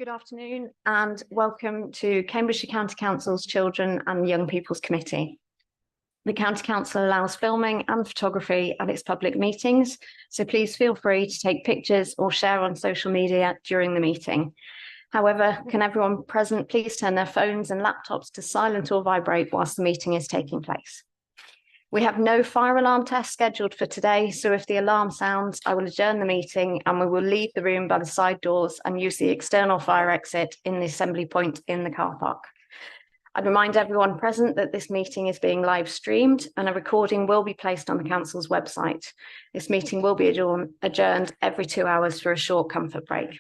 Good afternoon and welcome to Cambridgeshire County Council's Children and Young People's Committee. The County Council allows filming and photography at its public meetings, so please feel free to take pictures or share on social media during the meeting. However, can everyone present please turn their phones and laptops to silent or vibrate whilst the meeting is taking place. We have no fire alarm test scheduled for today, so if the alarm sounds, I will adjourn the meeting and we will leave the room by the side doors and use the external fire exit in the assembly point in the car park. I'd remind everyone present that this meeting is being live streamed and a recording will be placed on the Council's website. This meeting will be adjourned every 2 hours for a short comfort break.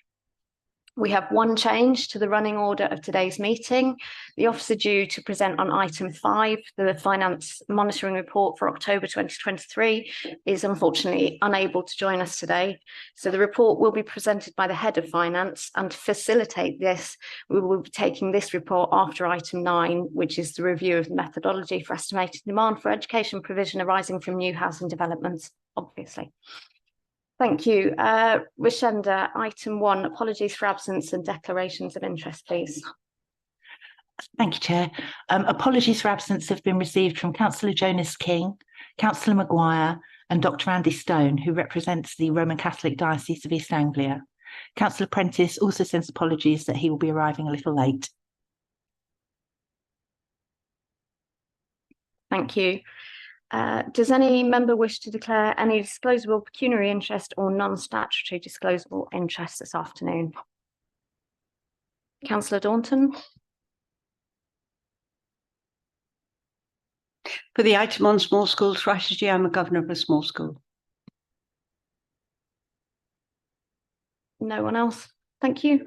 We have one change to the running order of today's meeting. The officer due to present on item 5, the Finance Monitoring Report for October 2023, is unfortunately unable to join us today. So the report will be presented by the Head of Finance, and to facilitate this, we will be taking this report after item 9, which is the review of the methodology for estimated demand for education provision arising from new housing developments, obviously. Thank you. Rishenda, item 1, apologies for absence and declarations of interest, please. Thank you, Chair. Apologies for absence have been received from Councillor Jonas King, Councillor Maguire and Dr Andy Stone, who represents the Roman Catholic Diocese of East Anglia. Councillor Prentice also sends apologies that he will be arriving a little late. Thank you. Does any member wish to declare any disclosable pecuniary interest or non-statutory disclosable interest this afternoon? Councillor Daunton. For the item on small school strategy, I'm a governor of a small school. No one else? Thank you.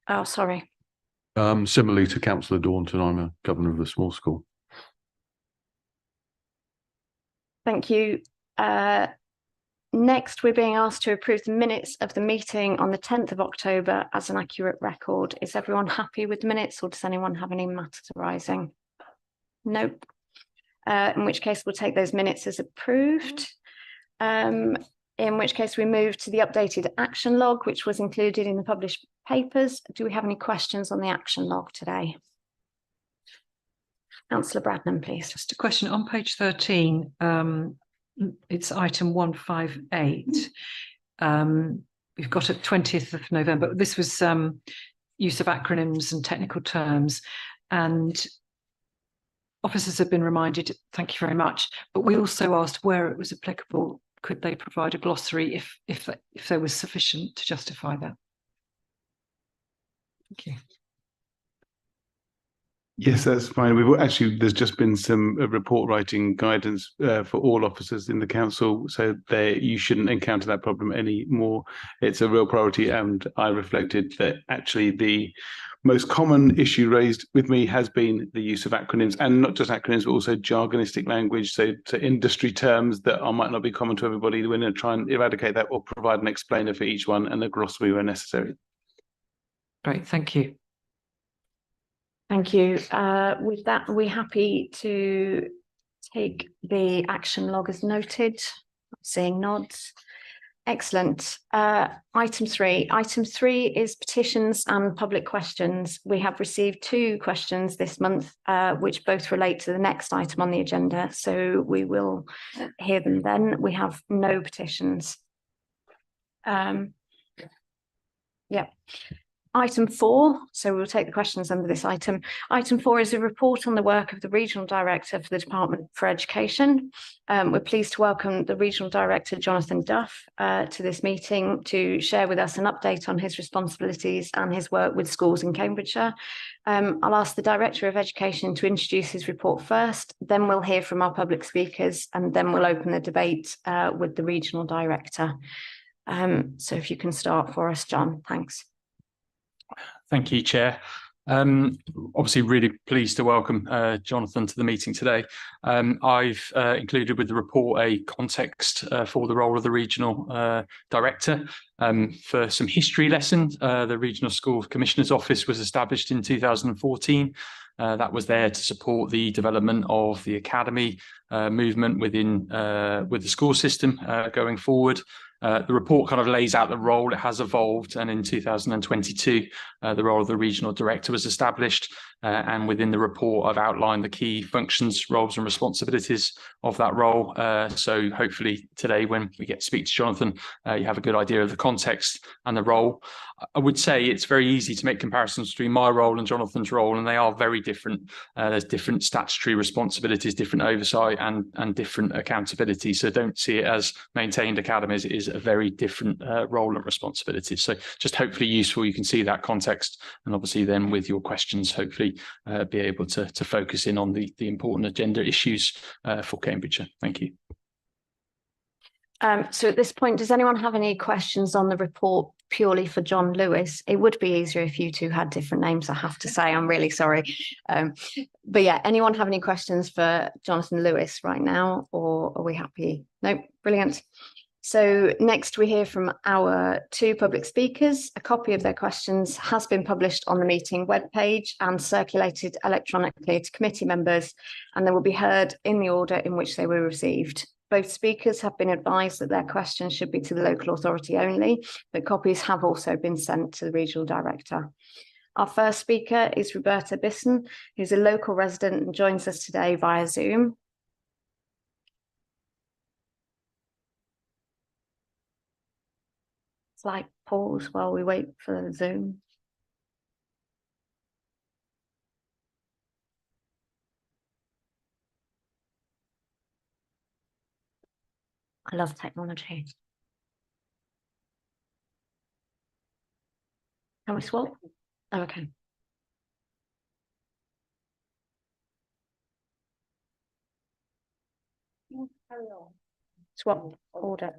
Oh, sorry. Similarly to Councillor Daunton, I'm a governor of a small school. Thank you. Next, we're being asked to approve the minutes of the meeting on the 10th of October as an accurate record. Is everyone happy with the minutes, or does anyone have any matters arising? Nope. In which case, we'll take those minutes as approved. In which case, we move to the updated action log, which was included in the published papers. Do we have any questions on the action log today? Councillor Bradnam, please. Just a question on page 13. It's item 158. We've got it 20th of November. This was use of acronyms and technical terms, and officers have been reminded, thank you very much, but we also asked where it was applicable. Could they provide a glossary if there was sufficient to justify that? Thank you. Yes, that's fine. There's just been some report writing guidance for all officers in the council, so you shouldn't encounter that problem anymore. It's a real priority, and I reflected that actually the most common issue raised with me has been the use of acronyms, and not just acronyms, but also jargonistic language, so industry terms that might not be common to everybody. We're going to try and eradicate that or provide an explainer for each one and a glossary where necessary. Great, thank you. Thank you. With that, are we happy to take the action log as noted? Seeing nods. Excellent. Item 3. Item 3 is petitions and public questions. We have received 2 questions this month, which both relate to the next item on the agenda. So we will hear them then. We have no petitions. Yeah. Item 4, so we'll take the questions under this item. Item 4 is a report on the work of the Regional Director for the Department for Education. We're pleased to welcome the Regional Director, Jonathan Duff, to this meeting to share with us an update on his responsibilities and his work with schools in Cambridgeshire. I'll ask the Director of Education to introduce his report first, then we'll hear from our public speakers, and then we'll open the debate with the Regional Director. So if you can start for us, John, thanks. Thank you, Chair. Obviously, really pleased to welcome Jonathan to the meeting today. I've included with the report a context for the role of the Regional Director. For some history lessons, the Regional School Commissioner's Office was established in 2014. That was there to support the development of the academy movement with the school system going forward. The report kind of lays out the role. It has evolved, and in 2022, the role of the regional director was established. And within the report, I've outlined the key functions, roles and responsibilities of that role. So hopefully today, when we get to speak to Jonathan, you have a good idea of the context and the role. I would say it's very easy to make comparisons between my role and Jonathan's role, and they are very different. There's different statutory responsibilities, different oversight and different accountability. So don't see it as maintained academies. It is a very different role and responsibility. So just hopefully useful. You can see that context, and obviously then with your questions, hopefully be able to focus in on the important agenda issues for Cambridgeshire. Thank you. So at this point, does anyone have any questions on the report purely for John Lewis? It would be easier if you two had different names, I have to say. I'm really sorry. But yeah, anyone have any questions for Jonathan Lewis right now, or are we happy? No, brilliant. So next we hear from our two public speakers. A copy of their questions has been published on the meeting webpage and circulated electronically to committee members, and they will be heard in the order in which they were received. Both speakers have been advised that their questions should be to the local authority only, but copies have also been sent to the regional director. Our first speaker is Roberta Bisson, who's a local resident and joins us today via Zoom. Slight pause while we wait for the Zoom. I love technology. Can we swap? Oh, okay. Swap order.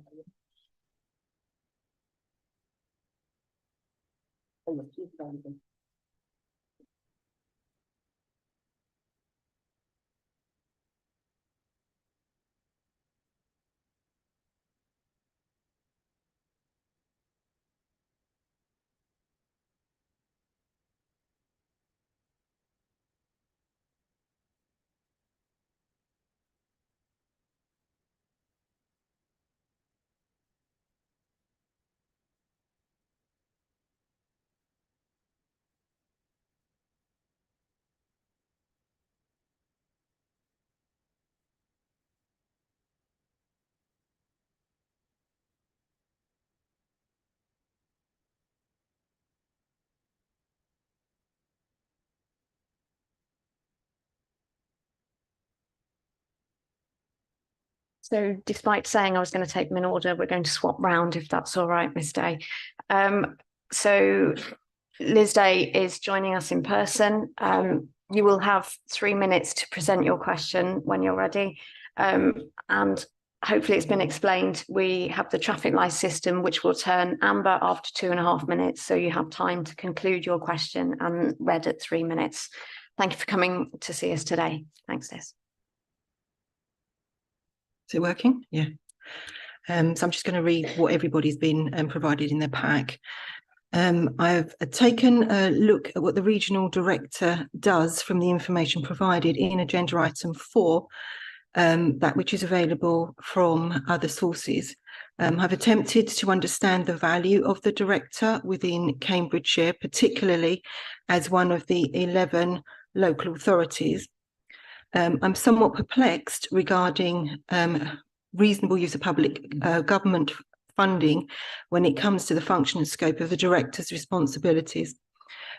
So despite saying I was going to take them in order, we're going to swap round if that's all right, Ms. Day. So Liz Day is joining us in person. You will have 3 minutes to present your question when you're ready. And hopefully it's been explained. We have the traffic light system, which will turn amber after 2.5 minutes. So you have time to conclude your question and red at 3 minutes. Thank you for coming to see us today. Thanks, Liz. Is it working? Yeah. So I'm just going to read what everybody's been provided in their pack. I've taken a look at what the regional director does from the information provided in agenda item 4, that which is available from other sources. I've attempted to understand the value of the director within Cambridgeshire, particularly as one of the 11 local authorities. I'm somewhat perplexed regarding reasonable use of public government funding when it comes to the function and scope of the director's responsibilities.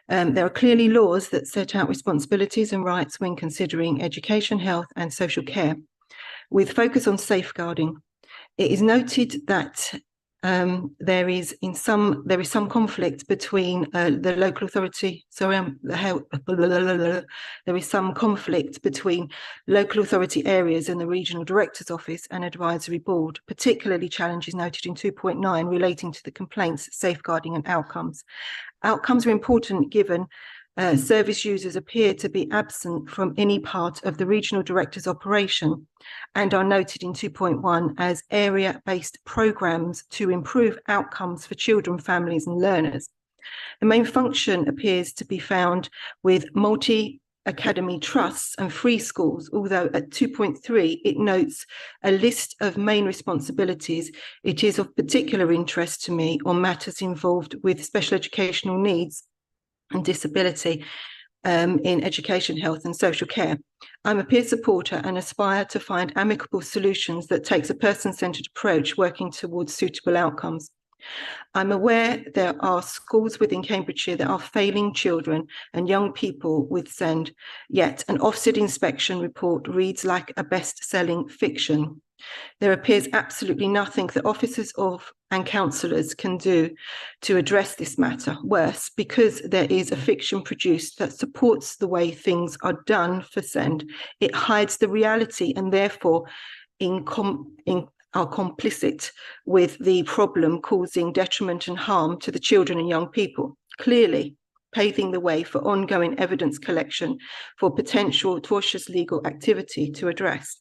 There are clearly laws that set out responsibilities and rights when considering education, health and social care, with focus on safeguarding. It is noted that there is some conflict between the local authority. There is some conflict between local authority areas and the regional director's office and advisory board, particularly challenges noted in 2.9 relating to the complaints, safeguarding and outcomes. Outcomes are important given service users appear to be absent from any part of the regional director's operation and are noted in 2.1 as area-based programmes to improve outcomes for children, families and learners. The main function appears to be found with academy trusts and free schools, although at 2.3 it notes a list of main responsibilities. It is of particular interest to me on matters involved with special educational needs and disability in education, health and social care. I'm a peer supporter and aspire to find amicable solutions that takes a person-centred approach working towards suitable outcomes. I'm aware there are schools within Cambridgeshire that are failing children and young people with SEND, yet an Ofsted inspection report reads like a best-selling fiction. There appears absolutely nothing that officers and counsellors can do to address this matter. Worse, because there is a fiction produced that supports the way things are done for SEND, it hides the reality and therefore are complicit with the problem, causing detriment and harm to the children and young people, clearly paving the way for ongoing evidence collection for potential tortious legal activity to address.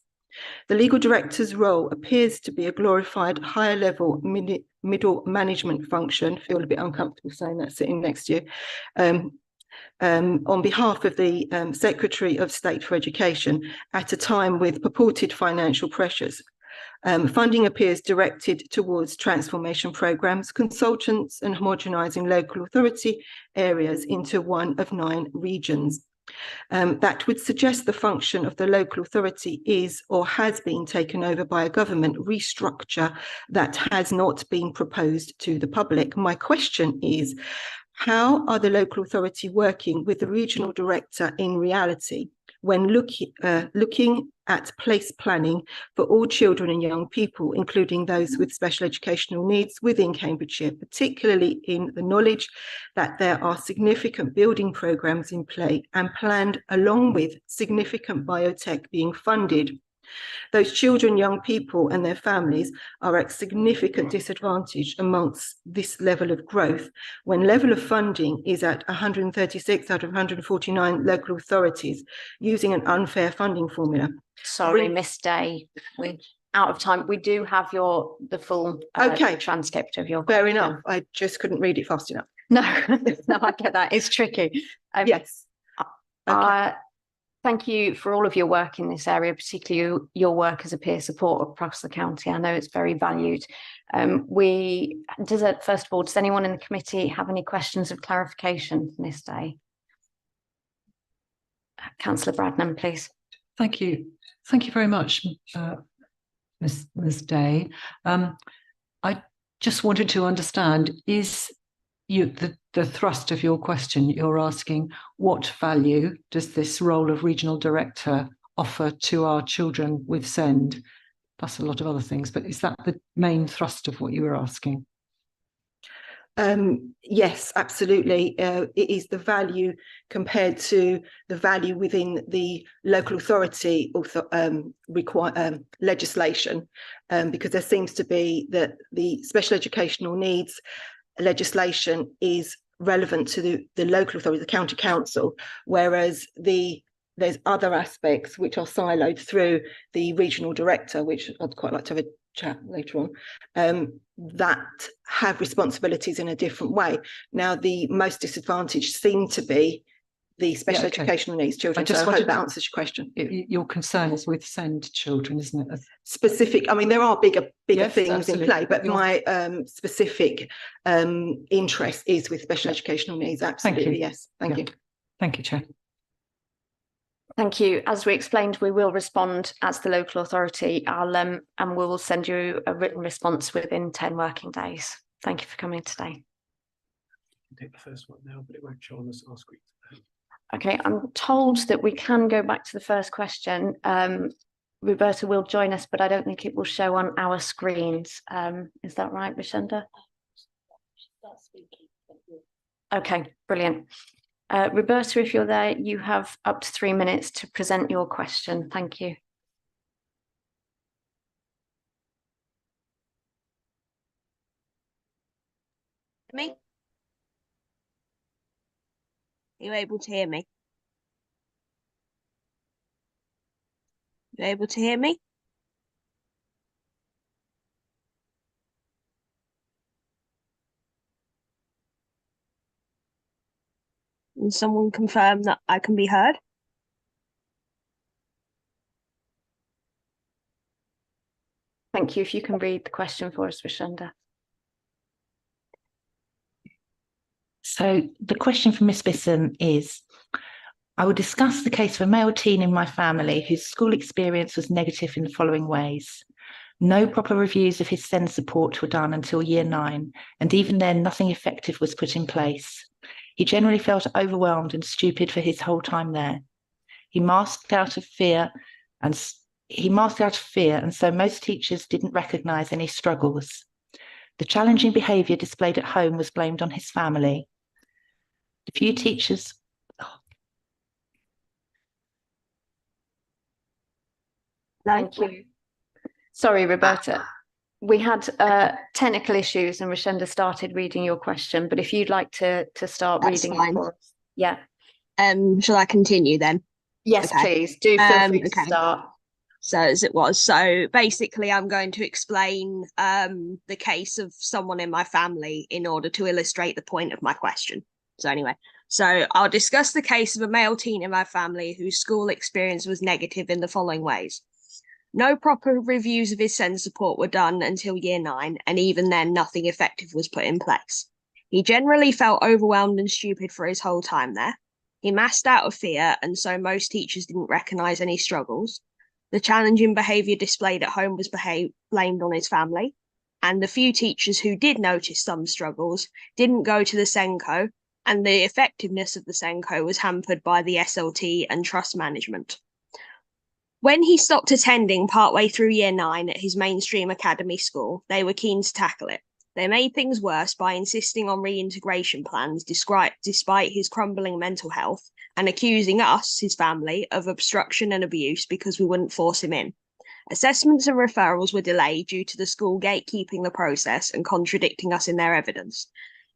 The legal director's role appears to be a glorified higher level middle management function. Feel a bit uncomfortable saying that sitting next to you. On behalf of the Secretary of State for Education at a time with purported financial pressures. Funding appears directed towards transformation programmes, consultants and homogenising local authority areas into one of 9 regions. That would suggest the function of the local authority is or has been taken over by a government restructure that has not been proposed to the public. My question is, how are the local authority working with the regional director in reality when looking at place planning for all children and young people, including those with special educational needs within Cambridgeshire, particularly in the knowledge that there are significant building programmes in play and planned along with significant biotech being funded? Those children, young people and their families are at significant disadvantage amongst this level of growth when level of funding is at 136 out of 149 local authorities using an unfair funding formula. Sorry, Miss Day, we're out of time. We do have the full transcript of your Fair question. enough. I just couldn't read it fast enough. No, no, I get that. It's tricky. Yes. Okay. Thank you for all of your work in this area, particularly your work as a peer support across the county. I know it's very valued. First of all, does anyone in the committee have any questions of clarification for Ms Day? Councillor Bradnam, please. Thank you. Thank you very much, Ms Day. I just wanted to understand, is the thrust of your question, you're asking what value does this role of regional director offer to our children with SEND, plus a lot of other things, but is that the main thrust of what you were asking? Yes, absolutely. It is the value compared to the value within the local authority legislation, because there seems to be that the special educational needs legislation is relevant to the local authority, the county council, whereas there's other aspects which are siloed through the regional director, which I'd quite like to have a chat later on, that have responsibilities in a different way. Now, the most disadvantaged seem to be the special educational needs children. So I hope that answers your question. Your concern is with SEND children, isn't it? Specific, I mean, there are bigger Yes, things absolutely. in play, but my specific interest is with special educational needs. Absolutely, yes. Thank you. Thank you, Chair. Thank you. As we explained, we will respond as the local authority. And we will send you a written response within 10 working days. Thank you for coming today. Take the first one now, but it won't show on the screen. Okay, I'm told that we can go back to the first question. Roberta will join us, but I don't think it will show on our screens. Is that right, Rashenda? Okay, brilliant. Roberta, if you're there, you have up to 3 minutes to present your question. Thank you. Me? Are you able to hear me? You able to hear me? Can someone confirm that I can be heard? Thank you. If you can read the question for us, Rashenda. So the question from Miss Bisson is, I will discuss the case of a male teen in my family whose school experience was negative in the following ways. No proper reviews of his SEND support were done until year 9, and even then nothing effective was put in place. He generally felt overwhelmed and stupid for his whole time there. He masked out of fear, and so most teachers didn't recognise any struggles. The challenging behaviour displayed at home was blamed on his family. The few teachers... Thank you. Sorry, Roberta. We had technical issues and Rashenda started reading your question, but if you'd like to start That's reading fine. it for us. Yeah. Shall I continue then? Yes, Okay. please. Do feel free to Okay. start. So as it was. So basically, I'm going to explain the case of someone in my family in order to illustrate the point of my question. So anyway, so I'll discuss the case of a male teen in my family whose school experience was negative in the following ways. No proper reviews of his SEND support were done until year 9, and even then nothing effective was put in place. He generally felt overwhelmed and stupid for his whole time there. He masked out of fear, and so most teachers didn't recognise any struggles. The challenging behaviour displayed at home was blamed on his family, and the few teachers who did notice some struggles didn't go to the SENCO, and the effectiveness of the SENCO was hampered by the SLT and trust management. When he stopped attending partway through year 9 at his mainstream academy school, they were keen to tackle it. They made things worse by insisting on reintegration plans despite his crumbling mental health and accusing us, his family, of obstruction and abuse because we wouldn't force him in. Assessments and referrals were delayed due to the school gatekeeping the process and contradicting us in their evidence.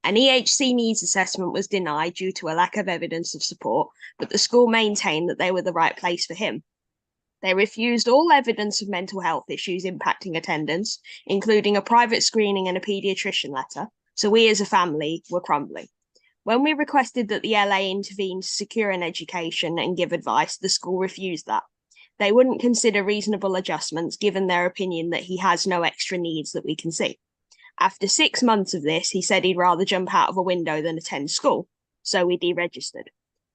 An EHC needs assessment was denied due to a lack of evidence of support, but the school maintained that they were the right place for him. They refused all evidence of mental health issues impacting attendance, including a private screening and a paediatrician letter, so we as a family were crumbling. When we requested that the LA intervene to secure an education and give advice, the school refused that. They wouldn't consider reasonable adjustments given their opinion that he has no extra needs that we can see. After 6 months of this, he said he'd rather jump out of a window than attend school, so we deregistered.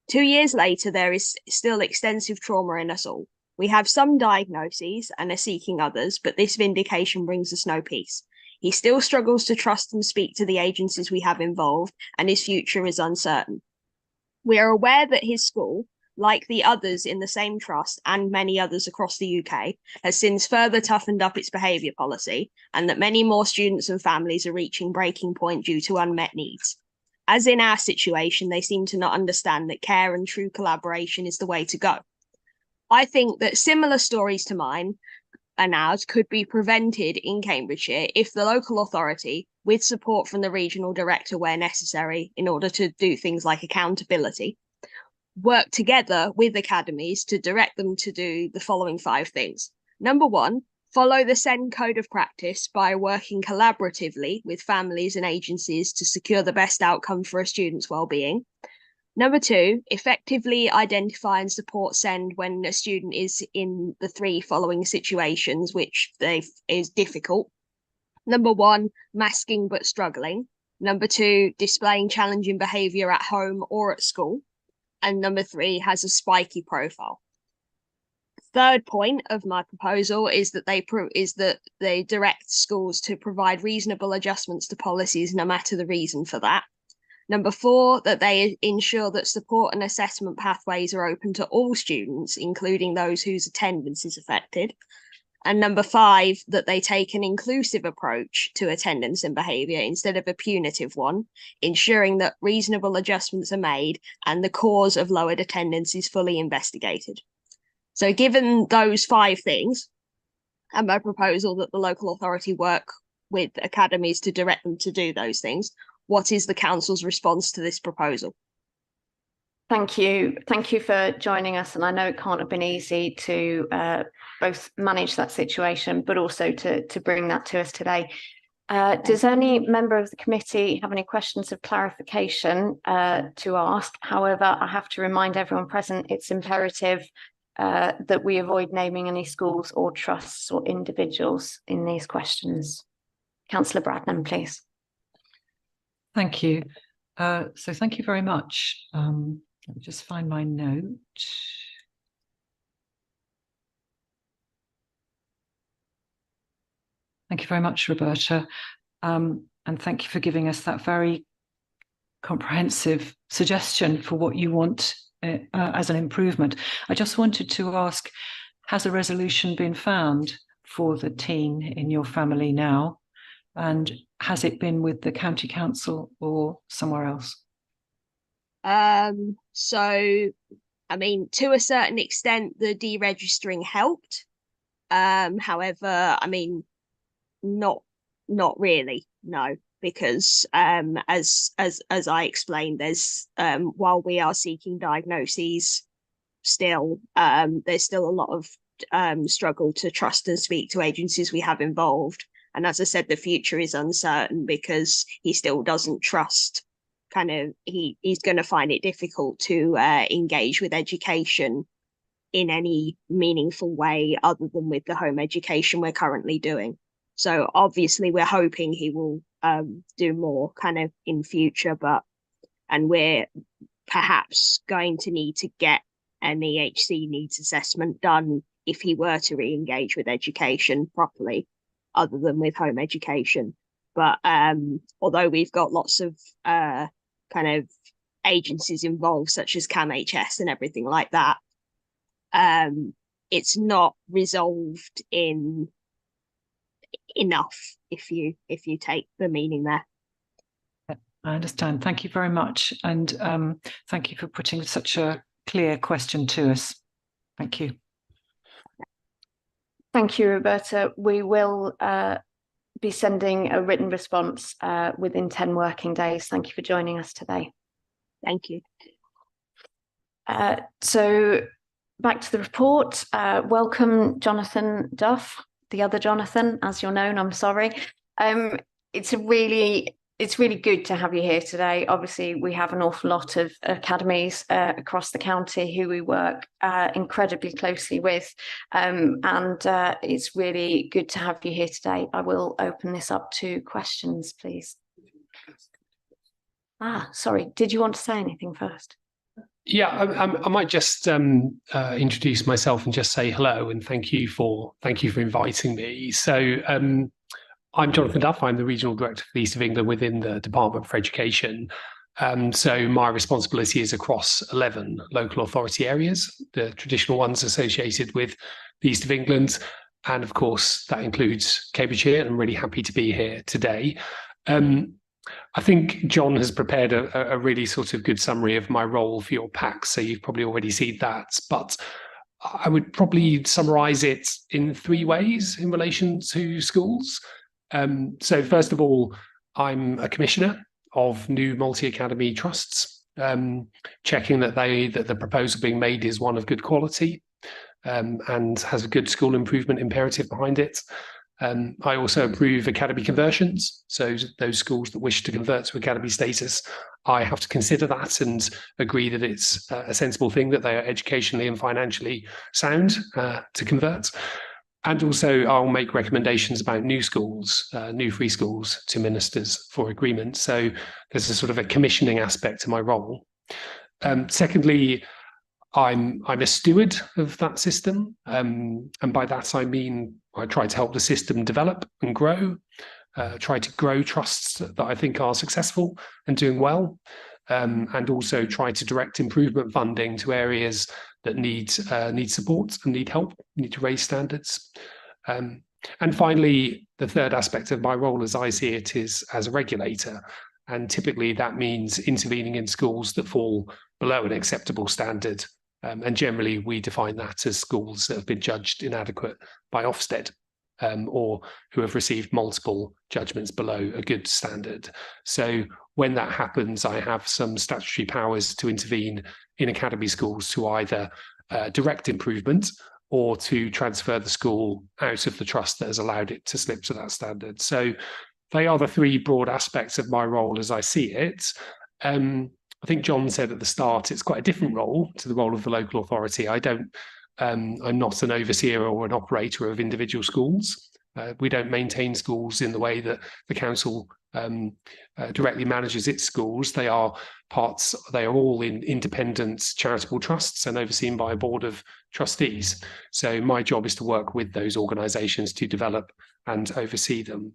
2 years later, there is still extensive trauma in us all. We have some diagnoses and are seeking others, but this vindication brings us no peace. He still struggles to trust and speak to the agencies we have involved, and his future is uncertain. We are aware that his school, like the others in the same trust and many others across the UK, has since further toughened up its behaviour policy, and that many more students and families are reaching breaking point due to unmet needs. As in our situation, they seem to not understand that care and true collaboration is the way to go. I think that similar stories to mine and ours could be prevented in Cambridgeshire if the local authority, with support from the regional director where necessary in order to do things like accountability, work together with academies to direct them to do the following 5 things. Number 1, follow the SEND code of practice by working collaboratively with families and agencies to secure the best outcome for a student's well-being. Number 2, effectively identify and support SEND when a student is in the 3 following situations, which is difficult. Number 1, masking but struggling. Number 2, displaying challenging behaviour at home or at school. And number 3, has a spiky profile. Third point of my proposal is that they direct schools to provide reasonable adjustments to policies, no matter the reason for that. Number 4, that they ensure that support and assessment pathways are open to all students, including those whose attendance is affected. And number 5, that they take an inclusive approach to attendance and behaviour instead of a punitive one, ensuring that reasonable adjustments are made and the cause of lowered attendance is fully investigated. So given those 5 things, and my proposal that the local authority work with academies to direct them to do those things, what is the council's response to this proposal? Thank you. Thank you for joining us. And I know it can't have been easy to both manage that situation, but also to bring that to us today. Does any member of the committee have any questions of clarification to ask? However, I have to remind everyone present, it's imperative that we avoid naming any schools or trusts or individuals in these questions. Councillor Bradnam, please. Thank you. So thank you very much. Let me just find my note. Thank you very much, Roberta. And thank you for giving us that very comprehensive suggestion for what you want as an improvement. I just wanted to ask, has a resolution been found for the teen in your family now? And has it been with the county council or somewhere else? So, I mean, to a certain extent, the deregistering helped. However, I mean, not really, no, because as I explained, there's while we are seeking diagnoses still, there's still a lot of struggle to trust and speak to agencies we have involved. And as I said, the future is uncertain because he still doesn't trust, he's going to find it difficult to engage with education in any meaningful way other than with the home education we're currently doing. So obviously we're hoping he will do more in future, and we're perhaps going to need to get an EHC needs assessment done if he were to re-engage with education properly, other than with home education. But although we've got lots of agencies involved, such as CAMHS and everything like that, it's not resolved in enough, if you take the meaning there. I understand. Thank you very much. And thank you for putting such a clear question to us. Thank you. Thank you, Roberta. We will be sending a written response within 10 working days. Thank you for joining us today. Thank you. So back to the report. Welcome, Jonathan Duff, the other Jonathan, as you're known. I'm sorry. It's really good to have you here today. Obviously, we have an awful lot of academies across the county who we work incredibly closely with, and it's really good to have you here today. I will open this up to questions, please. Sorry, did you want to say anything first? Yeah, I might just introduce myself and just say hello and thank you for inviting me. So I'm Jonathan Duff. I'm the Regional Director for the East of England within the Department for Education. So my responsibility is across 11 local authority areas, the traditional ones associated with the East of England. And of course, that includes Cambridgeshire, and I'm really happy to be here today. I think John has prepared a really sort of good summary of my role for your pack, so you've probably already seen that. But I would probably summarise it in 3 ways in relation to schools. So first of all, I'm a commissioner of new multi-academy trusts, checking that the proposal being made is one of good quality and has a good school improvement imperative behind it. I also approve academy conversions. So those schools that wish to convert to academy status, I have to consider that and agree that it's a sensible thing, that they are educationally and financially sound to convert. And also I'll make recommendations about new schools, new free schools to ministers for agreement. So there's a sort of a commissioning aspect to my role. Secondly, I'm a steward of that system. And by that, I mean, I try to help the system develop and grow, try to grow trusts that I think are successful and doing well, and also try to direct improvement funding to areas that need support and need help, need to raise standards. And finally, the third aspect of my role as I see it is as a regulator. And typically that means intervening in schools that fall below an acceptable standard. And generally we define that as schools that have been judged inadequate by Ofsted, or who have received multiple judgments below a good standard. So when that happens, I have some statutory powers to intervene in academy schools to either direct improvement or to transfer the school out of the trust that has allowed it to slip to that standard. So they are the 3 broad aspects of my role as I see it. I think John said at the start, it's quite a different role to the role of the local authority. I don't I'm not an overseer or an operator of individual schools. We don't maintain schools in the way that the council directly manages its schools. They are all in independent charitable trusts and overseen by a board of trustees. So my job is to work with those organisations to develop and oversee them.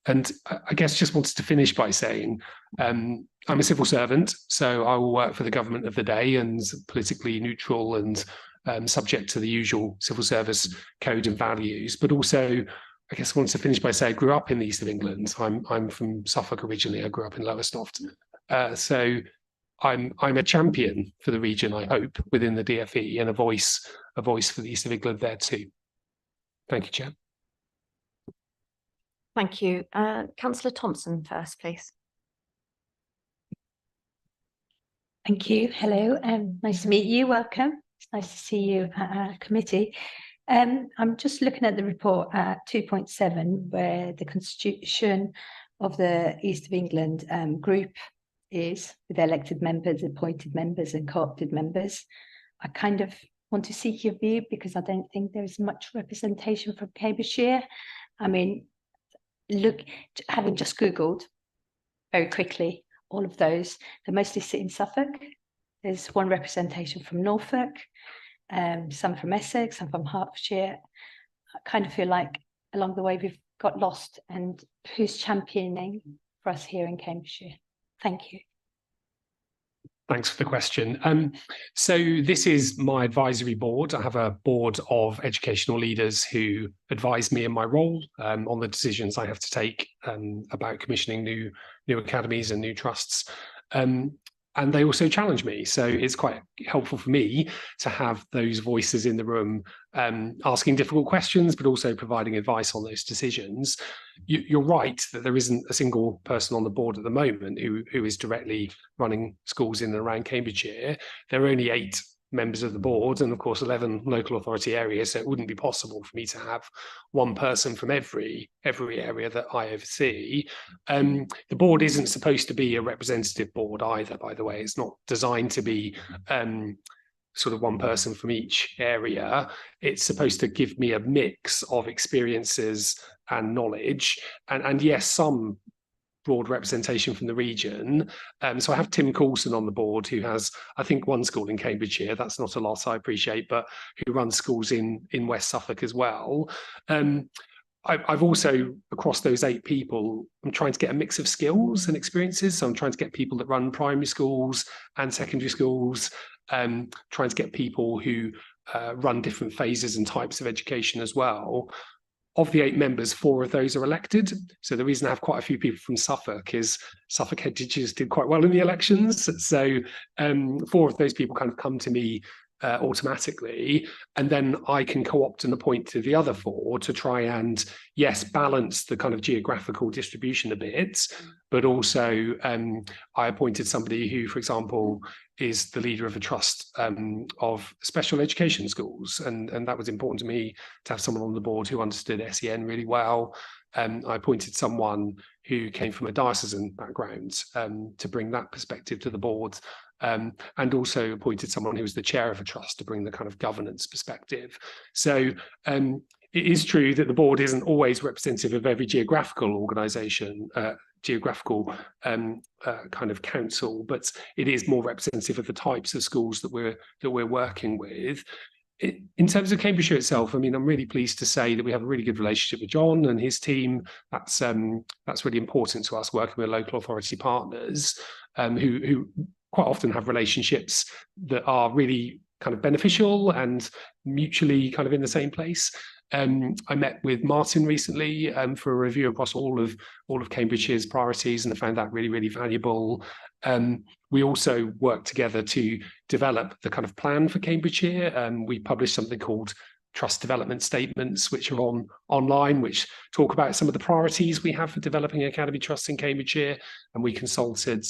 And I guess just wanted to finish by saying I'm a civil servant, so I will work for the government of the day and politically neutral and subject to the usual civil service code and values. But also, I guess I wanted to finish by saying I grew up in the east of England. I'm from Suffolk originally. I grew up in Lowestoft. So I'm a champion for the region, I hope, within the DFE, and a voice for the east of England there too. Thank you, Chair. Thank you. Councillor Thompson first, please. Thank you. Hello, nice to meet you. Welcome. It's nice to see you at our committee. I'm just looking at the report at 2.7, where the constitution of the East of England group is with elected members, appointed members and co-opted members. I kind of want to seek your view because I don't think there's much representation from Cambridgeshire. I mean, look, having just Googled very quickly, all of those, they mostly sit in Suffolk. There's one representation from Norfolk, some from Essex, some from Hertfordshire. I kind of feel like along the way we've got lost, and who's championing for us here in Cambridgeshire? Thank you. Thanks for the question. So this is my advisory board. I have a board of educational leaders who advise me in my role on the decisions I have to take about commissioning new academies and new trusts. And they also challenge me. So it's quite helpful for me to have those voices in the room asking difficult questions, but also providing advice on those decisions. You're right that there isn't a single person on the board at the moment who is directly running schools in and around Cambridgeshire. There are only 8 members of the board and of course 11 local authority areas, so it wouldn't be possible for me to have one person from every area that I oversee. The board isn't supposed to be a representative board either, by the way. It's not designed to be sort of one person from each area. It's supposed to give me a mix of experiences and knowledge, and yes, some broad representation from the region. So I have Tim Coulson on the board, who has, I think, one school in Cambridgeshire. That's not a lot, I appreciate, but who runs schools in West Suffolk as well. I've also, across those 8 people, I'm trying to get a mix of skills and experiences. So I'm trying to get people that run primary schools and secondary schools, trying to get people who run different phases and types of education as well. Of the 8 members, 4 of those are elected. So the reason I have quite a few people from Suffolk is Suffolk head teachers did quite well in the elections. So 4 of those people kind of come to me automatically, and then I can co-opt and appoint to the other 4 to try and, yes, balance the kind of geographical distribution a bit, but also I appointed somebody who, for example, is the leader of a trust of special education schools, and that was important to me to have someone on the board who understood SEN really well. I appointed someone who came from a diocesan background to bring that perspective to the board, and also appointed someone who was the chair of a trust to bring the kind of governance perspective. So it is true that the board isn't always representative of every geographical organisation, geographical kind of council, but it is more representative of the types of schools that we're working with. In terms of Cambridgeshire itself, I mean, I'm really pleased to say that we have a really good relationship with John and his team. That's really important to us, working with local authority partners who quite often have relationships that are really kind of beneficial and mutually kind of in the same place. I met with Martin recently for a review across all of Cambridgeshire's priorities, and I found that really, really valuable. We also worked together to develop the kind of plan for Cambridgeshire. We published something called Trust Development Statements, which are online, which talk about some of the priorities we have for developing academy trusts in Cambridgeshire, and we consulted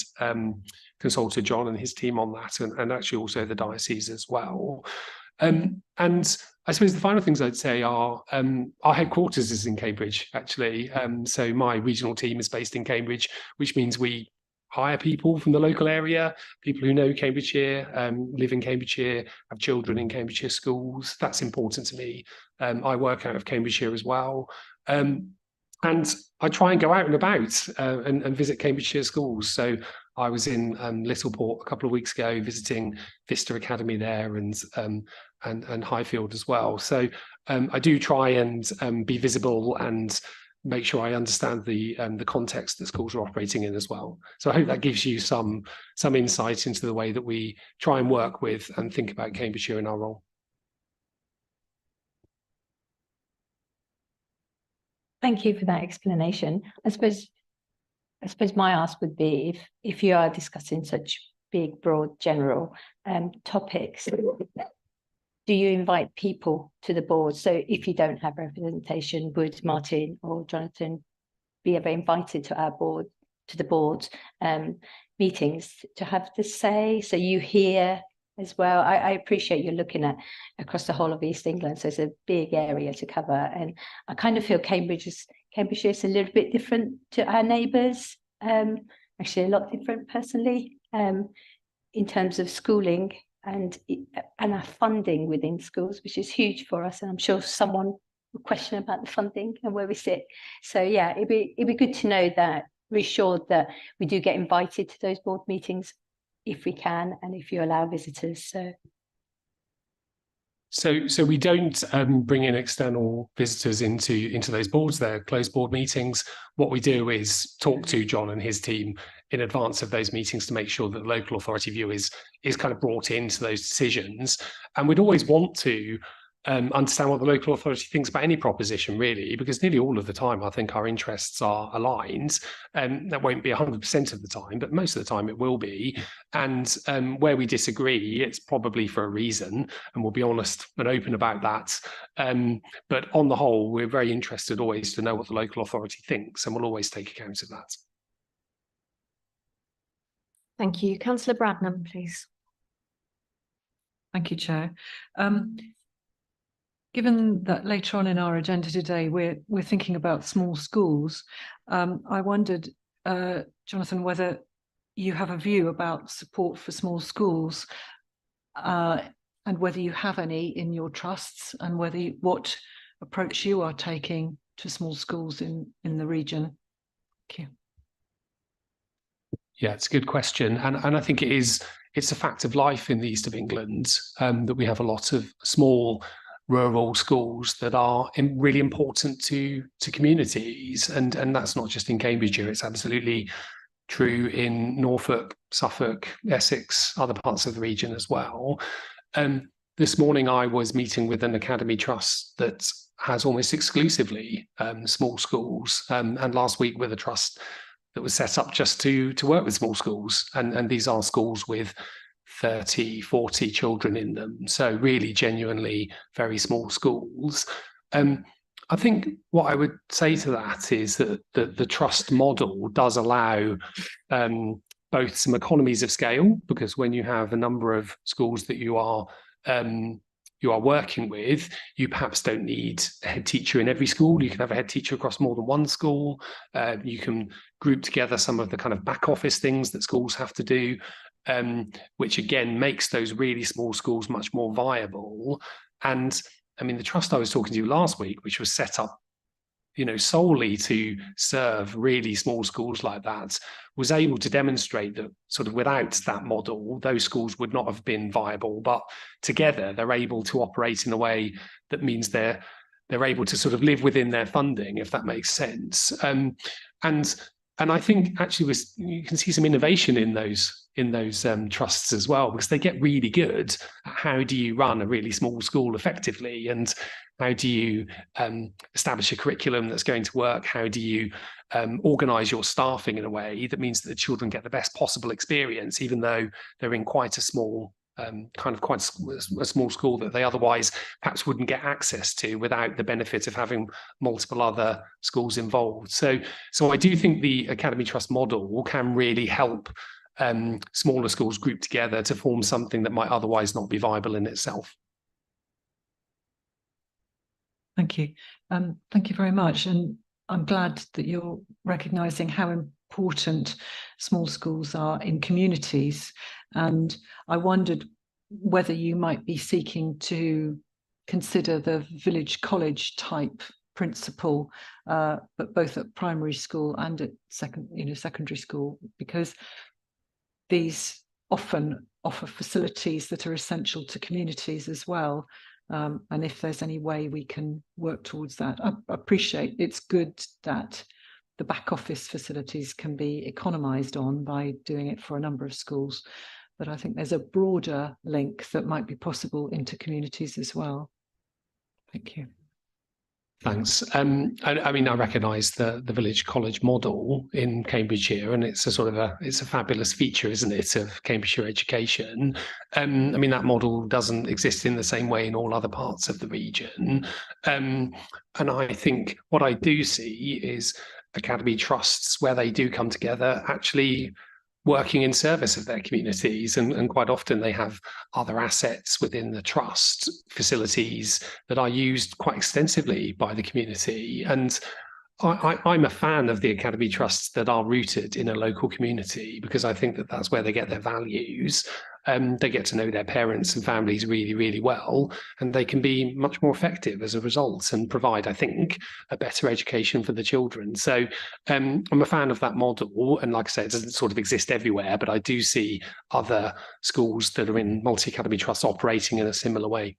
John and his team on that, and actually also the diocese as well. And I suppose the final things I'd say are our headquarters is in Cambridge, actually. So my regional team is based in Cambridge, which means we hire people from the local area, people who know Cambridgeshire, live in Cambridgeshire, have children in Cambridgeshire schools. That's important to me. I work out of Cambridgeshire as well. And I try and go out and about and visit Cambridgeshire schools. So I was in Littleport a couple of weeks ago, visiting Vista Academy there and Highfield as well. So I do try and be visible and make sure I understand the context that schools are operating in as well. So I hope that gives you some insight into the way that we try and work with and think about Cambridgeshire in our role. Thank you for that explanation. I suppose my ask would be if you are discussing such big, broad, general topics, do you invite people to the board? So if you don't have representation, would Martin or Jonathan be ever invited to our board, to the board meetings to have the say? So you hear as well. I appreciate you're looking at across the whole of East England, so it's a big area to cover. And I kind of feel Cambridgeshire is a little bit different to our neighbours. Actually, a lot different personally in terms of schooling and our funding within schools, which is huge for us. And I'm sure someone will question about the funding and where we sit. So yeah, it'd be good to know that, reassured that we do get invited to those board meetings if we can, and if you allow visitors. So we don't bring in external visitors into those boards. They're closed board meetings. What we do is talk to John and his team in advance of those meetings to make sure that the local authority view is kind of brought into those decisions. And we'd always want to understand what the local authority thinks about any proposition, really, because nearly all of the time I think our interests are aligned. And that won't be 100% of the time, but most of the time it will be. And where we disagree, it's probably for a reason, and we'll be honest and open about that. But on the whole, we're very interested always to know what the local authority thinks, and we'll always take account of that. Thank you. Councillor Bradnam, please. Thank you, Chair. Given that later on in our agenda today, we're thinking about small schools, I wondered, Jonathan, whether you have a view about support for small schools and whether you have any in your trusts, and what approach you are taking to small schools in the region. Thank you. Yeah, it's a good question. And I think it's a fact of life in the east of England that we have a lot of small rural schools that are really important to communities. And that's not just in Cambridgeshire, it's absolutely true in Norfolk, Suffolk, Essex, other parts of the region as well. This morning I was meeting with an academy trust that has almost exclusively small schools, and last week with a trust that was set up just to work with small schools. And these are schools with 30, 40 children in them. So really genuinely very small schools. I think what I would say to that is that the trust model does allow both some economies of scale, because when you have a number of schools that you are working with, you perhaps don't need a head teacher in every school. You can have a head teacher across more than one school. You can group together some of the kind of back office things that schools have to do, which again makes those really small schools much more viable. And I mean, the trust I was talking to last week, which was set up, solely to serve really small schools like that, was able to demonstrate that sort of without that model, those schools would not have been viable. But together, they're able to operate in a way that means they're able to sort of live within their funding, if that makes sense. And I think actually you can see some innovation in those trusts as well, because they get really good at how do you run a really small school effectively, and how do you establish a curriculum that's going to work? How do you organise your staffing in a way that means that the children get the best possible experience, even though they're in quite a small quite a small school that they otherwise perhaps wouldn't get access to without the benefit of having multiple other schools involved. So I do think the Academy Trust model can really help smaller schools group together to form something that might otherwise not be viable in itself. Thank you. Thank you very much. And I'm glad that you're recognising how important small schools are in communities. And I wondered whether you might be seeking to consider the village college type principle, but both at primary school and at secondary school, because these often offer facilities that are essential to communities as well. And if there's any way we can work towards that, I appreciate it's good that the back office facilities can be economised on by doing it for a number of schools. But I think there's a broader link that might be possible into communities as well. Thank you. Thanks. I mean, I recognise the village college model in Cambridgeshire, and it's a fabulous feature, isn't it, of Cambridgeshire education. I mean, that model doesn't exist in the same way in all other parts of the region. And I think what I do see is academy trusts where they do come together actually working in service of their communities, and quite often they have other assets within the trust, facilities that are used quite extensively by the community. And I'm a fan of the academy trusts that are rooted in a local community, because I think that that's where they get their values. They get to know their parents and families really, really well, and they can be much more effective as a result and provide, I think, a better education for the children. So I'm a fan of that model. And like I say, it doesn't sort of exist everywhere, but I do see other schools that are in multi-academy trusts operating in a similar way.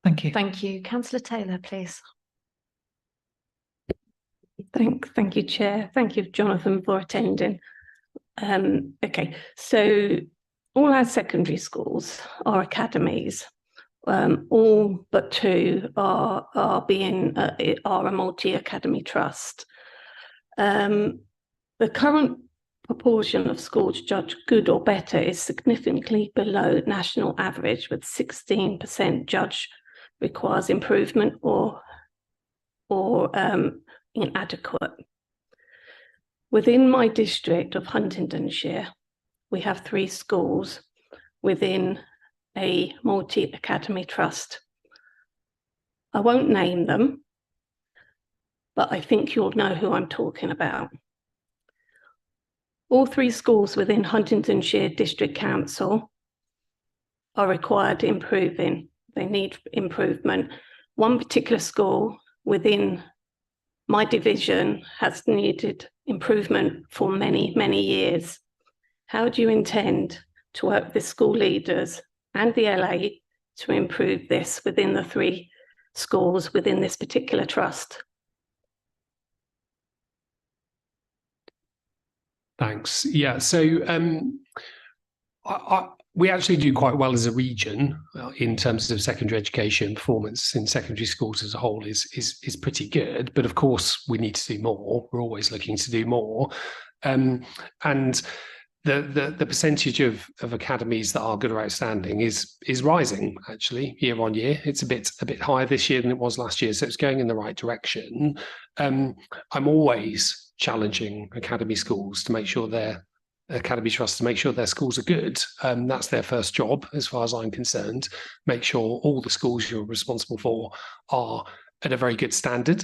Thank you. Thank you. Councillor Taylor, please. Thank you, Chair. Thank you, Jonathan, for attending. Okay, so all our secondary schools are academies. All but two are a multi-academy trust. The current proportion of schools judged good or better is significantly below national average, with 16% judged requires improvement or inadequate. Within my district of Huntingdonshire, we have 3 schools within a multi-academy trust. I won't name them, but I think you'll know who I'm talking about. All 3 schools within Huntingdonshire District Council are required improving. They need improvement. One particular school within my division has needed improvement for many, many years. How do you intend to work with the school leaders and the LA to improve this within the 3 schools within this particular trust? Thanks. Yeah, so we actually do quite well as a region in terms of secondary education. Performance in secondary schools as a whole is pretty good, but of course we need to do more. We're always looking to do more, and the percentage of academies that are good or outstanding is rising actually year on year. It's a bit higher this year than it was last year, so it's going in the right direction. I'm always challenging academy schools to make sure academy trusts to make sure their schools are good. That's their first job, as far as I'm concerned. Make sure all the schools you're responsible for are at a very good standard.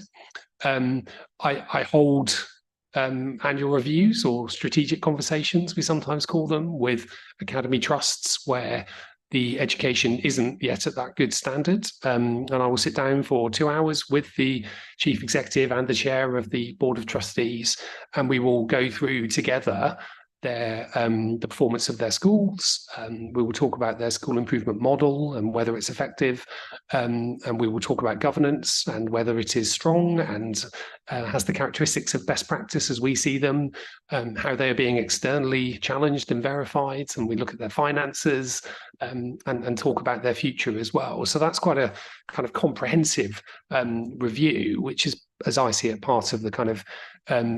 I hold annual reviews or strategic conversations, we sometimes call them, with academy trusts where the education isn't yet at that good standard. And I will sit down for 2 hours with the chief executive and the chair of the board of trustees, and we will go through together the performance of their schools. We will talk about their school improvement model and whether it's effective, and we will talk about governance and whether it is strong and has the characteristics of best practice as we see them, how they are being externally challenged and verified, and we look at their finances and talk about their future as well. So that's quite a kind of comprehensive review, which is, as I see it, part of the kind of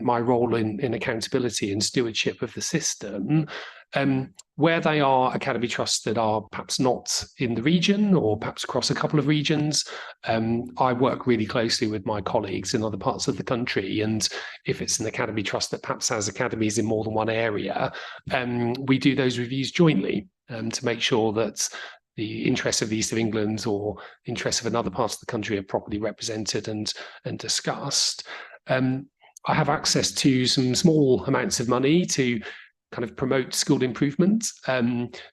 my role in accountability and stewardship of the system. Where they are academy trusts that are perhaps not in the region or perhaps across a couple of regions, I work really closely with my colleagues in other parts of the country. And if it's an academy trust that perhaps has academies in more than one area, we do those reviews jointly to make sure that the interests of the East of England or interests of another part of the country are properly represented and discussed. I have access to some small amounts of money to kind of promote school improvement.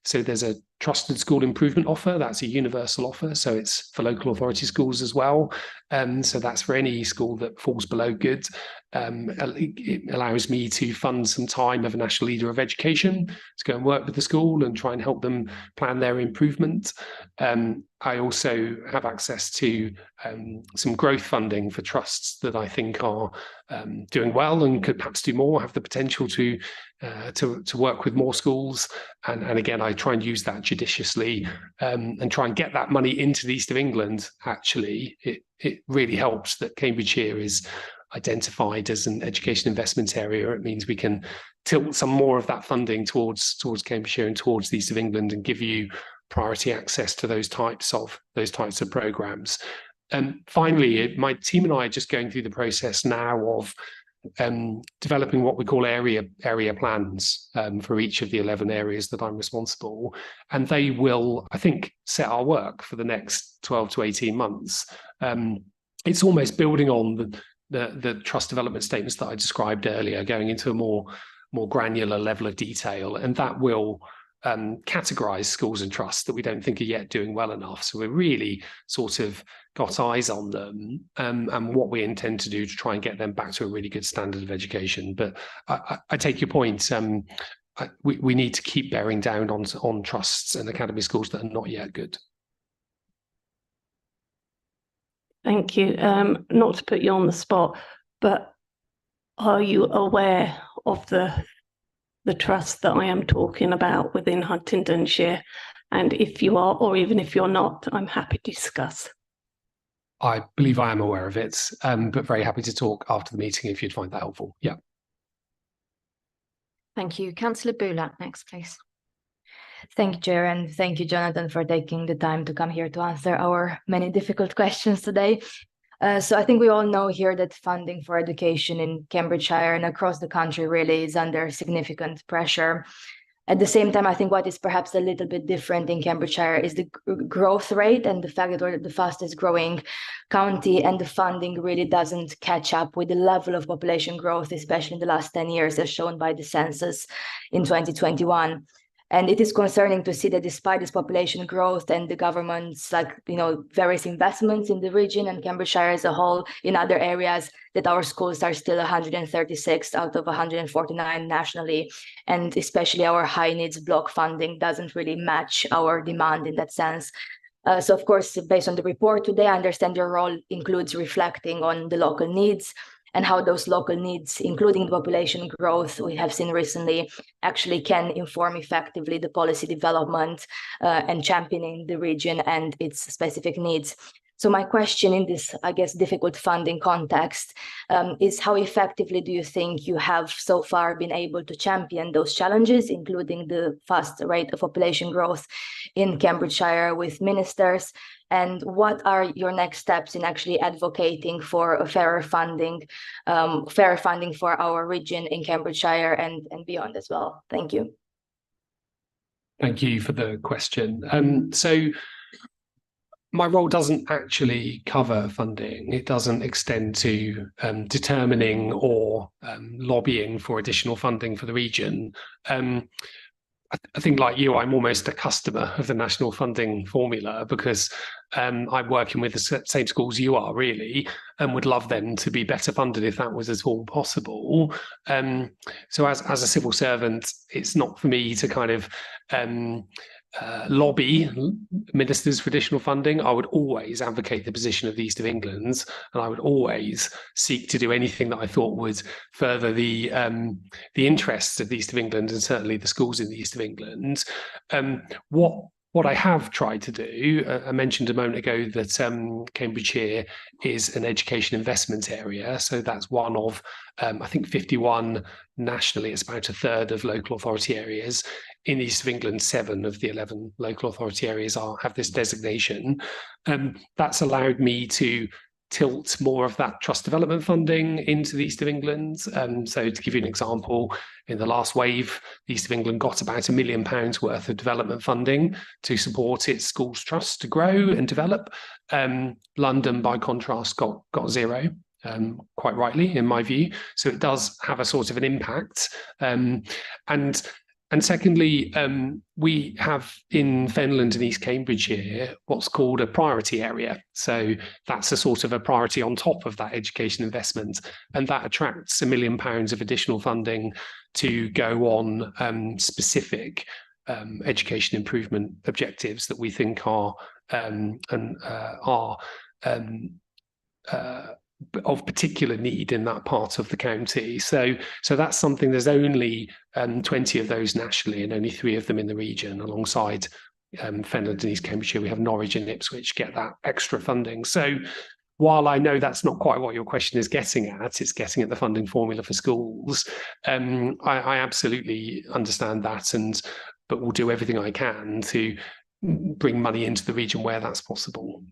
So there's a trusted school improvement offer. That's a universal offer. So it's for local authority schools as well. So that's for any school that falls below good. It allows me to fund some time of a national leader of education to go and work with the school and try and help them plan their improvement. I also have access to some growth funding for trusts that I think are doing well and could perhaps do more, have the potential to work with more schools. And again, I try and use that judiciously and try and get that money into the East of England. Actually, it really helps that Cambridgeshire is identified as an education investment area. It means we can tilt some more of that funding towards Cambridgeshire and towards the East of England and give you priority access to those types of programs. And finally, my team and I are just going through the process now of developing what we call area plans for each of the 11 areas that I'm responsible, and they will, I think, set our work for the next 12 to 18 months. It's almost building on the trust development statements that I described earlier, going into a more granular level of detail, and that will categorize schools and trusts that we don't think are yet doing well enough. So we're really sort of got eyes on them and what we intend to do to try and get them back to a really good standard of education. But I take your point. We need to keep bearing down on trusts and academy schools that are not yet good. Thank you. Not to put you on the spot, but are you aware of the trust that I am talking about within Huntingdonshire? And if you are, or even if you're not, I'm happy to discuss. I believe I am aware of it, but very happy to talk after the meeting if you'd find that helpful. Yeah. Thank you. Councillor Bulak, next, please. Thank you, Chair, and thank you, Jonathan, for taking the time to come here to answer our many difficult questions today. So I think we all know here that funding for education in Cambridgeshire and across the country really is under significant pressure. At the same time, I think what is perhaps a little bit different in Cambridgeshire is the growth rate and the fact that we're the fastest growing county, and the funding really doesn't catch up with the level of population growth, especially in the last 10 years, as shown by the census in 2021. And it is concerning to see that despite this population growth and the government's various investments in the region and Cambridgeshire as a whole in other areas, that our schools are still 136 out of 149 nationally. And especially our high needs block funding doesn't really match our demand in that sense. So of course, based on the report today, I understand your role includes reflecting on the local needs and how those local needs, including the population growth we have seen recently, actually can inform effectively the policy development and championing the region and its specific needs. So my question in this, I guess, difficult funding context is how effectively do you think you have so far been able to champion those challenges, including the fast rate of population growth in Cambridgeshire with ministers? And what are your next steps in actually advocating for a fairer funding for our region in Cambridgeshire and beyond as well? Thank you. Thank you for the question. So my role doesn't actually cover funding. It doesn't extend to determining or lobbying for additional funding for the region. I think, like you, I'm almost a customer of the national funding formula because I'm working with the same schools you are, really, and would love them to be better funded if that was at all possible. So as a civil servant, it's not for me to kind of lobby ministers for additional funding. I would always advocate the position of the East of England, and I would always seek to do anything that I thought would further the interests of the East of England and certainly the schools in the East of England. What I have tried to do, I mentioned a moment ago that Cambridgeshire is an education investment area. So that's one of, I think, 51 nationally. It's about a third of local authority areas. In the East of England, 7 of the 11 local authority areas have this designation. That's allowed me to tilt more of that trust development funding into the East of England. So to give you an example, in the last wave, the East of England got about £1 million worth of development funding to support its schools trust to grow and develop. London, by contrast, got 0. quite rightly, in my view. So it does have a sort of an impact. And secondly, we have in Fenland and East Cambridgeshire what's called a priority area. So that's a sort of a priority on top of that education investment, and that attracts £1 million of additional funding to go on specific education improvement objectives that we think are of particular need in that part of the county. So that's something. There's only 20 of those nationally and only 3 of them in the region, alongside Fenland and East Cambridgeshire. We have Norwich and Ipswich get that extra funding. So while I know that's not quite what your question is getting at, it's getting at the funding formula for schools. I absolutely understand that, but will do everything I can to bring money into the region where that's possible.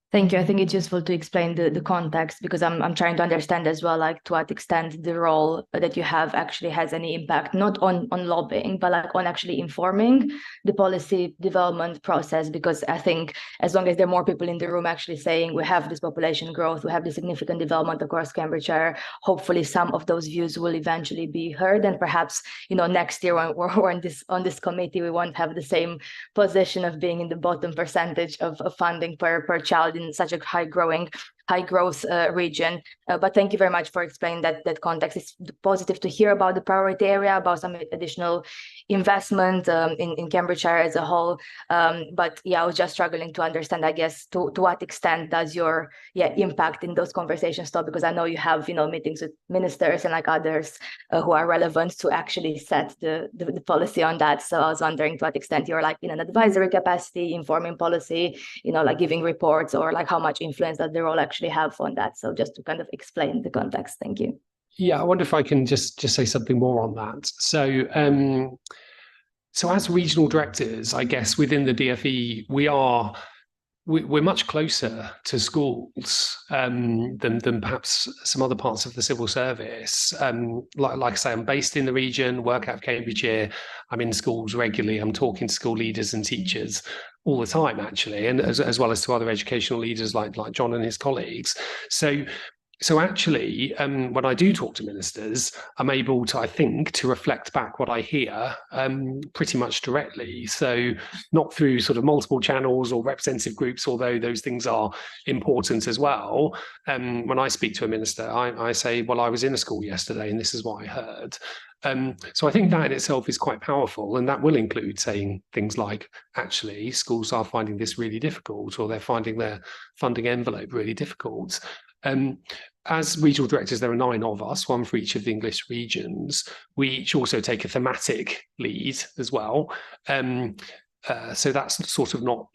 Thank you. I think it's useful to explain the context, because I'm trying to understand as well, like to what extent the role that you have actually has any impact, not on lobbying, but like on actually informing the policy development process. Because I think as long as there are more people in the room actually saying we have this population growth, we have this significant development across Cambridgeshire, hopefully some of those views will eventually be heard. And perhaps, next year when we're on this committee, we won't have the same position of being in the bottom percentage of funding per child in such a high growth region. But thank you very much for explaining that context. It's positive to hear about the priority area, about some additional investment in Cambridgeshire as a whole. But yeah, I was just struggling to understand, I guess, to what extent does your impact in those conversations stop? Because I know you have, meetings with ministers and like others who are relevant to actually set the policy on that. So I was wondering to what extent you're like in an advisory capacity, informing policy, like giving reports, or like how much influence that the role actually have on that. So just to kind of explain the context. Thank you. Yeah, I wonder if I can just say something more on that. So as regional directors, I guess within the DfE, we're much closer to schools than perhaps some other parts of the civil service. Like I say, I'm based in the region, work out of Cambridgeshire. I'm in schools regularly. I'm talking to school leaders and teachers all the time, actually, and as well as to other educational leaders like John and his colleagues. So actually, when I do talk to ministers, I'm able to, I think, to reflect back what I hear pretty much directly. So not through sort of multiple channels or representative groups, although those things are important as well. When I speak to a minister, I say, well, I was in a school yesterday and this is what I heard. So I think that in itself is quite powerful, and that will include saying things like, actually, schools are finding this really difficult, or they're finding their funding envelope really difficult. As regional directors, there are 9 of us, 1 for each of the English regions. We each also take a thematic lead as well. So that's sort of not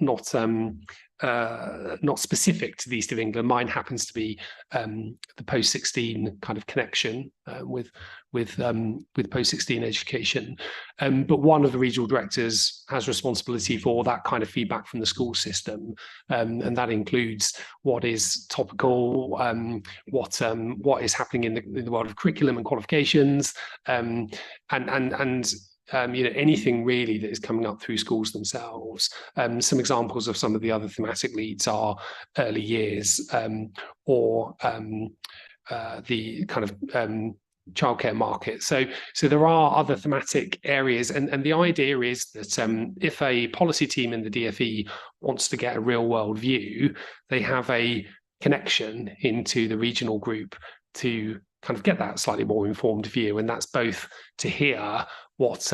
specific to the East of England. Mine happens to be the post-16 kind of connection with post-16 education. But one of the regional directors has responsibility for that kind of feedback from the school system, and that includes what is topical, what is happening in the world of curriculum and qualifications, and anything really that is coming up through schools themselves. Some examples of some of the other thematic leads are early years, or the kind of childcare market. So there are other thematic areas, and the idea is that if a policy team in the DfE wants to get a real world view, they have a connection into the regional group to kind of get that slightly more informed view, and that's both to hear what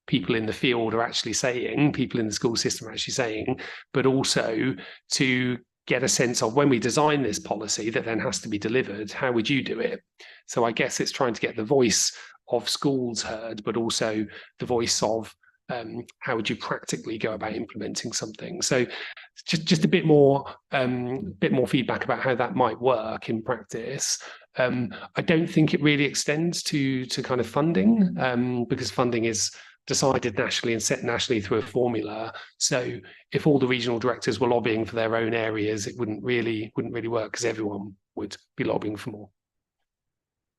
people in the field are actually saying, people in the school system are actually saying, but also to get a sense of, when we design this policy that then has to be delivered, how would you do it? So I guess it's trying to get the voice of schools heard, but also the voice of how would you practically go about implementing something. So just a bit more feedback about how that might work in practice. I don't think it really extends to kind of funding, because funding is decided nationally and set nationally through a formula. So if all the regional directors were lobbying for their own areas, it wouldn't really work, because everyone would be lobbying for more.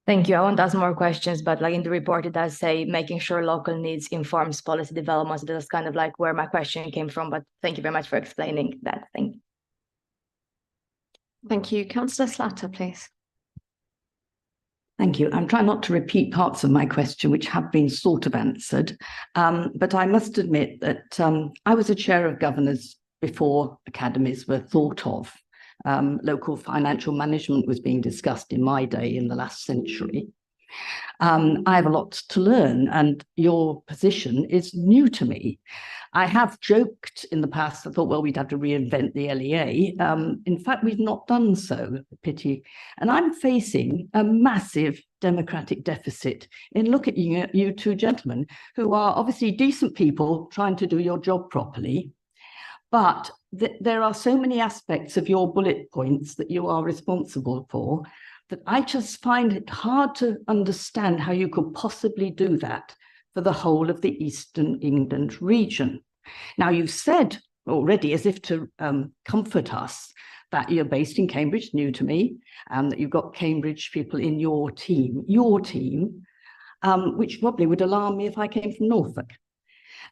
Thank you. I won't ask more questions, but like in the report, it does say making sure local needs informs policy development. So that's kind of like where my question came from, but thank you very much for explaining that. Thank you. Thank you. Councillor Slatter, please. Thank you. I'm trying not to repeat parts of my question, which have been sort of answered. But I must admit that I was a chair of governors before academies were thought of. Local financial management was being discussed in my day in the last century. I have a lot to learn, and your position is new to me. I have joked in the past, I thought, well, we'd have to reinvent the LEA. In fact, we've not done so, pity. And I'm facing a massive democratic deficit in looking at you two gentlemen who are obviously decent people trying to do your job properly. But there are so many aspects of your bullet points that you are responsible for that I just find it hard to understand how you could possibly do that for the whole of the Eastern England region. Now, you've said already, as if to comfort us, that you're based in Cambridge, new to me, and that you've got Cambridge people in your team, which probably would alarm me if I came from Norfolk.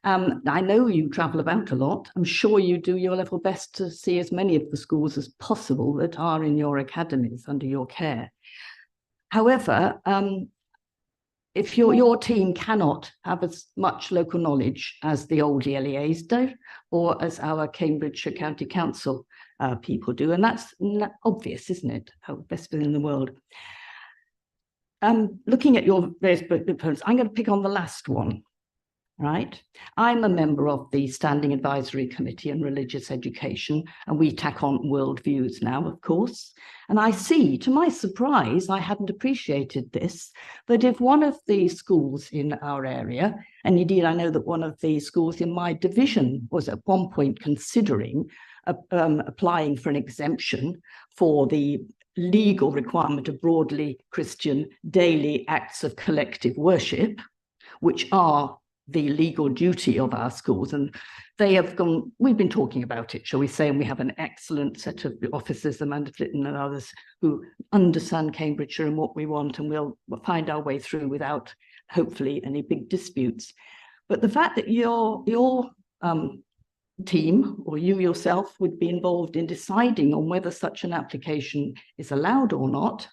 I know you travel about a lot. I'm sure you do your level best to see as many of the schools as possible that are in your academies under your care. However, if your team cannot have as much local knowledge as the old LEAs do, or as our Cambridgeshire County Council people do, and that's obvious, isn't it? How best in the world. Looking at your various proposals, I'm going to pick on the last one. Right. I'm a member of the Standing Advisory Committee on Religious Education, and we tack on worldviews now, of course. And I see, to my surprise, I hadn't appreciated this, that if one of the schools in our area, and indeed I know that one of the schools in my division was at one point considering applying for an exemption for the legal requirement of broadly Christian daily acts of collective worship, which are the legal duty of our schools, and they have gone, we've been talking about it, shall we say, and we have an excellent set of officers, Amanda Flitton and others, who understand Cambridgeshire and what we want, and we'll find our way through without, hopefully, any big disputes. But the fact that your team, or you yourself, would be involved in deciding on whether such an application is allowed or not,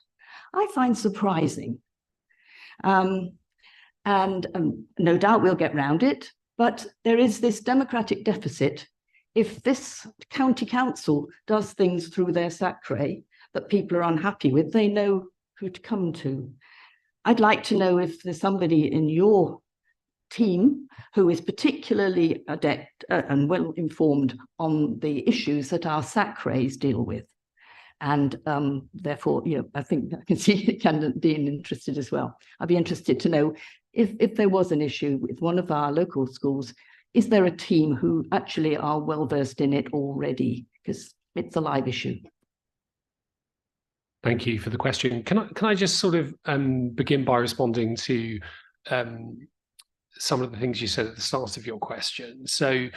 I find surprising. And no doubt we'll get round it, but there is this democratic deficit. If this county council does things through their SACRE that people are unhappy with, they know who to come to. I'd like to know if there's somebody in your team who is particularly adept and well informed on the issues that our SACREs deal with. And therefore, I think I can see Candidate Dean interested as well. I'd be interested to know if there was an issue with one of our local schools, is there a team who actually are well versed in it already? Because it's a live issue. Thank you for the question. Can I just sort of begin by responding to some of the things you said at the start of your question? So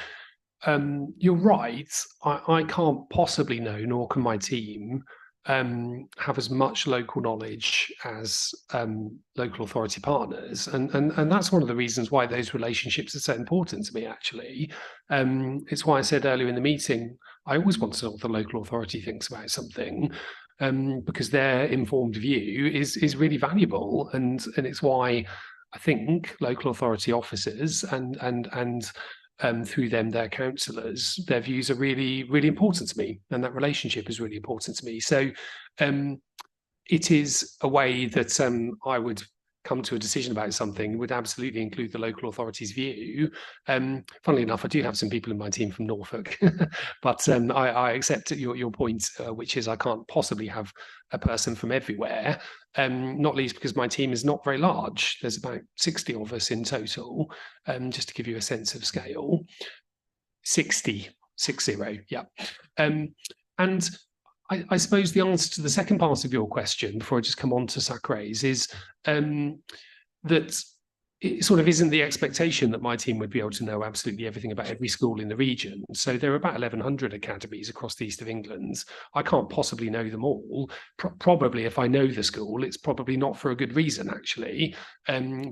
you're right. I can't possibly know, nor can my team have as much local knowledge as local authority partners, and that's one of the reasons why those relationships are so important to me. Actually, it's why I said earlier in the meeting I always want to know what the local authority thinks about something, because their informed view is really valuable, and it's why I think local authority officers and through them, their councillors, their views are really, really important to me, and that relationship is really important to me. So it is a way that I would come to a decision about something, would absolutely include the local authority's view. Funnily enough, I do have some people in my team from Norfolk, but I accept your point, which is I can't possibly have a person from everywhere, not least because my team is not very large. There's about 60 of us in total, just to give you a sense of scale. 60, yeah. And I suppose the answer to the second part of your question, before I just come on to SACREs, is that it sort of isn't the expectation that my team would be able to know absolutely everything about every school in the region. So there are about 1,100 academies across the east of England. I can't possibly know them all. Probably if I know the school, it's probably not for a good reason, actually.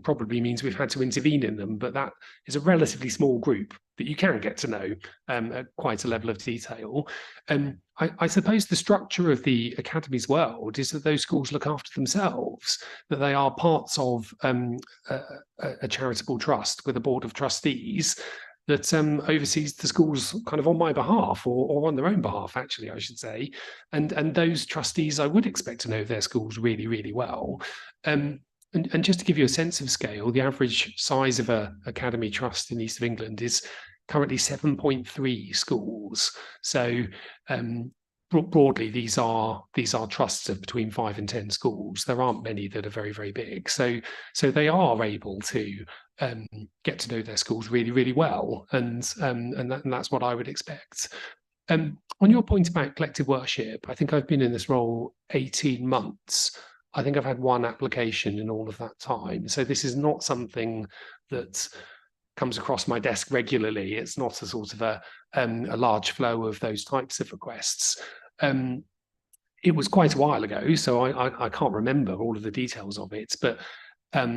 Probably means we've had to intervene in them, but that is a relatively small group. that you can get to know at quite a level of detail. I suppose the structure of the Academies world is that those schools look after themselves, that they are parts of a charitable trust with a board of trustees that oversees the schools kind of on my behalf, or on their own behalf, actually, I should say. And those trustees, I would expect to know their schools really, really well. And just to give you a sense of scale, the average size of a academy trust in the East of England is currently 7.3 schools. So broadly, these are trusts of between 5 and 10 schools. There aren't many that are very, very big. So they are able to get to know their schools really, really well, and that's what I would expect. On your point about collective worship, I think I've been in this role 18 months. I think I've had one application in all of that time. So this is not something that comes across my desk regularly. It's not a sort of a large flow of those types of requests. It was quite a while ago, so I can't remember all of the details of it, but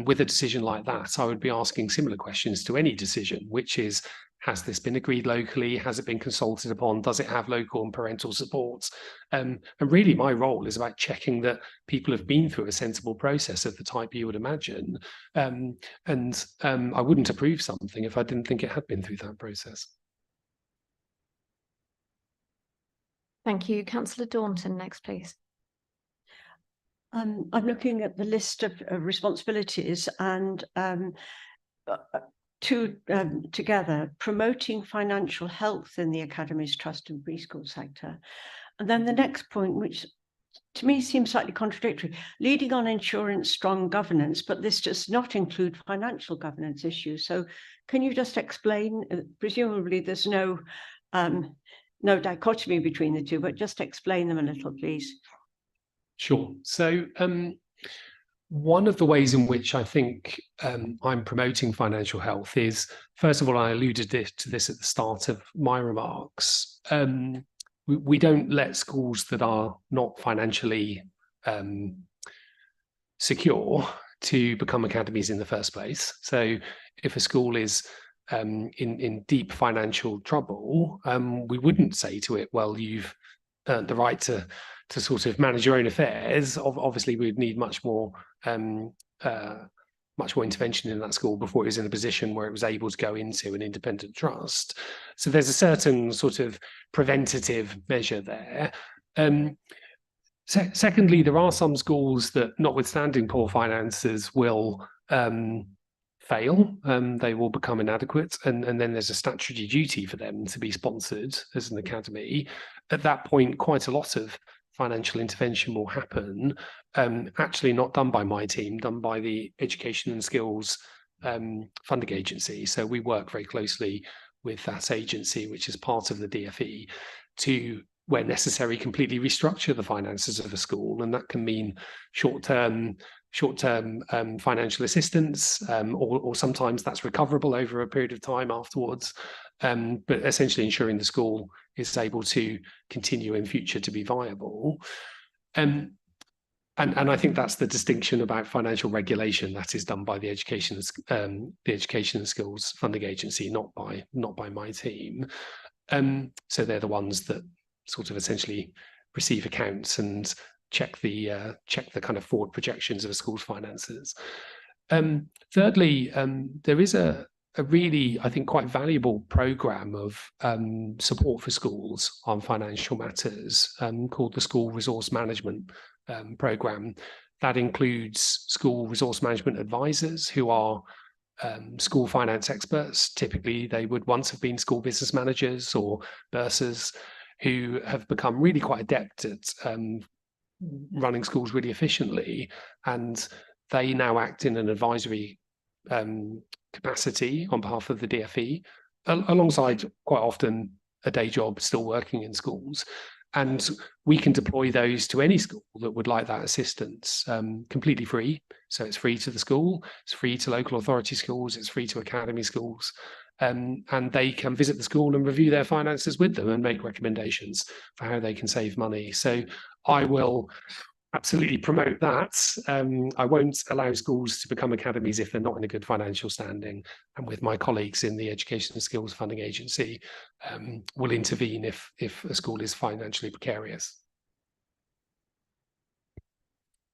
with a decision like that, I would be asking similar questions to any decision, which is, has this been agreed locally? Has it been consulted upon? Does it have local and parental support? And really, my role is about checking that people have been through a sensible process of the type you would imagine. I wouldn't approve something if I didn't think it had been through that process. Thank you. Councillor Daunton, next, please. I'm looking at the list of responsibilities, and together, promoting financial health in the Academies Trust and Preschool sector. And then the next point, which to me seems slightly contradictory, leading on ensuring strong governance, but this does not include financial governance issues. So can you just explain, presumably there's no dichotomy between the two, but just explain them a little, please. Sure. So one of the ways in which I think I'm promoting financial health is, first of all, I alluded to this at the start of my remarks. We don't let schools that are not financially secure to become academies in the first place. So if a school is in deep financial trouble, we wouldn't say to it, well, you've earned the right to sort of manage your own affairs. Obviously, we'd need much more intervention in that school before it was in a position where it was able to go into an independent trust. So there's a certain sort of preventative measure there. Secondly, there are some schools that, notwithstanding poor finances, will fail. They will become inadequate, and then there's a statutory duty for them to be sponsored as an academy. At that point, quite a lot of financial intervention will happen, actually not done by my team, done by the Education and Skills Funding Agency. So we work very closely with that agency, which is part of the DFE, to, where necessary, completely restructure the finances of a school. And that can mean short-term financial assistance, or sometimes that's recoverable over a period of time afterwards. But essentially ensuring the school is able to continue in future to be viable. And I think that's the distinction about financial regulation that is done by the Education and Skills Funding Agency, not by my team. So they're the ones that sort of essentially receive accounts and check the kind of forward projections of a school's finances. Thirdly, there is a really, I think, quite valuable programme of support for schools on financial matters called the School Resource Management Programme. That includes school resource management advisors who are school finance experts. Typically, they would once have been school business managers or bursars who have become really quite adept at running schools really efficiently, and they now act in an advisory capacity on behalf of the DFE, alongside quite often a day job still working in schools. And we can deploy those to any school that would like that assistance, completely free. So it's free to the school, it's free to local authority schools, it's free to academy schools. And they can visit the school and review their finances with them and make recommendations for how they can save money. So I will absolutely promote that. I won't allow schools to become academies if they're not in a good financial standing. And with my colleagues in the Education and Skills Funding Agency, will intervene if a school is financially precarious.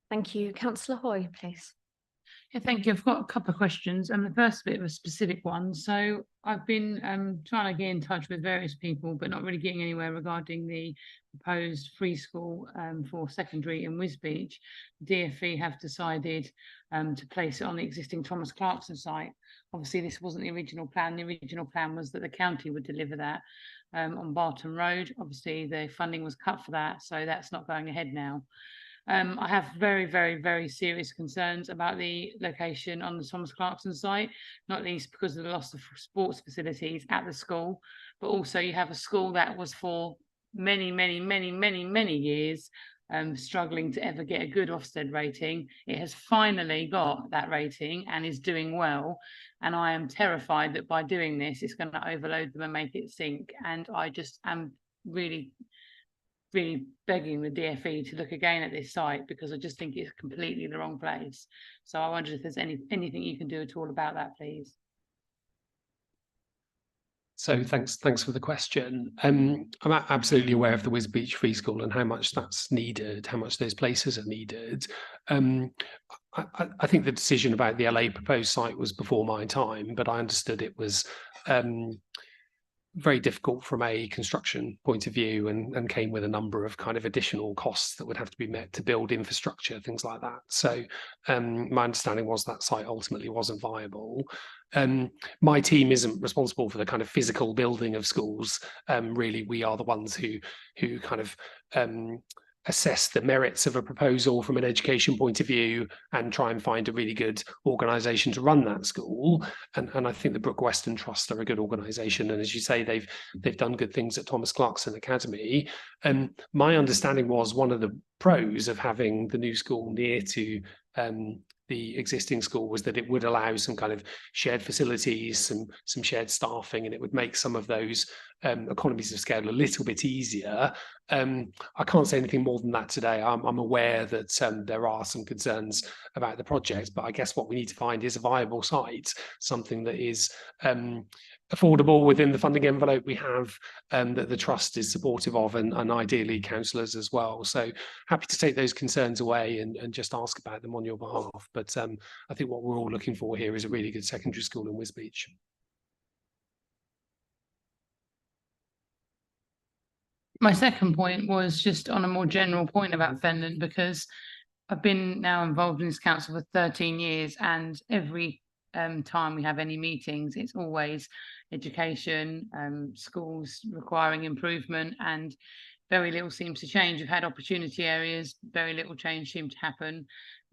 Thank you. Councillor Hoy, please. Yeah, thank you. I've got a couple of questions, and the first bit of a specific one. So I've been trying to get in touch with various people, but not really getting anywhere regarding the proposed free school for secondary in Wisbech. DfE have decided to place it on the existing Thomas Clarkson site. Obviously, this wasn't the original plan. The original plan was that the county would deliver that on Barton Road. Obviously, the funding was cut for that, so that's not going ahead now. I have very, very, very serious concerns about the location on the Thomas Clarkson site, not least because of the loss of sports facilities at the school, but also you have a school that was for many, many, many, many, many years struggling to ever get a good Ofsted rating. It has finally got that rating and is doing well. And I am terrified that by doing this, it's going to overload them and make it sink. And I just am really begging the DfE to look again at this site, because I just think it's completely the wrong place. So I wonder if there's anything you can do at all about that, please. So thanks for the question. I'm absolutely aware of the Wisbech Free School and how much that's needed, how much those places are needed. I think the decision about the LA proposed site was before my time, but I understood it was very difficult from a construction point of view, and came with a number of kind of additional costs that would have to be met to build infrastructure, things like that. So my understanding was that site ultimately wasn't viable. My team isn't responsible for the kind of physical building of schools. Really, we are the ones who kind of assess the merits of a proposal from an education point of view and try and find a really good organisation to run that school. And I think the Brooke Western Trust are a good organisation. And as you say, they've done good things at Thomas Clarkson Academy. And my understanding was one of the pros of having the new school near to the existing school was that it would allow some kind of shared facilities, some shared staffing, and it would make some of those economies of scale a little bit easier. I can't say anything more than that today. I'm aware that there are some concerns about the project, but I guess what we need to find is a viable site, something that is affordable within the funding envelope we have, that the trust is supportive of, and ideally councillors as well. So happy to take those concerns away and just ask about them on your behalf. But I think what we're all looking for here is a really good secondary school in Wisbech. My second point was just on a more general point about Fenland, because I've been now involved in this council for 13 years, and every time we have any meetings, it's always education, schools requiring improvement, and very little seems to change. We've had opportunity areas, very little change seemed to happen.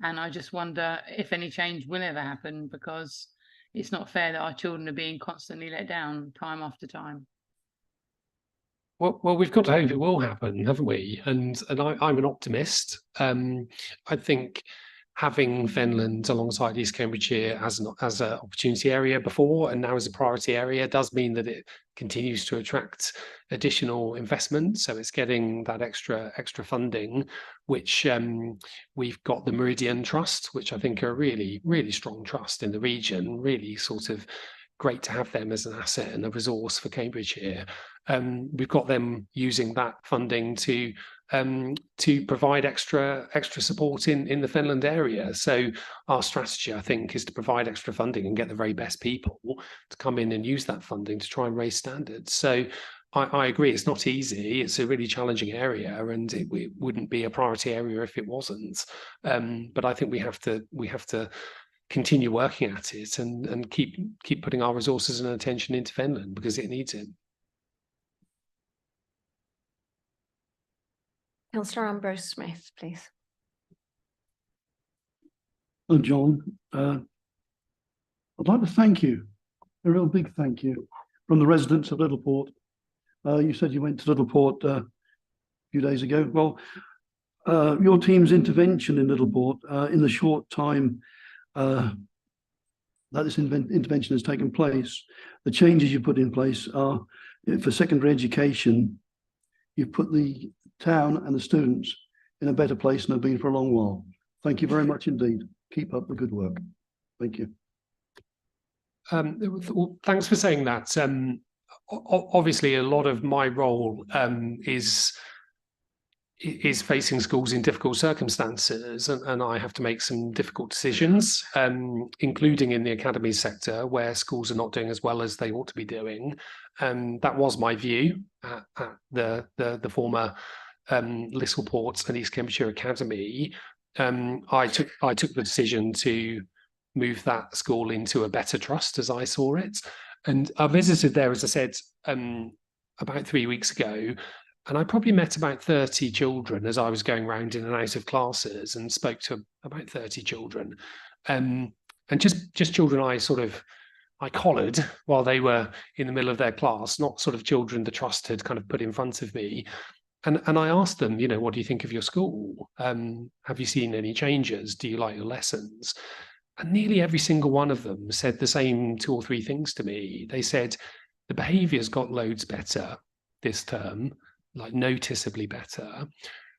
And I just wonder if any change will ever happen, because it's not fair that our children are being constantly let down time after time. Well, we've got to hope it will happen, haven't we? And I'm an optimist. I think having Fenland alongside East Cambridgeshire as an opportunity area before and now as a priority area does mean that it continues to attract additional investment. So it's getting that extra funding, which we've got the Meridian Trust, which I think are a really, really strong trust in the region, really sort of great to have them as an asset and a resource for Cambridgeshire. We've got them using that funding to provide extra support in the Fenland area. So our strategy, I think, is to provide extra funding and get the very best people to come in and use that funding to try and raise standards. So I agree, it's not easy. It's a really challenging area, and it wouldn't be a priority area if it wasn't. But I think we have to continue working at it and keep putting our resources and attention into Fenland, because it needs it. Councillor Ambrose Smith, please. Hello, John. I'd like to thank you, a real big thank you, from the residents of Littleport. You said you went to Littleport a few days ago. Well, your team's intervention in Littleport in the short time that this intervention has taken place, the changes you put in place are for secondary education. You've put the town and the students in a better place than they've been for a long while. Thank you very much indeed. Keep up the good work. Thank you. Well, thanks for saying that. Obviously, a lot of my role is facing schools in difficult circumstances, and I have to make some difficult decisions, including in the academy sector where schools are not doing as well as they ought to be doing. That was my view at the former Littleport and East Cambridgeshire Academy. I took the decision to move that school into a better trust as I saw it. And I visited there, as I said, about 3 weeks ago, and I probably met about 30 children as I was going around in and out of classes and spoke to about 30 children. And just children I collared while they were in the middle of their class, not sort of children the trust had kind of put in front of me. And I asked them, you know, what do you think of your school? Have you seen any changes? Do you like your lessons? And nearly every single one of them said the same 2 or 3 things to me. They said the behaviours got loads better this term, like noticeably better.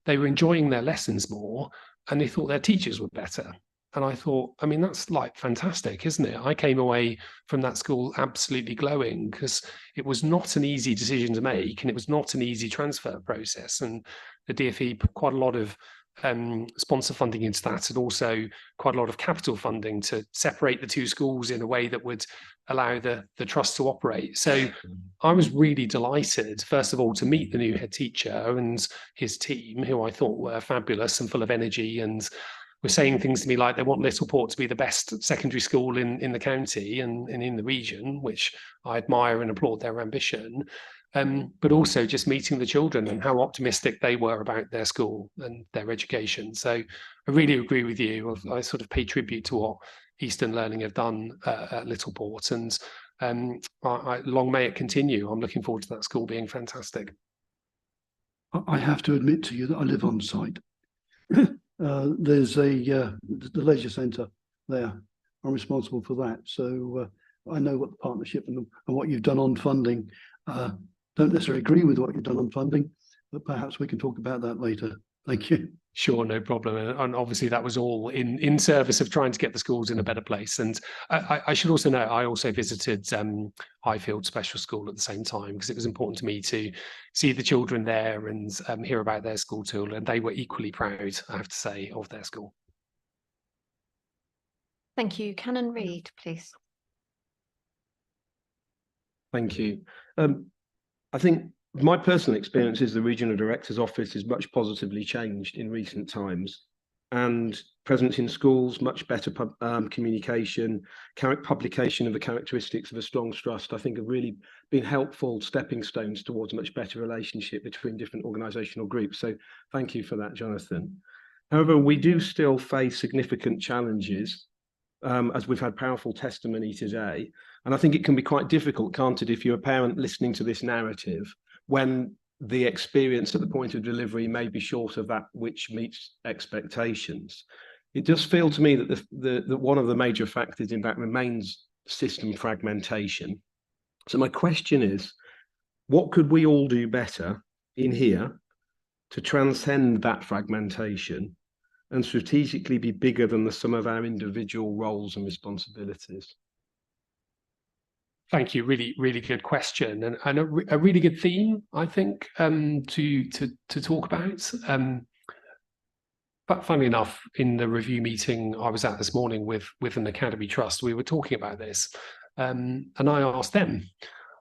They were enjoying their lessons more, and they thought their teachers were better. And I thought, I mean, that's like fantastic, isn't it? I came away from that school absolutely glowing, because it was not an easy decision to make, and it was not an easy transfer process. And the DfE put quite a lot of sponsor funding into that, and also quite a lot of capital funding to separate the 2 schools in a way that would allow the trust to operate. So I was really delighted, first of all, to meet the new head teacher and his team, who I thought were fabulous and full of energy, and were saying things to me like they want Littleport to be the best secondary school in the county and in the region, which I admire and applaud their ambition. But also just meeting the children and how optimistic they were about their school and their education. So I really agree with you. I sort of pay tribute to what Eastern Learning have done at Littleport, and long may it continue. I'm looking forward to that school being fantastic. I have to admit to you that I live on site. There's the leisure centre there. I'm responsible for that. So I know what the partnership and what you've done on funding. Don't necessarily agree with what you've done on funding, but perhaps we can talk about that later. Thank you. Sure, no problem. And obviously that was all in service of trying to get the schools in a better place. And I should also note, I also visited Highfield Special School at the same time, because it was important to me to see the children there and hear about their school too. And they were equally proud, I have to say, of their school. Thank you. Canon Reid, please. Thank you. I think my personal experience is the Regional Director's Office is much positively changed in recent times, and presence in schools, much better communication, publication of the characteristics of a strong trust, I think have really been helpful stepping stones towards a much better relationship between different organisational groups. So thank you for that, Jonathan. However, we do still face significant challenges, as we've had powerful testimony today. And I think it can be quite difficult, can't it, if you're a parent listening to this narrative, when the experience at the point of delivery may be short of that which meets expectations. It does feel to me that that one of the major factors in that remains system fragmentation. So my question is, what could we all do better in here to transcend that fragmentation and strategically be bigger than the sum of our individual roles and responsibilities? Thank you. Really, really good question, and a really good theme, I think, to talk about. But funnily enough, in the review meeting I was at this morning with an academy trust, we were talking about this, and I asked them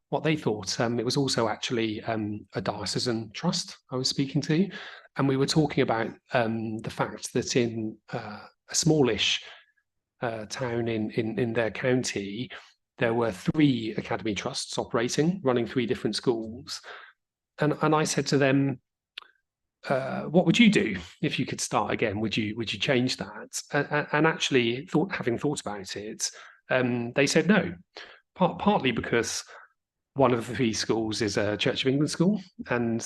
what they thought. It was also actually a diocesan trust I was speaking to, and we were talking about the fact that in a smallish town in their county, there were 3 academy trusts operating, running 3 different schools. And I said to them, what would you do if you could start again? Would you change that? And actually, having thought about it, they said no, partly because one of the 3 schools is a Church of England school, and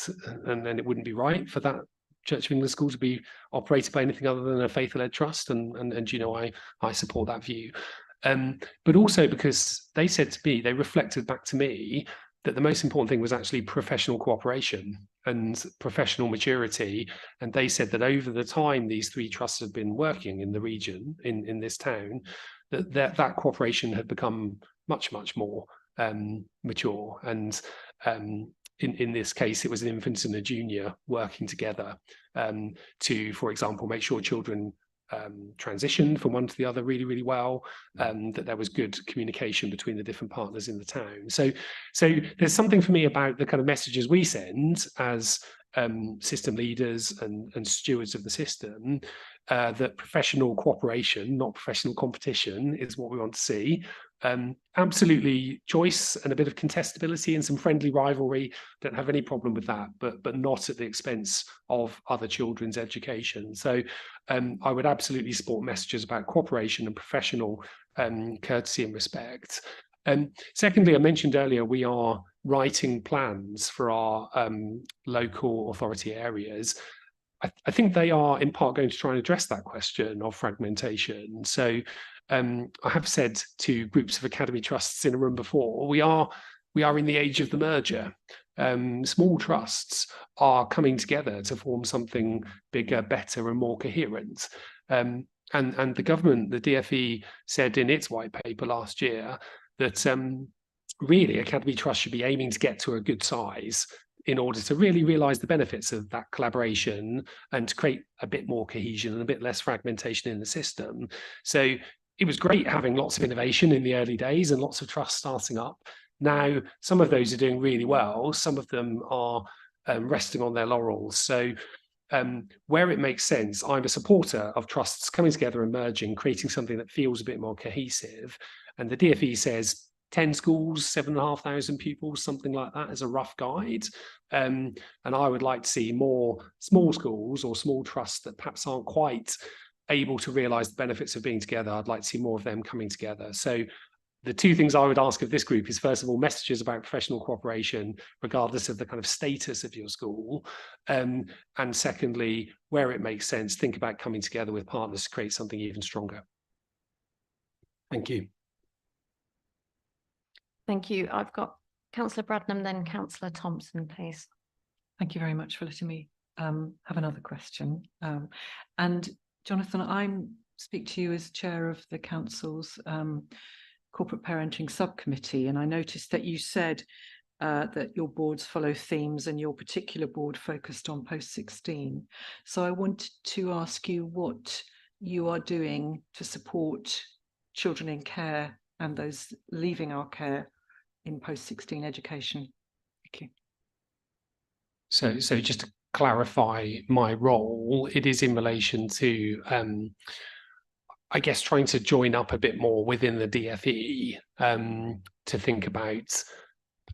then it wouldn't be right for that Church of England school to be operated by anything other than a faith-led trust. And you know, I support that view. But also because they said to me, they reflected back to me that the most important thing was actually professional cooperation and professional maturity. And they said that over the time these three trusts have been working in the region, in this town, that cooperation had become much more mature. And in this case, it was an infant and a junior working together to, for example, make sure children transitioned from one to the other really well, that there was good communication between the different partners in the town. So there's something for me about the kind of messages we send as system leaders and stewards of the system, that professional cooperation, not professional competition, is what we want to see. Absolutely choice and a bit of contestability and some friendly rivalry, don't have any problem with that, but not at the expense of other children's education. So I would absolutely support messages about cooperation and professional courtesy and respect. Secondly, I mentioned earlier, we are writing plans for our local authority areas. I think they are in part going to try and address that question of fragmentation. So I have said to groups of academy trusts in a room before, we are in the age of the merger. Small trusts are coming together to form something bigger, better, and more coherent. And the government, the DfE, said in its white paper last year that really academy trusts should be aiming to get to a good size in order to really realise the benefits of that collaboration and to create a bit more cohesion and a bit less fragmentation in the system. So it was great having lots of innovation in the early days and lots of trusts starting up. Now, some of those are doing really well. Some of them are resting on their laurels. So where it makes sense, I'm a supporter of trusts coming together and merging, creating something that feels a bit more cohesive. And the DfE says 10 schools, 7,500 pupils, something like that as a rough guide. And I would like to see more small schools or small trusts that perhaps aren't quite able to realise the benefits of being together. I'd like to see more of them coming together. So the two things I would ask of this group is, first of all, messages about professional cooperation, regardless of the kind of status of your school. And secondly, where it makes sense, think about coming together with partners to create something even stronger. Thank you. Thank you. I've got Councillor Bradnam, then Councillor Thompson, please. Thank you very much for letting me have another question. And Jonathan, I speak to you as chair of the council's corporate parenting subcommittee, and I noticed that you said that your boards follow themes and your particular board focused on post-16. So I wanted to ask you what you are doing to support children in care and those leaving our care in post-16 education. Thank you. So just to clarify my role, it is in relation to I guess trying to join up a bit more within the DfE to think about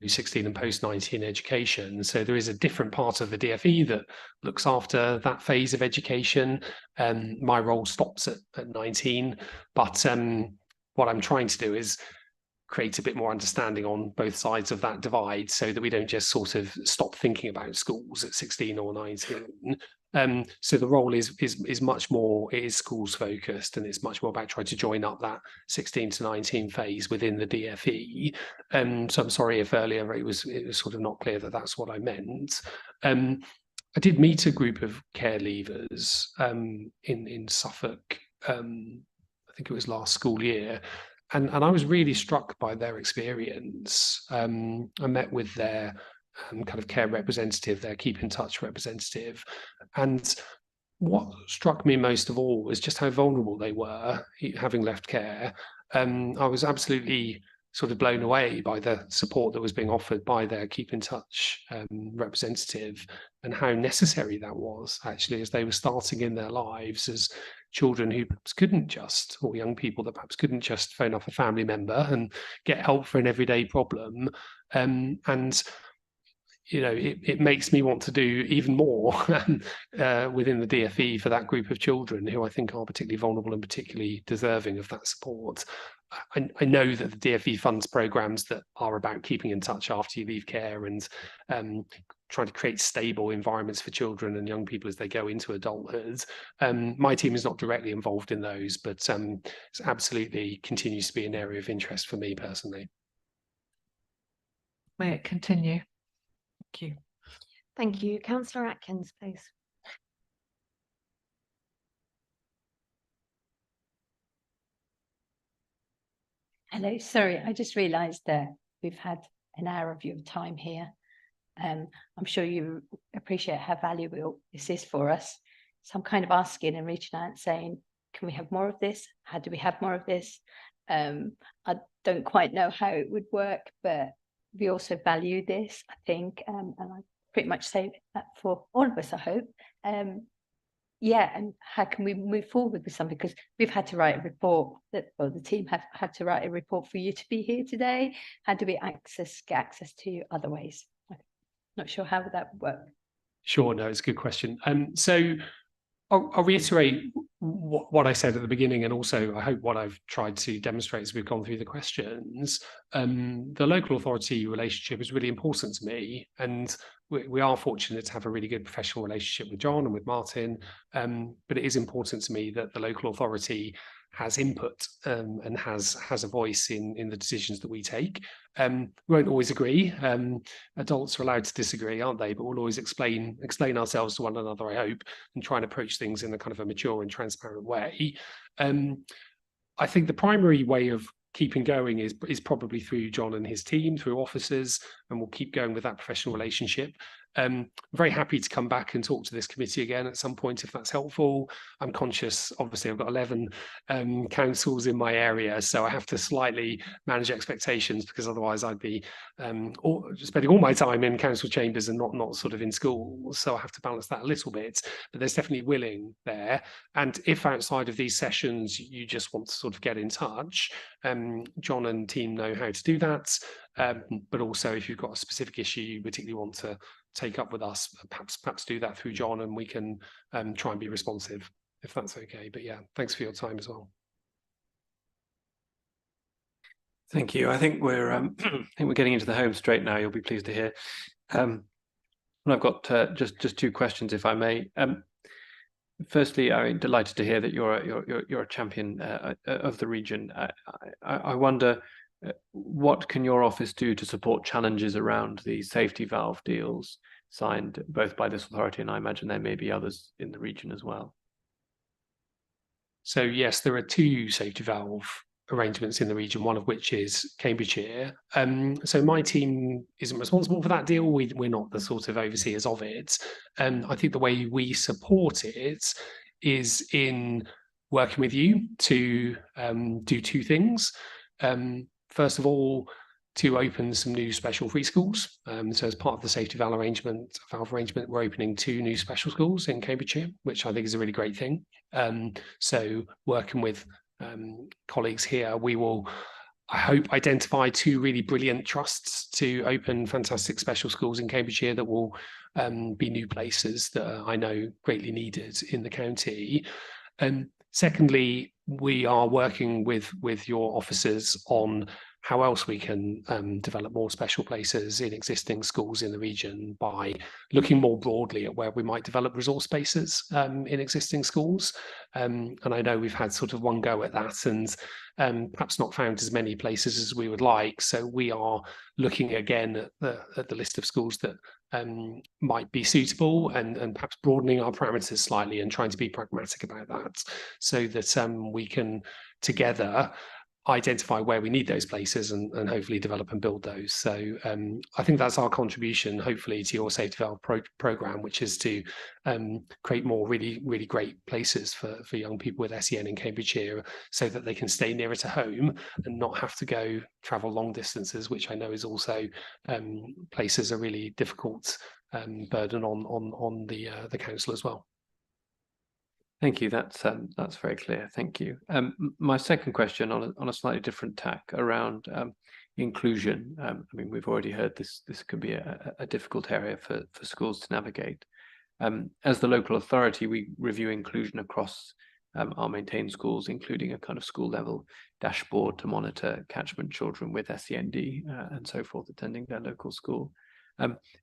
post-16 and post-19 education. So there is a different part of the DfE that looks after that phase of education. My role stops at 19, but what I'm trying to do is create a bit more understanding on both sides of that divide so that we don't just sort of stop thinking about schools at 16 or 19. So the role is much more, it is schools focused, and it's much more about trying to join up that 16 to 19 phase within the DfE. So I'm sorry if earlier it was sort of not clear that that's what I meant. I did meet a group of care leavers in Suffolk, I think it was last school year, and I was really struck by their experience. I met with their kind of care representative, their Keep in Touch representative, and what struck me most of all was just how vulnerable they were, having left care. I was absolutely sort of blown away by the support that was being offered by their Keep in Touch representative, and how necessary that was actually as they were starting in their lives as children who perhaps couldn't just, or young people that perhaps couldn't just phone up a family member and get help for an everyday problem. And you know, it makes me want to do even more within the DfE for that group of children who I think are particularly vulnerable and particularly deserving of that support. I know that the DfE funds programs that are about keeping in touch after you leave care and trying to create stable environments for children and young people as they go into adulthood. My team is not directly involved in those, but it absolutely continues to be an area of interest for me personally. may it continue. Thank you. Thank you. Councillor Atkins, please. Hello, sorry, I just realised that we've had an hour of your time here. I'm sure you appreciate how valuable this is for us. So I'm kind of asking and reaching out and saying, can we have more of this? How do we have more of this? I don't quite know how it would work, but we also value this, I think, and I pretty much say that for all of us, I hope. Yeah, and how can we move forward with something? Because we've had to write a report that, well, the team have had to write a report for you to be here today. How do we get access to you other ways? I'm not sure how that would work. Sure, no, it's a good question. So I'll reiterate what I said at the beginning, and also I hope what I've tried to demonstrate as we've gone through the questions. The local authority relationship is really important to me, and we are fortunate to have a really good professional relationship with John and with Martin, but it is important to me that the local authority has input and has a voice in the decisions that we take. We won't always agree. Adults are allowed to disagree, aren't they? But we'll always explain ourselves to one another, I hope, and try and approach things in a kind of a mature and transparent way. I think the primary way of keeping going is probably through John and his team, through officers, and we'll keep going with that professional relationship. I'm very happy to come back and talk to this committee again at some point if that's helpful. I'm conscious, obviously, I've got 11 councils in my area, so I have to slightly manage expectations, because otherwise I'd be spending all my time in council chambers and not sort of in schools. So I have to balance that a little bit, but there's definitely willing there. And if outside of these sessions you just want to sort of get in touch, John and team know how to do that. But also, if you've got a specific issue you particularly want to take up with us, perhaps do that through John, and we can try and be responsive, if that's okay. But yeah, thanks for your time as well. Thank you. I think we're getting into the home straight now. You'll be pleased to hear. And I've got just two questions, if I may. Firstly, I'm delighted to hear that you're a champion of the region. I wonder, what can your office do to support challenges around the safety valve deals signed both by this authority, and I imagine there may be others in the region as well? So yes, there are 2 safety valve arrangements in the region, one of which is Cambridgeshire. So my team isn't responsible for that deal. We're not the sort of overseers of it. I think the way we support it is in working with you to do 2 things. First of all, to open some new special free schools. So as part of the safety valve arrangement, we're opening 2 new special schools in Cambridgeshire, which I think is a really great thing. So working with colleagues here, we will, I hope, identify 2 really brilliant trusts to open fantastic special schools in Cambridgeshire that will be new places that I know greatly needed in the county. Secondly, we are working with your officers on how else we can develop more special places in existing schools in the region by looking more broadly at where we might develop resource spaces in existing schools. And I know we've had sort of one go at that and perhaps not found as many places as we would like. So we are looking again at the list of schools that might be suitable and perhaps broadening our parameters slightly and trying to be pragmatic about that, so that we can together identify where we need those places and hopefully develop and build those. So I think that's our contribution, hopefully, to your safety valve program, which is to create more really, really great places for young people with SEN in Cambridgeshire, so that they can stay nearer to home and not have to travel long distances, which I know is also places a really difficult burden on the council as well. Thank you. That's very clear. Thank you. My second question on a slightly different tack around inclusion. I mean, we've already heard this could be a difficult area for schools to navigate. As the local authority, we review inclusion across our maintained schools, including a kind of school level dashboard to monitor catchment children with SEND and so forth attending their local school.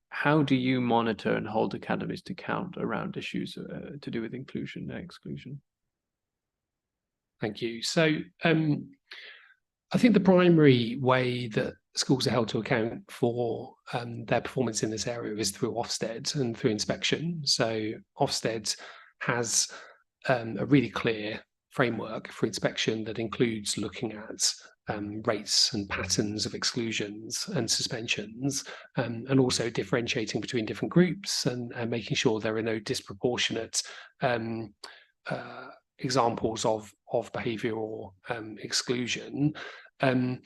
How do you monitor and hold academies to account around issues to do with inclusion and exclusion? Thank you. So I think the primary way that schools are held to account for their performance in this area is through Ofsted and through inspection. So Ofsted has a really clear framework for inspection that includes looking at rates and patterns of exclusions and suspensions, and also differentiating between different groups and making sure there are no disproportionate examples of behaviour or exclusion. And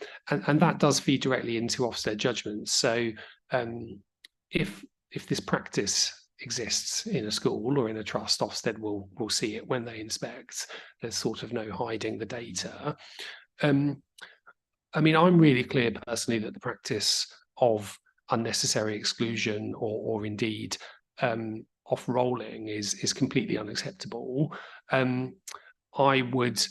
that does feed directly into Ofsted judgments. So if this practice exists in a school or in a trust, Ofsted will see it when they inspect. There's sort of no hiding the data. I mean, I'm really clear personally that the practice of unnecessary exclusion or indeed off-rolling is completely unacceptable. I would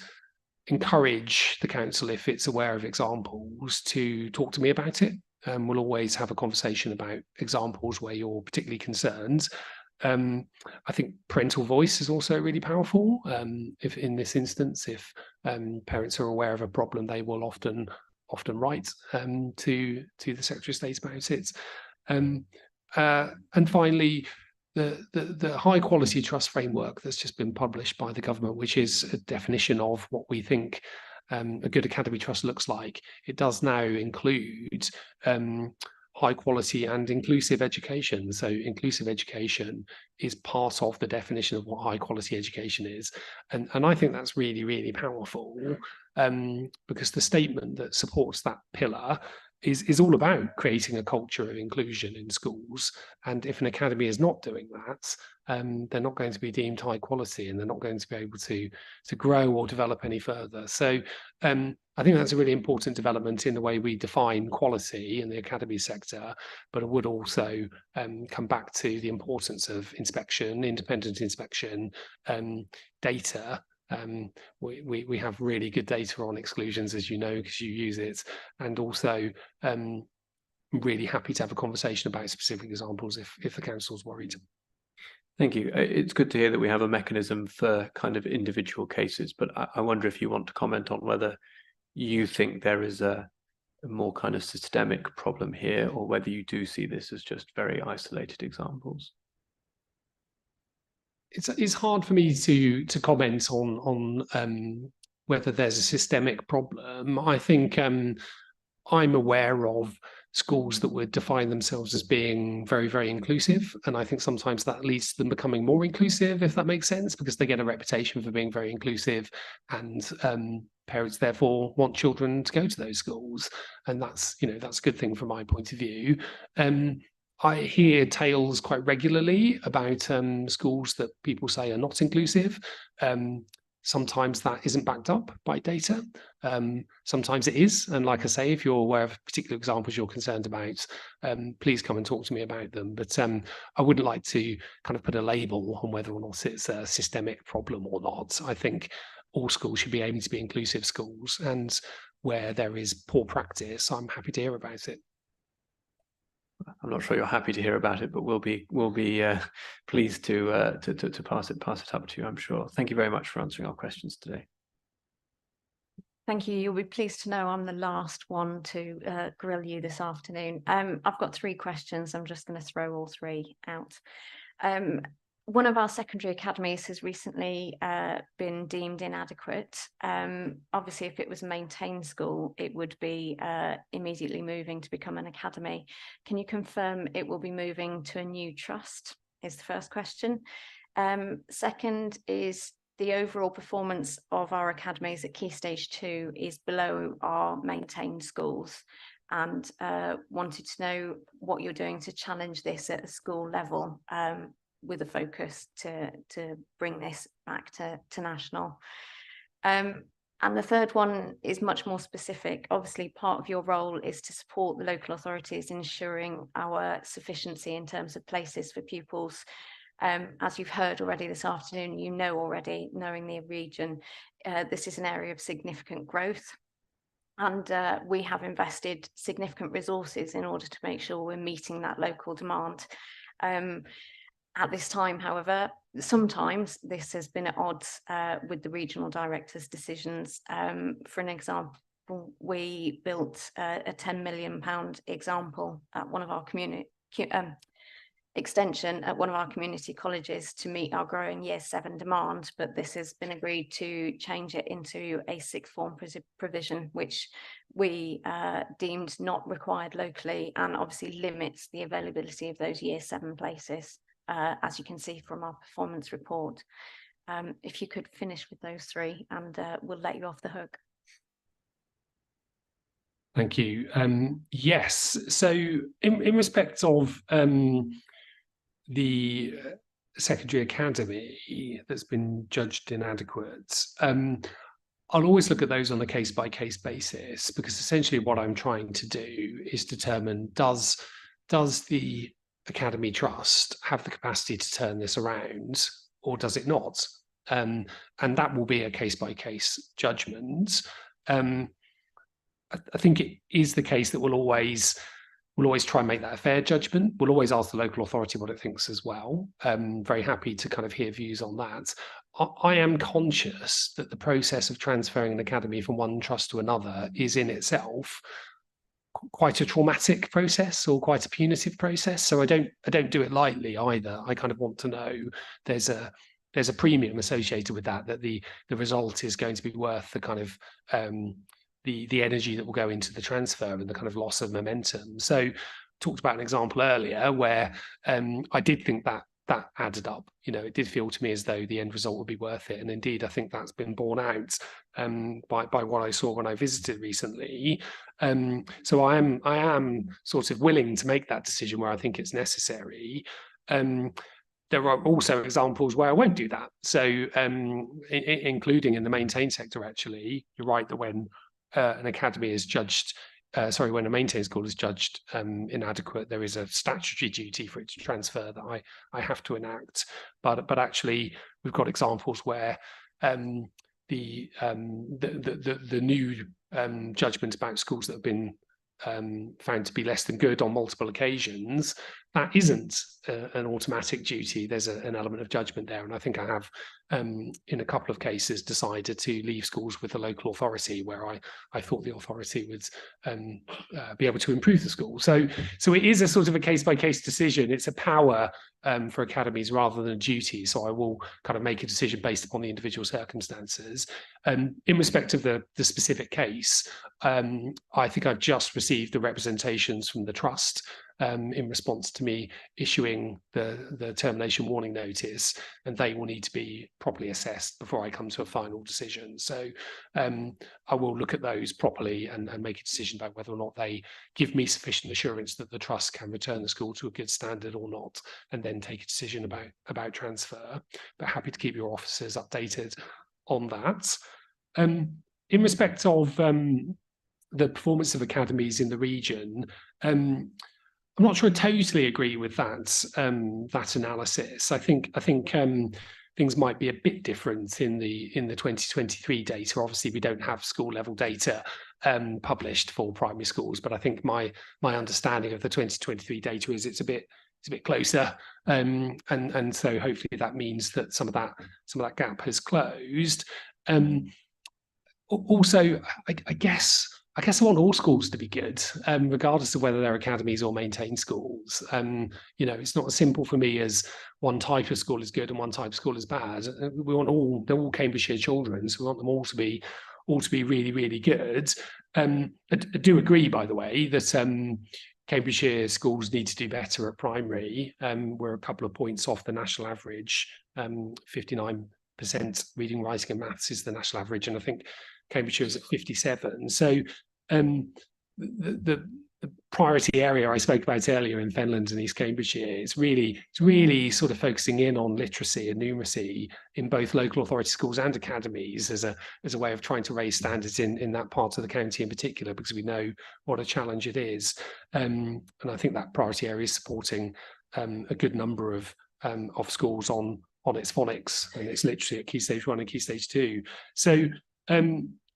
encourage the council, if it's aware of examples, to talk to me about it. We'll always have a conversation about examples where you're particularly concerned. I think parental voice is also really powerful. If in this instance, if parents are aware of a problem, they will often write to the Secretary of State about it. And finally, the high quality trust framework that's just been published by the government, which is a definition of what we think a good academy trust looks like. It does now include high quality and inclusive education. So inclusive education is part of the definition of what high quality education is. And I think that's really, really powerful, because the statement that supports that pillar is all about creating a culture of inclusion in schools. And if an academy is not doing that, they're not going to be deemed high quality, and they're not going to be able to grow or develop any further. So I think that's a really important development in the way we define quality in the academy sector, but I would also come back to the importance of inspection, independent inspection, data. We have really good data on exclusions, as you know, because you use it, and also really happy to have a conversation about specific examples if the council's worried. Thank you. It's good to hear that we have a mechanism for kind of individual cases, but I wonder if you want to comment on whether you think there is a more kind of systemic problem here, or whether you do see this as just very isolated examples. It's hard for me to comment on whether there's a systemic problem. I think I'm aware of schools that would define themselves as being very, very inclusive. And I think sometimes that leads to them becoming more inclusive, if that makes sense, because they get a reputation for being very inclusive, and parents therefore want children to go to those schools. And that's a good thing from my point of view. I hear tales quite regularly about schools that people say are not inclusive. Sometimes that isn't backed up by data. Sometimes it is. And like I say, if you're aware of particular examples you're concerned about, please come and talk to me about them. But I wouldn't like to kind of put a label on whether or not it's a systemic problem or not. I think all schools should be aiming to be inclusive schools. And where there is poor practice, I'm happy to hear about it. I'm not sure you're happy to hear about it, but we'll be pleased to pass it up to you, I'm sure. Thank you very much for answering our questions today. Thank you. You'll be pleased to know I'm the last one to grill you this afternoon. I've got 3 questions. I'm just going to throw all 3 out. One of our secondary academies has recently been deemed inadequate. Obviously, if it was a maintained school, it would be immediately moving to become an academy. Can you confirm it will be moving to a new trust, is the first question. Second is the overall performance of our academies at Key Stage 2 is below our maintained schools, and wanted to know what you're doing to challenge this at a school level, with a focus to bring this back to national. And the third one is much more specific. Obviously, part of your role is to support the local authorities ensuring our sufficiency in terms of places for pupils. As you've heard already this afternoon, you know already, knowing the region, this is an area of significant growth. And we have invested significant resources in order to make sure we're meeting that local demand. At this time, however, sometimes this has been at odds with the regional director's decisions. For an example, we built a £10 million example at one of our extension at one of our community colleges to meet our growing Year 7 demand, but this has been agreed to change it into a sixth form provision, which we deemed not required locally, and obviously limits the availability of those Year 7 places, as you can see from our performance report. If you could finish with those three, and we'll let you off the hook. Thank you. Yes, so in respect of the secondary academy that's been judged inadequate, I'll always look at those on a case-by-case basis, because essentially what I'm trying to do is determine, does the Academy Trust have the capacity to turn this around, or does it not? And that will be a case-by-case judgment. I think it is the case that we'll always try and make that a fair judgment. We'll always ask the local authority what it thinks as well. Very happy to kind of hear views on that. I am conscious that the process of transferring an academy from one trust to another is in itself quite a traumatic process, or quite a punitive process. So I don't do it lightly either. I kind of want to know there's a premium associated with that the result is going to be worth the kind of the energy that will go into the transfer and the kind of loss of momentum. So talked about an example earlier where I did think that added up. You know, it did feel to me as though the end result would be worth it. And indeed, I think that's been borne out by what I saw when I visited recently. So I am sort of willing to make that decision where I think it's necessary. There are also examples where I won't do that. So including in the maintained sector, actually, you're right that when an academy is judged, when a maintained school is judged inadequate, there is a statutory duty for it to transfer that I have to enact. But actually, we've got examples where the new judgment about schools that have been found to be less than good on multiple occasions, that isn't an automatic duty. There's an element of judgment there, and I think I have in a couple of cases decided to leave schools with the local authority where I thought the authority would be able to improve the school. So it is a sort of a case-by-case decision. It's a power for academies rather than a duty. So I will kind of make a decision based upon the individual circumstances. In respect of the specific case, I think I've just received the representations from the trust in response to me issuing the termination warning notice, and they will need to be properly assessed before I come to a final decision. So I will look at those properly and make a decision about whether or not they give me sufficient assurance that the trust can return the school to a good standard or not, and then take a decision about transfer. But happy to keep your officers updated on that. In respect of the performance of academies in the region, I'm not sure I totally agree with that analysis. I think things might be a bit different in the 2023 data. Obviously, we don't have school level data published for primary schools, but I think my understanding of the 2023 data is it's a bit closer, and so hopefully that means that some of that gap has closed. Also, I guess I want all schools to be good, regardless of whether they're academies or maintained schools. You know, it's not as simple for me as one type of school is good and one type of school is bad. We want they're all Cambridgeshire children, so we want them all to be really, really good. I do agree, by the way, that Cambridgeshire schools need to do better at primary. We're a couple of points off the national average. 59% reading, writing and maths is the national average, and I think Cambridgeshire is at 57. So the priority area I spoke about earlier in Fenland and East Cambridgeshire, it's really sort of focusing in on literacy and numeracy in both local authority schools and academies as a way of trying to raise standards in that part of the county in particular, because we know what a challenge it is. And I think that priority area is supporting a good number of schools on its phonics and its literacy at Key Stage 1 and Key Stage 2. So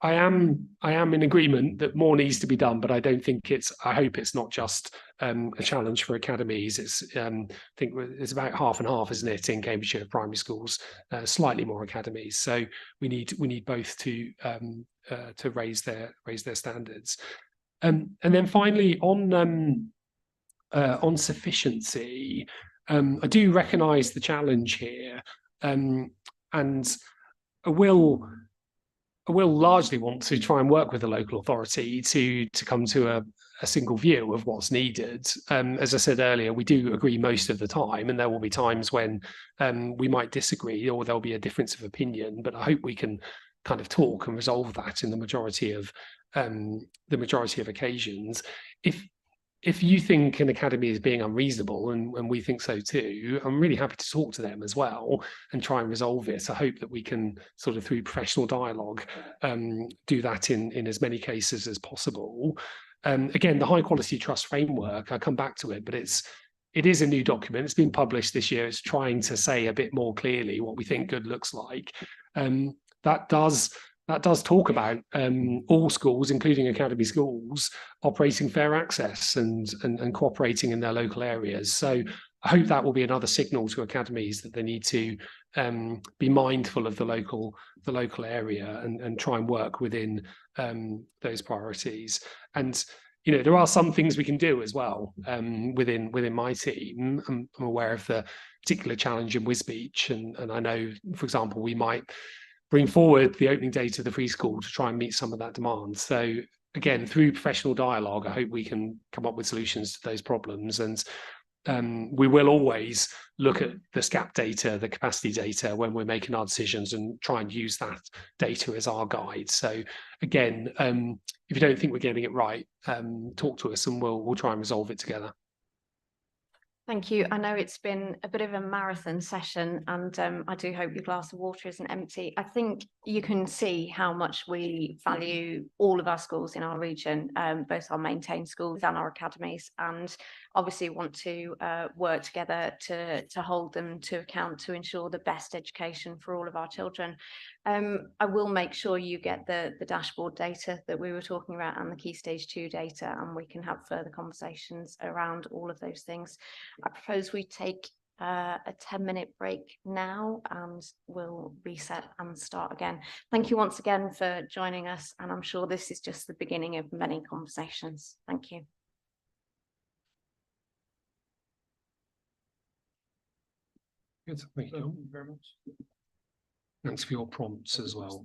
I am in agreement that more needs to be done, but I hope it's not just a challenge for academies. I think it's about half and half, isn't it, in Cambridgeshire primary schools, slightly more academies. So we need both to to raise their standards. And then finally on sufficiency, I do recognise the challenge here, and I will largely want to try and work with the local authority to come to a single view of what's needed. As I said earlier, we do agree most of the time, and there will be times when we might disagree or there'll be a difference of opinion, but I hope we can kind of talk and resolve that in the majority of occasions. If you think an academy is being unreasonable, and we think so too, I'm really happy to talk to them as well and try and resolve it. I hope that we can sort of, through professional dialogue, do that in as many cases as possible. Again, the high quality trust framework, I come back to it, but it is a new document. It's been published this year. It's trying to say a bit more clearly what we think good looks like. That does talk about all schools, including academy schools, operating fair access and cooperating in their local areas. So I hope that will be another signal to academies that they need to be mindful of the local area and try and work within those priorities. And there are some things we can do as well within my team. I'm aware of the particular challenge in Wisbech, and I know, for example, we might bring forward the opening date of the free school to try and meet some of that demand. So again, through professional dialogue, I hope we can come up with solutions to those problems. And we will always look at the SCAP data, the capacity data, when we're making our decisions, and try and use that data as our guide. So again, if you don't think we're getting it right, talk to us and we'll try and resolve it together. Thank you. I know it's been a bit of a marathon session, and I do hope your glass of water isn't empty. I think you can see how much we value all of our schools in our region, both our maintained schools and our academies, and obviously want to work together to hold them to account to ensure the best education for all of our children. I will make sure you get the dashboard data that we were talking about and the Key Stage 2 data, and we can have further conversations around all of those things. I propose we take a 10-minute break now, and we'll reset and start again. Thank you once again for joining us, and I'm sure this is just the beginning of many conversations. Thank you. Good. Thank you very much. Thanks for your prompts as well.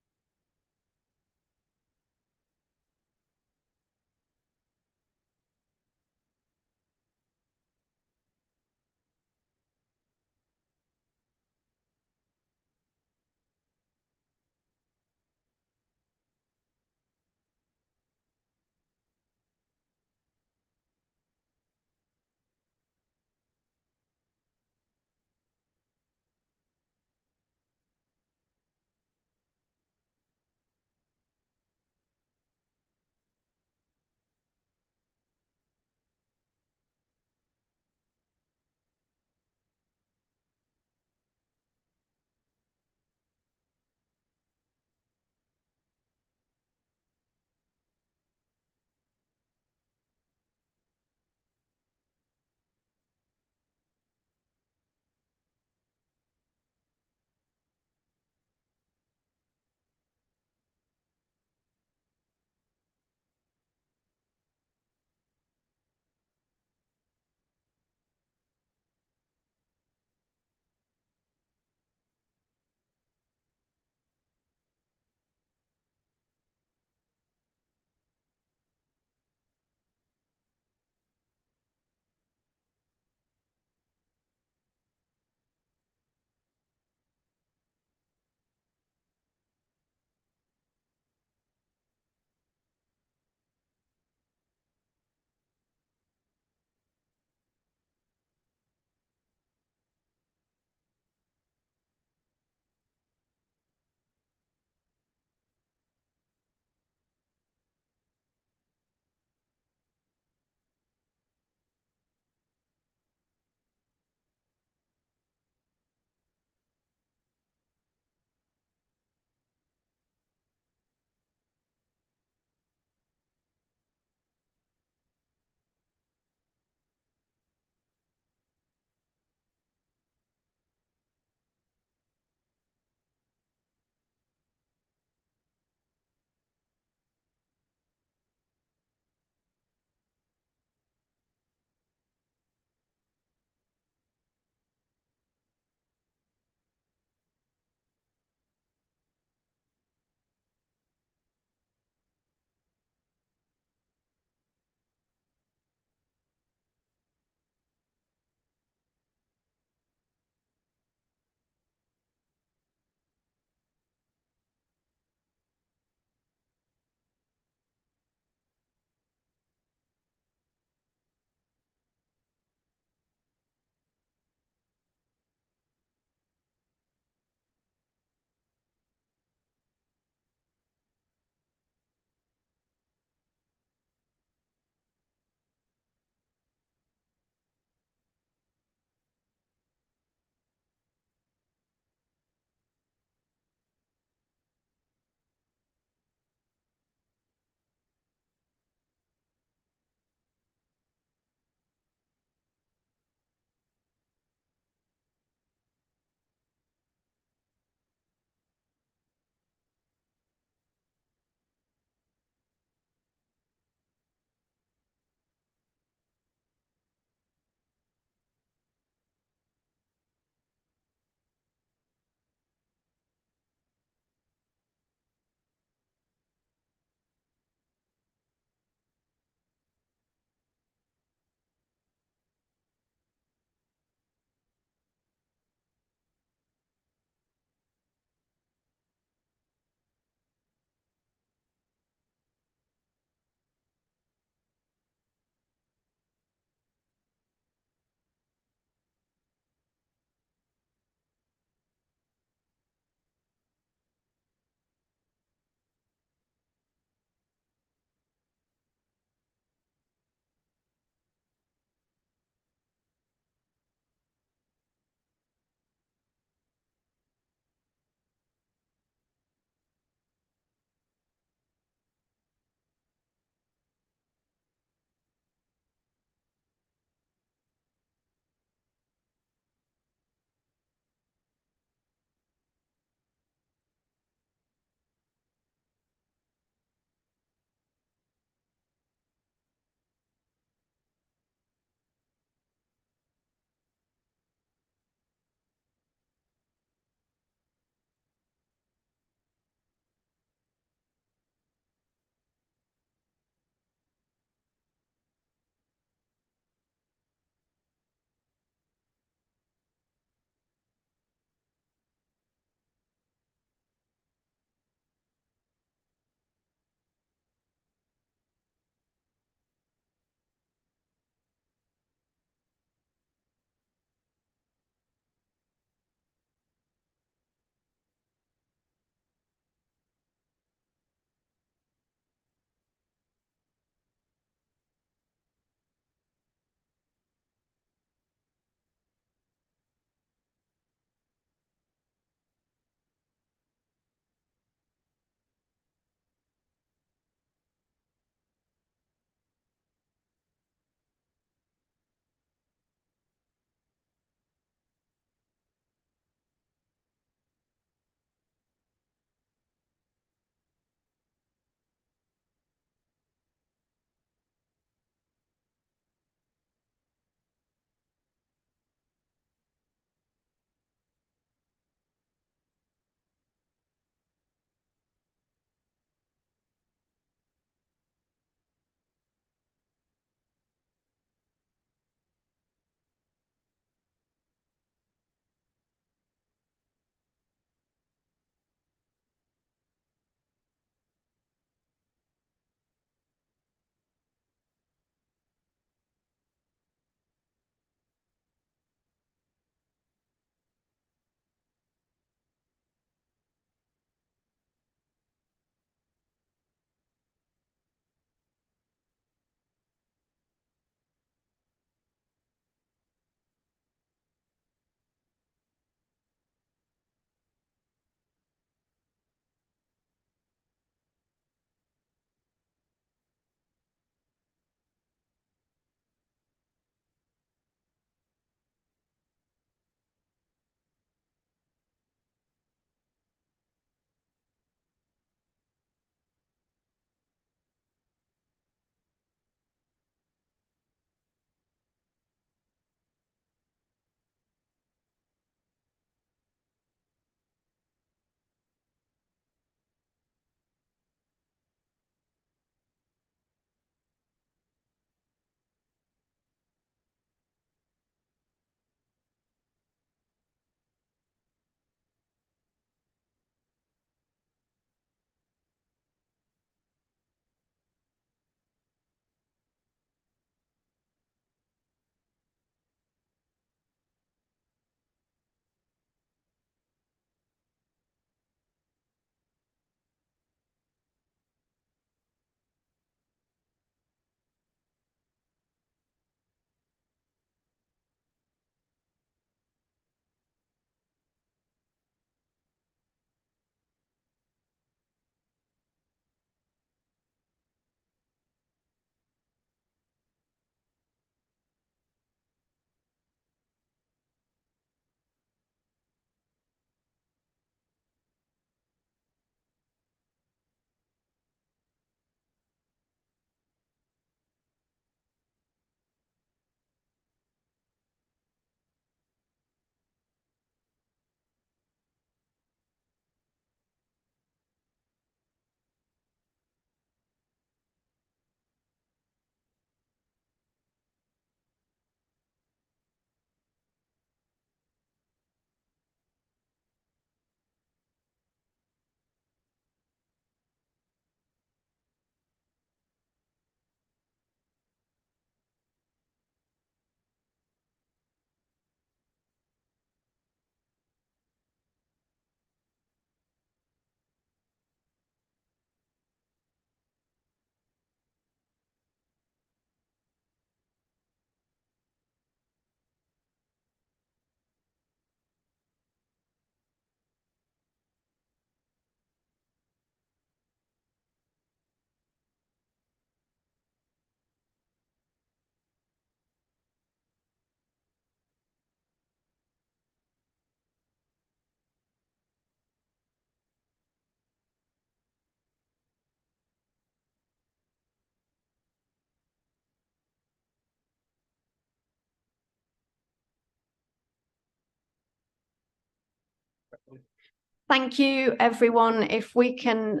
Thank you, everyone. If we can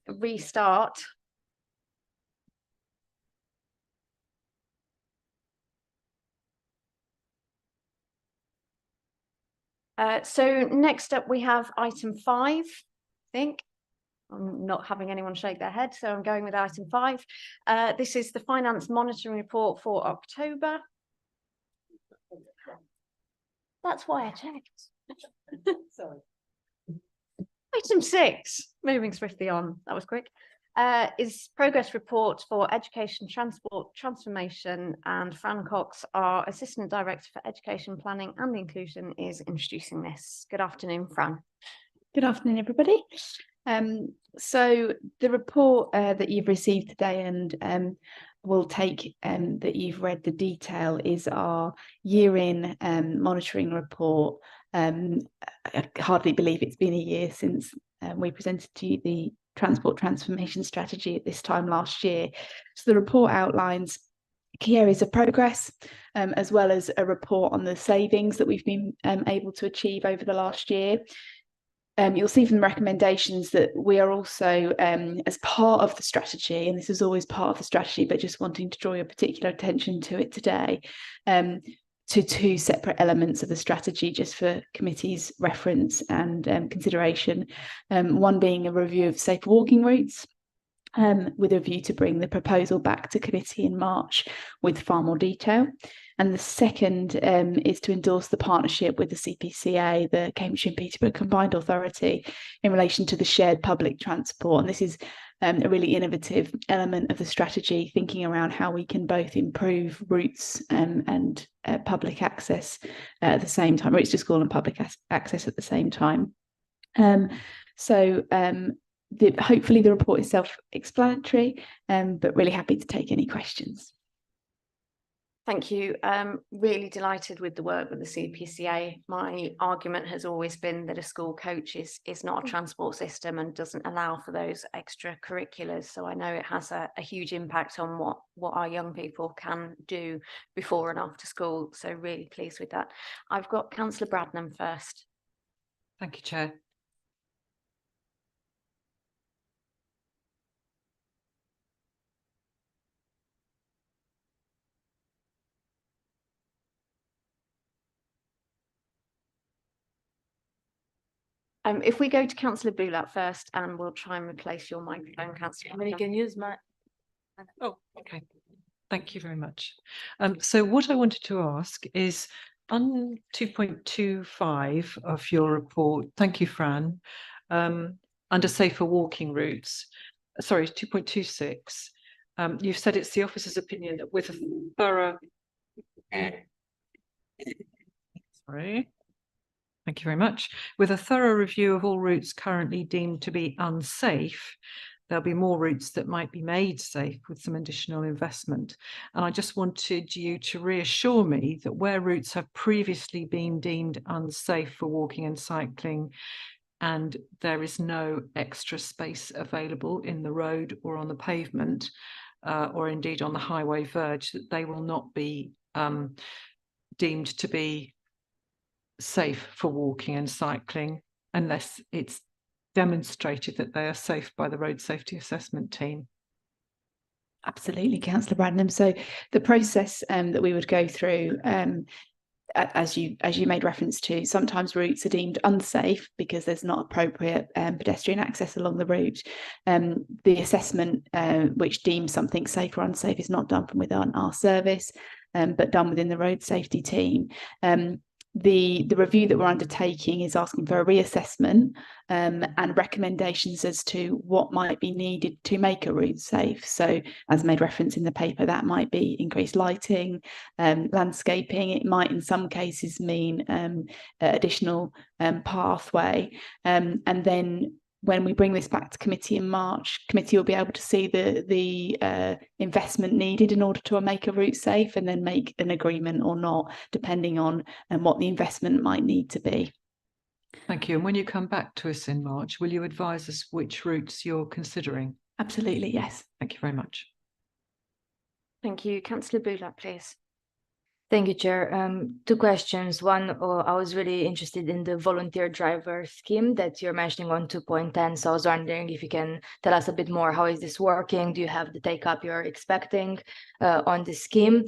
restart. So next up, we have item 5, I think. I'm not having anyone shake their head, so I'm going with item 5. This is the Finance Monitoring Report for October. That's why I checked. Sorry. Item 6, moving swiftly on, that was quick, is progress report for Education Transport Transformation, and Fran Cox, our Assistant Director for Education Planning and Inclusion, is introducing this. Good afternoon, Fran. Good afternoon, everybody. So the report that you've received today and will take that you've read the detail is our year-in monitoring report. I hardly believe it's been a year since we presented to you the transport transformation strategy at this time last year. So the report outlines key areas of progress, as well as a report on the savings that we've been able to achieve over the last year. You'll see from the recommendations that we are also, as part of the strategy, and this is always part of the strategy, but just wanting to draw your particular attention to it today, to 2 separate elements of the strategy, just for committee's reference and consideration. One being a review of safe walking routes, with a view to bring the proposal back to committee in March with far more detail. And the second is to endorse the partnership with the CPCA, the Cambridge and Peterborough Combined Authority, in relation to the shared public transport. And this is a really innovative element of the strategy, thinking around how we can both improve routes and public access at the same time, routes to school and public access at the same time. Hopefully the report is self-explanatory, but really happy to take any questions. Thank you. Really delighted with the work with the CPCA. My argument has always been that a school coach is not a transport system and doesn't allow for those extracurriculars. So I know it has a huge impact on what our young people can do before and after school. So really pleased with that. I've got Councillor Bradnam first. Thank you, Chair. If we go to Councillor Boulat first, and we'll try and replace your microphone, Councillor. I mean, you can use my. Oh, okay. Thank you very much. So what I wanted to ask is on 2.25 of your report, thank you, Fran, under safer walking routes, sorry, 2.26, you've said it's the officer's opinion that with a thorough, sorry. Thank you very much. With a thorough review of all routes currently deemed to be unsafe, there'll be more routes that might be made safe with some additional investment. And I just wanted you to reassure me that where routes have previously been deemed unsafe for walking and cycling, and there is no extra space available in the road or on the pavement, or indeed on the highway verge, that they will not be deemed to be safe for walking and cycling unless it's demonstrated that they are safe by the road safety assessment team. Absolutely, Councillor Bradnam. So the process that we would go through, as you made reference to, sometimes routes are deemed unsafe because there's not appropriate pedestrian access along the route. The assessment which deems something safe or unsafe is not done from within our service, but done within the road safety team. The review that we're undertaking is asking for a reassessment and recommendations as to what might be needed to make a route safe. So, as made reference in the paper, that might be increased lighting, landscaping. It might in some cases mean additional pathway. And then when we bring this back to committee in March, committee will be able to see the investment needed in order to make a route safe, and then make an agreement or not, depending on what the investment might need to be. Thank you. And when you come back to us in March, will you advise us which routes you're considering? Absolutely, yes. Thank you very much. Thank you. Councillor Boulat, please. Thank you, Chair. Two questions. One, I was really interested in the volunteer driver scheme that you're mentioning on 2.10. So I was wondering if you can tell us a bit more. How is this working? Do you have the take up you're expecting on the scheme?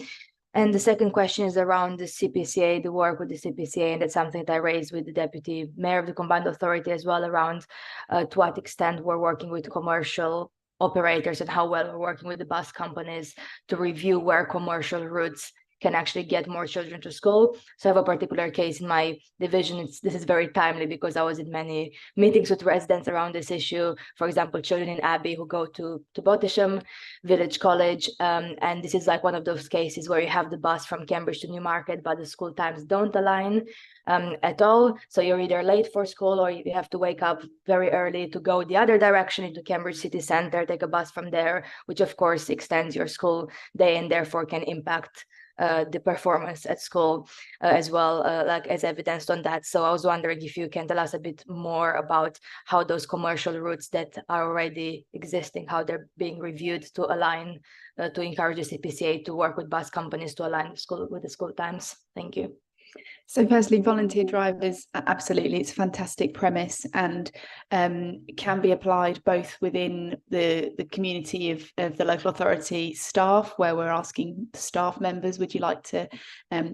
And the second question is around the CPCA, the work with the CPCA, and that's something that I raised with the Deputy Mayor of the Combined Authority as well, around to what extent we're working with commercial operators and how well we're working with the bus companies to review where commercial routes can actually get more children to school. So I have a particular case in my division. This is very timely because I was in many meetings with residents around this issue. For example, children in Abbey who go to Bottisham Village College. And this is like one of those cases where you have the bus from Cambridge to Newmarket, but the school times don't align at all. So you're either late for school or you have to wake up very early to go the other direction into Cambridge city centre, take a bus from there, which of course extends your school day and therefore can impact the performance at school as well, like as evidenced on that. So I was wondering if you can tell us a bit more about how those commercial routes that are already existing, how they're being reviewed to align, to encourage the CPCA to work with bus companies to align with the school times. Thank you. So firstly, volunteer drivers, absolutely, it's a fantastic premise and can be applied both within the community of the local authority staff, where we're asking staff members, would you like to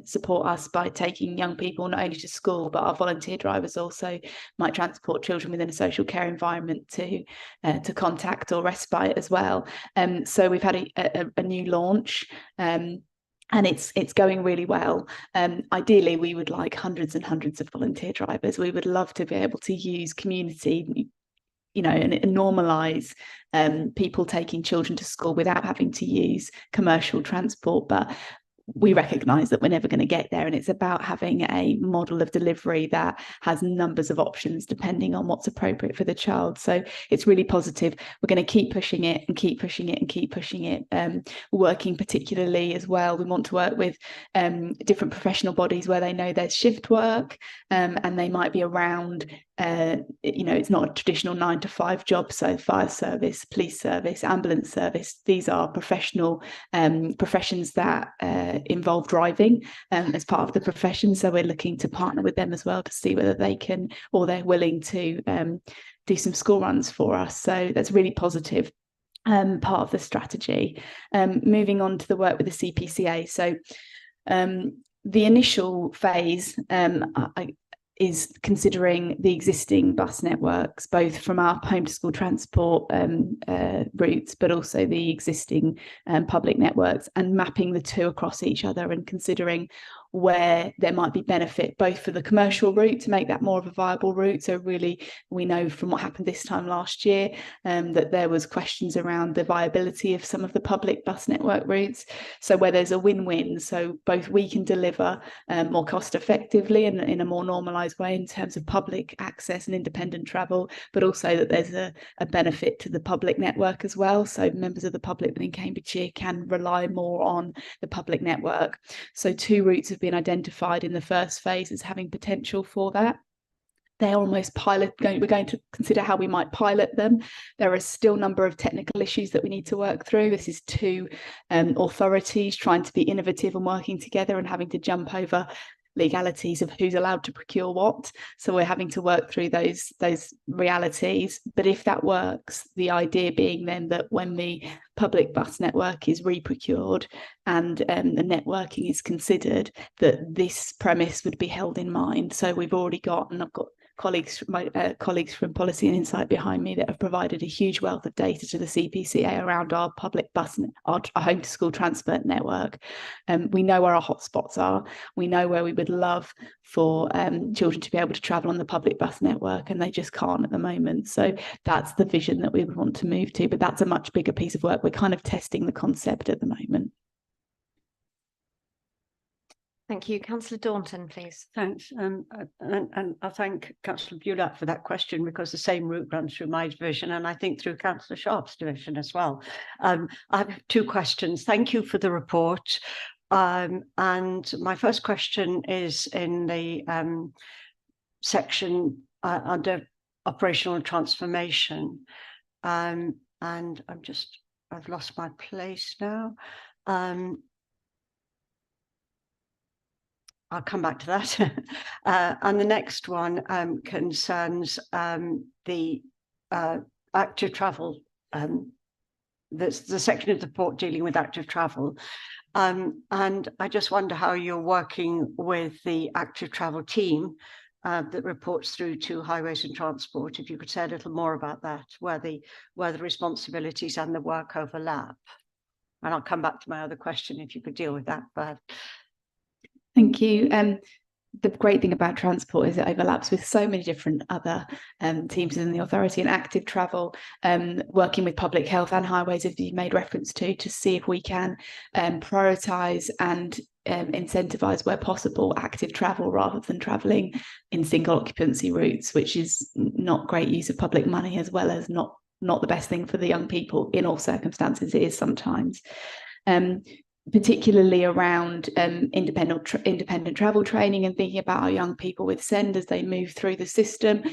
support us by taking young people not only to school, but our volunteer drivers also might transport children within a social care environment to contact or respite as well. So we've had a new launch. And it's going really well. Ideally, we would like hundreds and hundreds of volunteer drivers. We would love to be able to use community, and normalise people taking children to school without having to use commercial transport. But we recognise that we're never going to get there, and it's about having a model of delivery that has numbers of options depending on what's appropriate for the child. So it's really positive. We're going to keep pushing it and keep pushing it and keep pushing it. Working particularly as well, we want to work with different professional bodies where they know there's shift work and they might be around. It's not a traditional 9-to-5 job. So fire service, police service, ambulance service, these are professional professions that involve driving as part of the profession. So we're looking to partner with them as well to see whether they can, or they're willing to do some school runs for us. So that's really positive. Part of the strategy. Moving on to the work with the CPCA. So the initial phase is considering the existing bus networks, both from our home to school transport routes, but also the existing public networks, and mapping the two across each other and considering where there might be benefit both for the commercial route to make that more of a viable route. So really, we know from what happened this time last year that there was questions around the viability of some of the public bus network routes. So where there's a win-win, so both we can deliver more cost effectively and in a more normalised way in terms of public access and independent travel, but also that there's a benefit to the public network as well. So members of the public within Cambridgeshire can rely more on the public network. So 2 routes have been identified in the first phase as having potential for that. They're almost we're going to consider how we might pilot them. There are still a number of technical issues that we need to work through. This is 2 authorities trying to be innovative and working together and having to jump over legalities of who's allowed to procure what. So we're having to work through those realities. But if that works, the idea being then that when the public bus network is re-procured and the networking is considered, that this premise would be held in mind. So we've already got, and I've got colleagues from Policy and Insight behind me that have provided a huge wealth of data to the CPCA around our public bus, our home to school transport network. We know where our hotspots are. We know where we would love for children to be able to travel on the public bus network, and they just can't at the moment. So that's the vision that we would want to move to, but that's a much bigger piece of work. We're kind of testing the concept at the moment. Thank you. Councillor Daunton, please. Thanks. And I thank Councillor Bulak for that question, because the same route runs through my division and I think through Councillor Sharp's division as well. I have 2 questions. Thank you for the report. And my first question is in the section under operational transformation. And I've lost my place now. I'll come back to that. And the next one concerns the active travel. That's the section of the report dealing with active travel. And I just wonder how you're working with the active travel team that reports through to Highways and Transport. If you could say a little more about that, where the responsibilities and the work overlap. And I'll come back to my other question if you could deal with that. But thank you. The great thing about transport is it overlaps with so many different other teams in the authority, and active travel, working with public health and highways, as you made reference to see if we can prioritise and incentivise where possible active travel rather than travelling in single occupancy routes, which is not great use of public money, as well as not the best thing for the young people in all circumstances. It is sometimes. Particularly around independent travel training and thinking about our young people with SEND as they move through the system.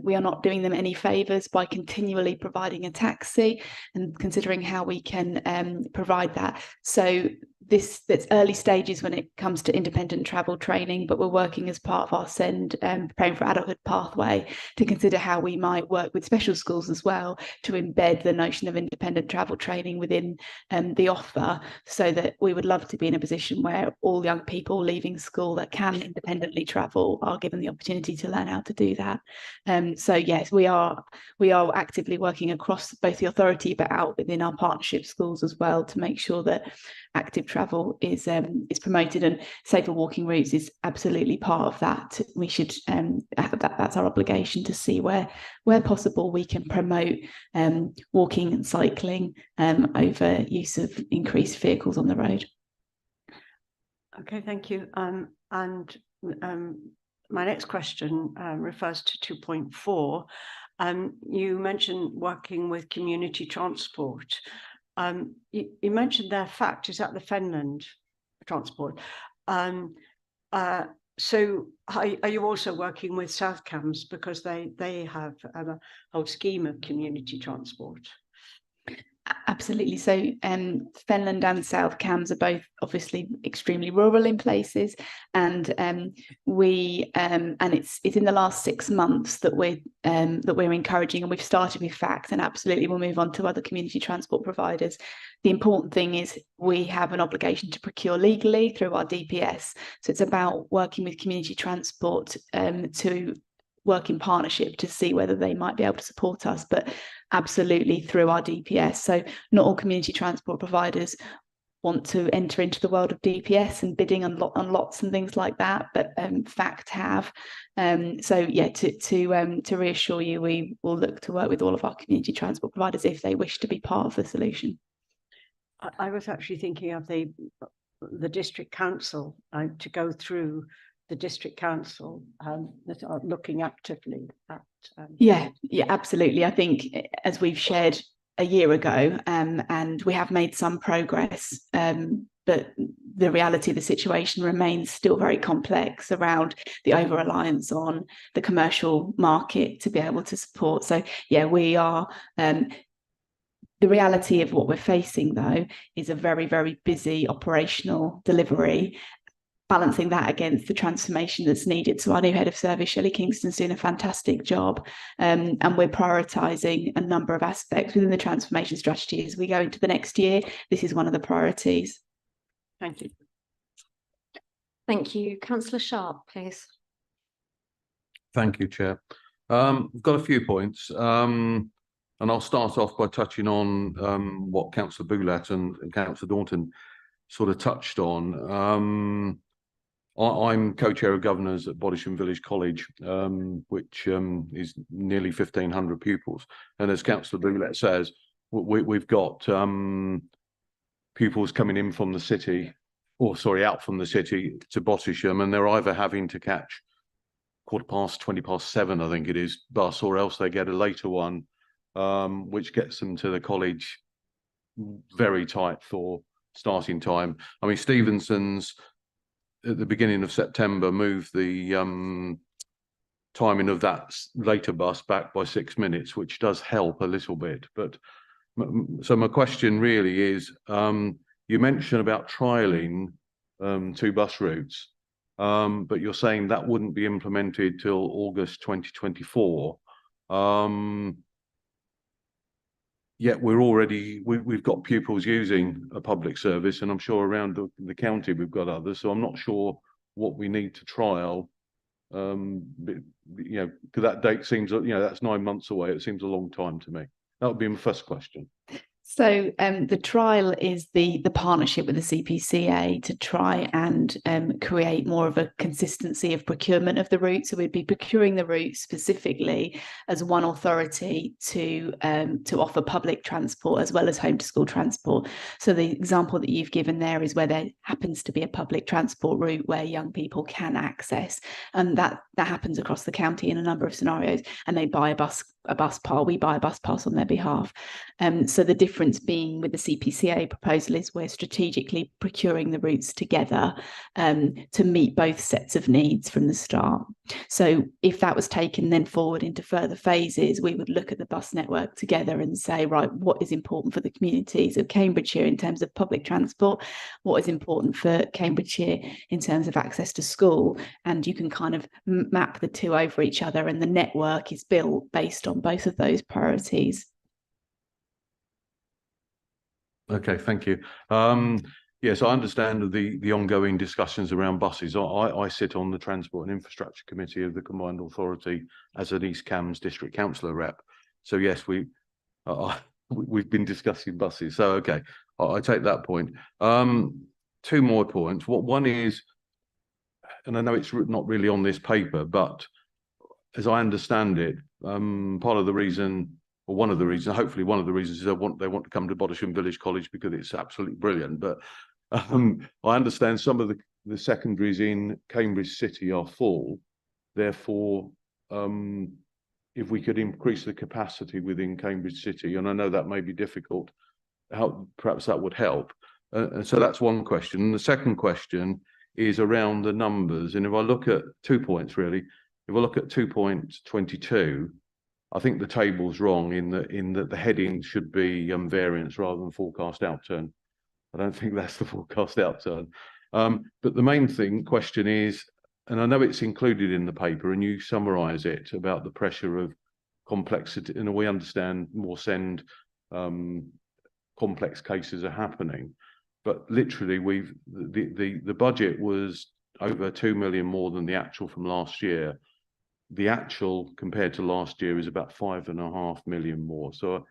We are not doing them any favours by continually providing a taxi and considering how we can provide that. So that's early stages when it comes to independent travel training, but we're working as part of our SEND Preparing for Adulthood pathway to consider how we might work with special schools as well to embed the notion of independent travel training within the offer, so that we would love to be in a position where all young people leaving school that can independently travel are given the opportunity to learn how to do that. So yes, we are actively working across both the authority but out within our partnership schools as well to make sure that active travel is promoted, and safer walking routes is absolutely part of that. We should that's our obligation to see where possible we can promote walking and cycling over use of increased vehicles on the road. Okay, thank you. And my next question refers to 2.4. You mentioned working with community transport. You mentioned their FACT, is that the Fenland transport? So are you also working with South Cambs, because they have a whole scheme of community transport? Absolutely. So Fenland and South Cambs are both obviously extremely rural in places, and it's in the last 6 months that we're encouraging, and we've started with FACT, and absolutely we'll move on to other community transport providers. The important thing is we have an obligation to procure legally through our DPS. So it's about working with community transport to work in partnership to see whether they might be able to support us, but absolutely through our DPS. So not all community transport providers want to enter into the world of DPS and bidding on lots and things like that, but FACT have. So yeah, to reassure you, we will look to work with all of our community transport providers if they wish to be part of the solution. I was actually thinking of the district council to go through the district council that are looking actively at. Yeah, absolutely. I think as we've shared a year ago, and we have made some progress, but the reality of the situation remains still very complex around the over-reliance on the commercial market to be able to support. So yeah, we are. The reality of what we're facing, though, is a very, very busy operational delivery, balancing that against the transformation that's needed. So our new head of service, Shelley Kingston's doing a fantastic job, and we're prioritising a number of aspects within the transformation strategy as we go into the next year. This is one of the priorities. Thank you. Thank you. Councillor Sharp, please. Thank you, Chair. I've got a few points, and I'll start off by touching on what Councillor Boulat and Councillor Daunton sort of touched on. I'm co-chair of governors at Bodysham Village College, which is nearly 1,500 pupils. And as Councillor Boulat says, we've got pupils coming in from the city, out from the city to Bodysham, and they're either having to catch 7:15, I think it is, bus, or else they get a later one, which gets them to the college very tight for starting time. I mean, Stevenson's at the beginning of September moved the timing of that later bus back by 6 minutes, which does help a little bit. But so my question really is, you mentioned about trialing 2 bus routes. but you're saying that wouldn't be implemented till August 2024. Yet we've got pupils using a public service, and I'm sure around the county we've got others. So I'm not sure what we need to trial. But, because that date seems, that's 9 months away. It seems a long time to me. That would be my first question. So the trial is the partnership with the CPCA to try and create more of a consistency of procurement of the route. So we'd be procuring the route specifically as one authority to offer public transport as well as home to school transport. So the example that you've given there is where there happens to be a public transport route where young people can access, and that happens across the county in a number of scenarios, and they buy a bus pass. We buy a bus pass on their behalf. So the difference being with the CPCA proposal is we're strategically procuring the routes together to meet both sets of needs from the start. So if that was taken then forward into further phases, we would look at the bus network together and say, right, what is important for the communities of Cambridgeshire in terms of public transport? What is important for Cambridgeshire in terms of access to school? And you can kind of map the two over each other, and the network is built based on both of those priorities. Okay, thank you. Yes, I understand the ongoing discussions around buses. I sit on the Transport and Infrastructure Committee of the Combined Authority as an East Cambs District Councillor rep. So yes, we've been discussing buses. So okay, I take that point. Two more points. One is, and I know it's not really on this paper, but as I understand it, part of the reason, or one of the reasons, hopefully one of the reasons, is they want to come to Boddisham Village College because it's absolutely brilliant. But I understand some of the secondaries in Cambridge City are full. Therefore, if we could increase the capacity within Cambridge City, and I know that may be difficult, perhaps that would help. And so that's one question. And the second question is around the numbers. And if I look at 2 points, really, if I look at 2.22, I think the table's wrong in that the heading should be variance rather than forecast outturn. I don't think that's the forecast outturn. But the main question is, and I know it's included in the paper, and you summarise it about the pressure of complexity, and we understand more send complex cases are happening. But literally, the budget was over 2 million more than the actual from last year. The actual compared to last year is about 5.5 million more. So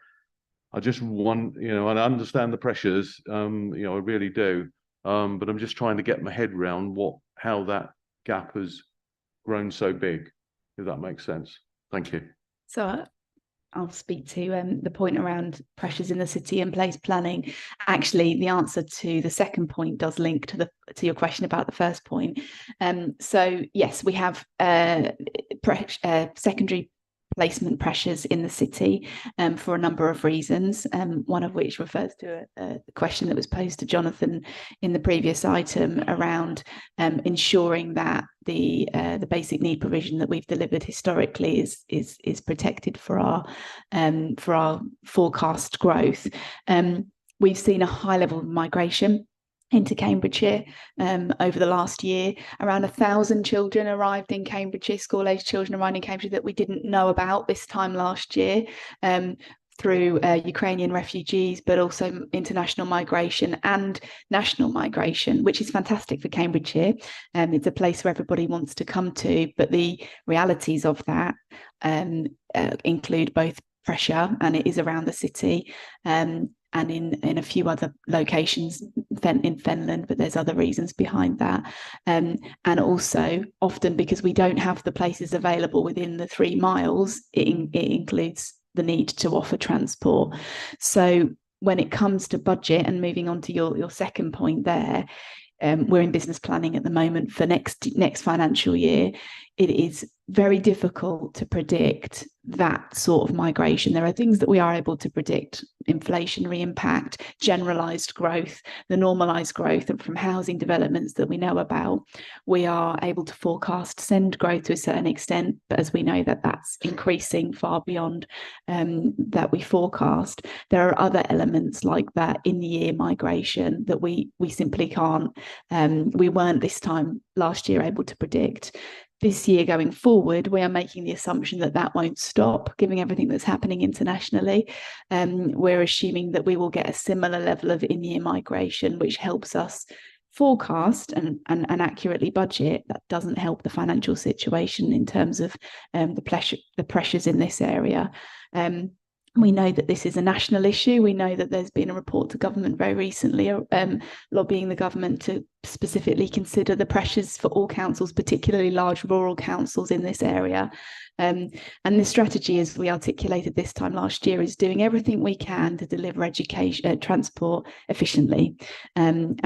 I just want, and I understand the pressures, I really do. But I'm just trying to get my head around how that gap has grown so big, if that makes sense. Thank you. So I'll speak to the point around pressures in the city and place planning. Actually, the answer to the second point does link to your question about the first point. So yes, we have secondary placement pressures in the city for a number of reasons, one of which refers to a question that was posed to Jonathan in the previous item around ensuring that the basic need provision that we've delivered historically is protected for our forecast growth. We've seen a high level of migration into Cambridgeshire over the last year. Around 1,000 children arrived in Cambridgeshire, school-aged children arrived in Cambridgeshire that we didn't know about this time last year, through Ukrainian refugees, but also international migration and national migration, which is fantastic for Cambridgeshire. It's a place where everybody wants to come to, but the realities of that include both pressure, and it is around the city, and in a few other locations in Finland, but there's other reasons behind that. And also, often because we don't have the places available within the 3 miles, it includes the need to offer transport. So when it comes to budget, and moving on to your second point there, we're in business planning at the moment for next financial year. it is very difficult to predict that sort of migration. There are things that we are able to predict: inflationary impact, generalized growth, the normalized growth from housing developments that we know about. We are able to forecast send growth to a certain extent, but as we know that that's increasing far beyond that we forecast. There are other elements like that in the year migration that we simply can't, we weren't this time last year able to predict. This year going forward, we are making the assumption that that won't stop, given everything that's happening internationally. We're assuming that we will get a similar level of in-year migration, which helps us forecast and accurately budget. That doesn't help the financial situation in terms of the pressures in this area. We know that this is a national issue. We know that there's been a report to government very recently lobbying the government to specifically consider the pressures for all councils, particularly large rural councils in this area. And the strategy, as we articulated this time last year, is doing everything we can to deliver education, transport efficiently. And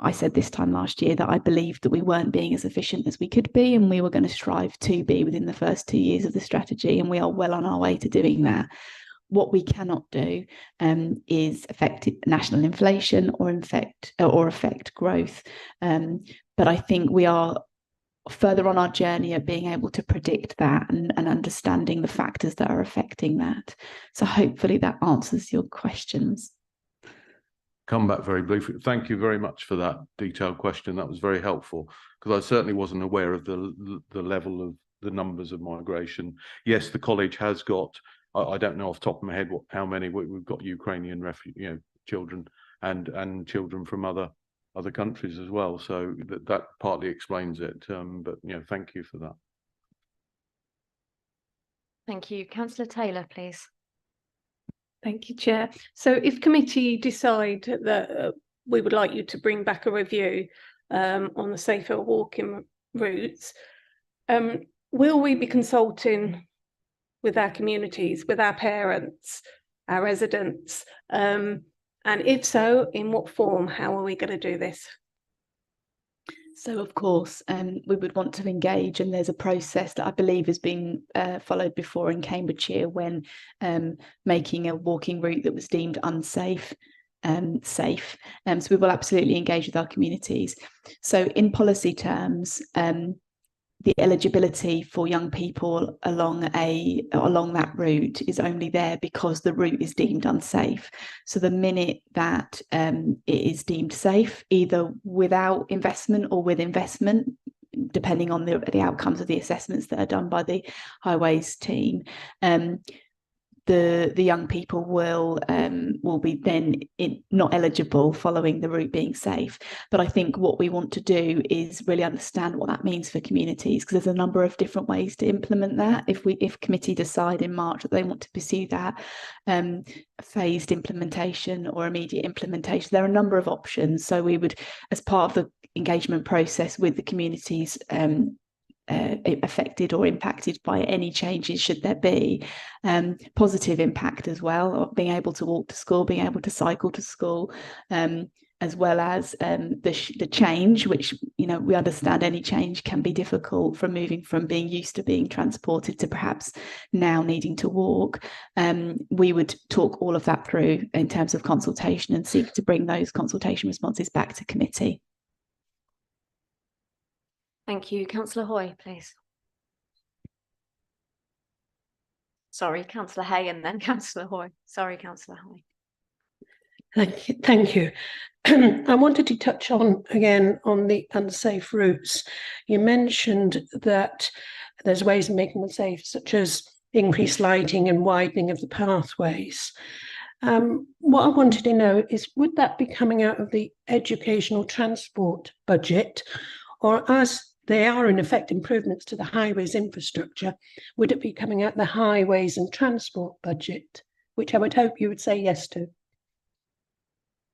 I said this time last year that I believed that we weren't being as efficient as we could be, and we were going to strive to be within the first 2 years of the strategy, and we are well on our way to doing that. What we cannot do is affect national inflation or affect growth. But I think we are further on our journey of being able to predict that and understanding the factors that are affecting that. So hopefully that answers your questions. Come back very briefly. Thank you very much for that detailed question. That was very helpful, because I certainly wasn't aware of the level of the numbers of migration. Yes, the college has got, I don't know off the top of my head how many. We've got Ukrainian children and children from other countries as well. So that partly explains it. But thank you for that. Thank you. Councillor Taylor, please. Thank you, Chair. So if committee decide that we would like you to bring back a review on the safer walking routes, will we be consulting with our communities, with our parents, our residents? And if so, in what form? How are we going to do this? So, of course, we would want to engage, and there's a process that I believe has been followed before in Cambridgeshire when making a walking route that was deemed unsafe safe. So we will absolutely engage with our communities. So in policy terms, the eligibility for young people along that route is only there because the route is deemed unsafe. So the minute that it is deemed safe, either without investment or with investment, depending on the outcomes of the assessments that are done by the highways team, the young people will be then not eligible following the route being safe. But I think what we want to do is really understand what that means for communities, because there's a number of different ways to implement that. If committee decide in March that they want to pursue that phased implementation or immediate implementation, there are a number of options. So we would, as part of the engagement process with the communities affected or impacted by any changes, should there be positive impact as well, or being able to walk to school, being able to cycle to school, as well as the change, which we understand any change can be difficult, from moving from being used to being transported to perhaps now needing to walk. We would talk all of that through in terms of consultation and seek to bring those consultation responses back to committee. Thank you. Councillor Hoy, please. Sorry, Councillor Hay and then Councillor Hoy. Sorry, Councillor Hoy. Thank you. I wanted to touch on again on the unsafe routes. You mentioned that there's ways of making them safe, such as increased lighting and widening of the pathways. What I wanted to know is, would that be coming out of the educational transport budget, or as they are in effect improvements to the highways infrastructure, would it be coming out the highways and transport budget, which I would hope you would say yes to?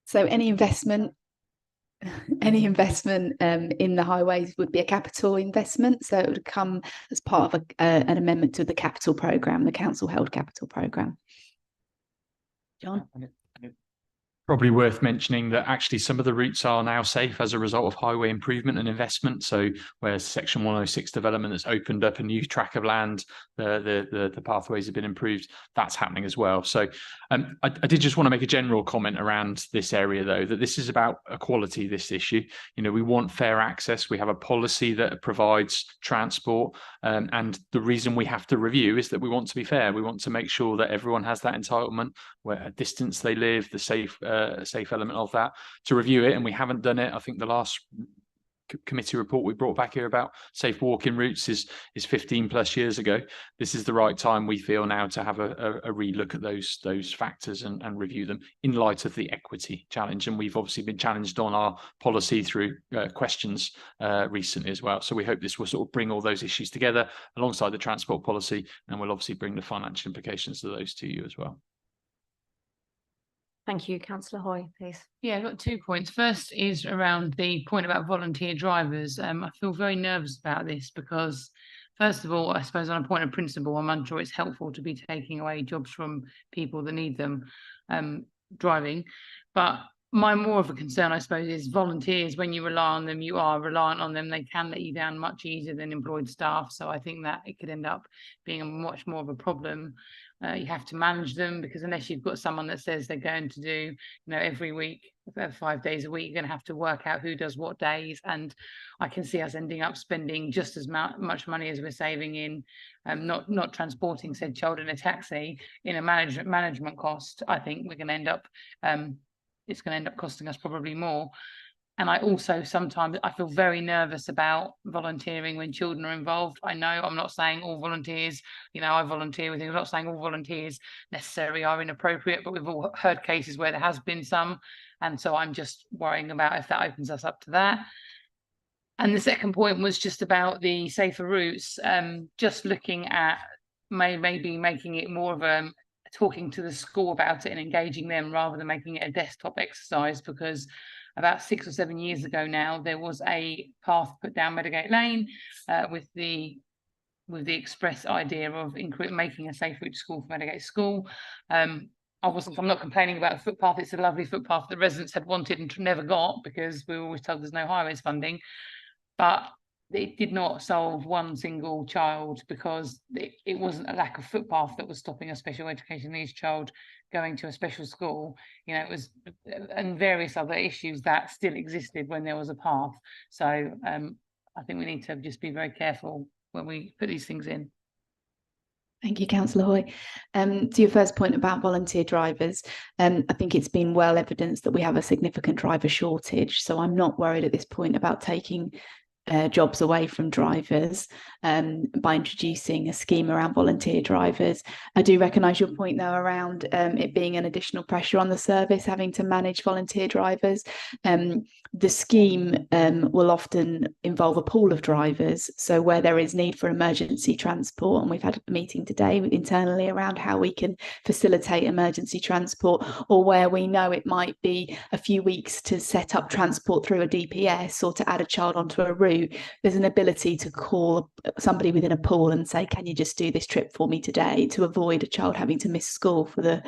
So any investment in the highways would be a capital investment. So it would come as part of an amendment to the capital programme, the council held capital programme. John? Probably worth mentioning that actually some of the routes are now safe as a result of highway improvement and investment. So where Section 106 development has opened up a new tract of land, the pathways have been improved. That's happening as well. So I did just want to make a general comment around this area, though, that this is about equality, this issue. You know, we want fair access. We have a policy that provides transport. And the reason we have to review is that we want to be fair. We want to make sure that everyone has that entitlement, where distance they live, the safe element of that, to review it. And we haven't done it. I think the last committee report we brought back here about safe walking routes is 15 plus years ago. This is the right time, we feel, now to have a relook at those factors and review them in light of the equity challenge. And we've obviously been challenged on our policy through questions recently as well. So we hope this will sort of bring all those issues together alongside the transport policy, and we'll obviously bring the financial implications of those to you as well. Thank you. Councillor Hoy, please. Yeah, I've got 2 points. First is around the point about volunteer drivers. I feel very nervous about this because, first of all, I suppose on a point of principle, I'm unsure it's helpful to be taking away jobs from people that need them driving. But my more of a concern, I suppose, is volunteers. When you rely on them, you are reliant on them. They can let you down much easier than employed staff. So I think that it could end up being a much more of a problem. You have to manage them, because unless you've got someone that says they're going to do, every week, 5 days a week, you're going to have to work out who does what days. And I can see us ending up spending just as much money as we're saving in not transporting said child in a taxi in a management cost. I think we're going to end up it's going to end up costing us probably more. And I also sometimes I feel very nervous about volunteering when children are involved. I know I'm not saying all volunteers, I volunteer with things. I'm not saying all volunteers necessarily are inappropriate, but we've all heard cases where there has been some. And so I'm just worrying about if that opens us up to that. And the second point was just about the safer routes, just looking at maybe making it more of a talking to the school about it and engaging them rather than making it a desktop exercise, because about 6 or 7 years ago now, there was a path put down Meadowgate Lane with the express idea of making a safe route to school for Meadowgate School. I'm not complaining about the footpath. It's a lovely footpath that residents had wanted and never got, because we were always told there's no highways funding. But it did not solve one single child, because it wasn't a lack of footpath that was stopping a special education needs child going to a special school. It was, and various other issues that still existed when there was a path. So I think we need to just be very careful when we put these things in. Thank you, Councillor Hoy. To your first point about volunteer drivers, I think it's been well evidenced that we have a significant driver shortage. So I'm not worried at this point about taking jobs away from drivers by introducing a scheme around volunteer drivers. I do recognise your point, though, around it being an additional pressure on the service having to manage volunteer drivers. The scheme will often involve a pool of drivers. So where there is need for emergency transport, and we've had a meeting today internally around how we can facilitate emergency transport, or where we know it might be a few weeks to set up transport through a DPS or to add a child onto a route, there's an ability to call somebody within a pool and say, can you just do this trip for me today, to avoid a child having to miss school for the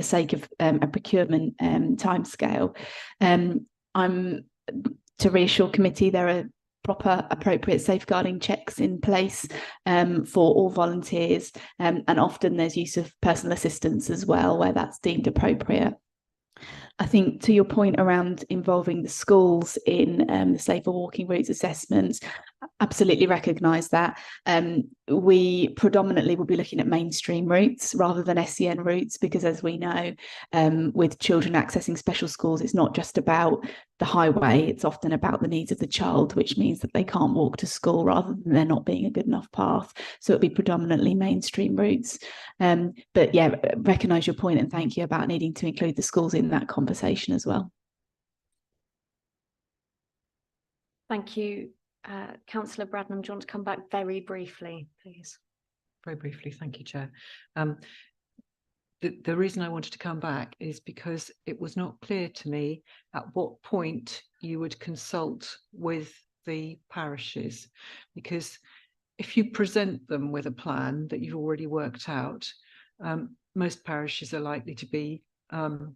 sake of a procurement timescale. To reassure committee, there are proper appropriate safeguarding checks in place for all volunteers, and often there's use of personal assistance as well where that's deemed appropriate. I think to your point around involving the schools in the safer walking routes assessments, absolutely recognise that. We predominantly will be looking at mainstream routes rather than SEN routes, because as we know, with children accessing special schools, it's not just about the highway, it's often about the needs of the child, which means that they can't walk to school rather than there not being a good enough path. So it'll be predominantly mainstream routes. But yeah, recognise your point and thank you about needing to include the schools in that conversation as well. Thank you. Councillor Bradnam, do you want to come back very briefly, please? Very briefly, thank you, Chair. The reason I wanted to come back is because it was not clear to me at what point you would consult with the parishes, because if you present them with a plan that you've already worked out, most parishes are likely to be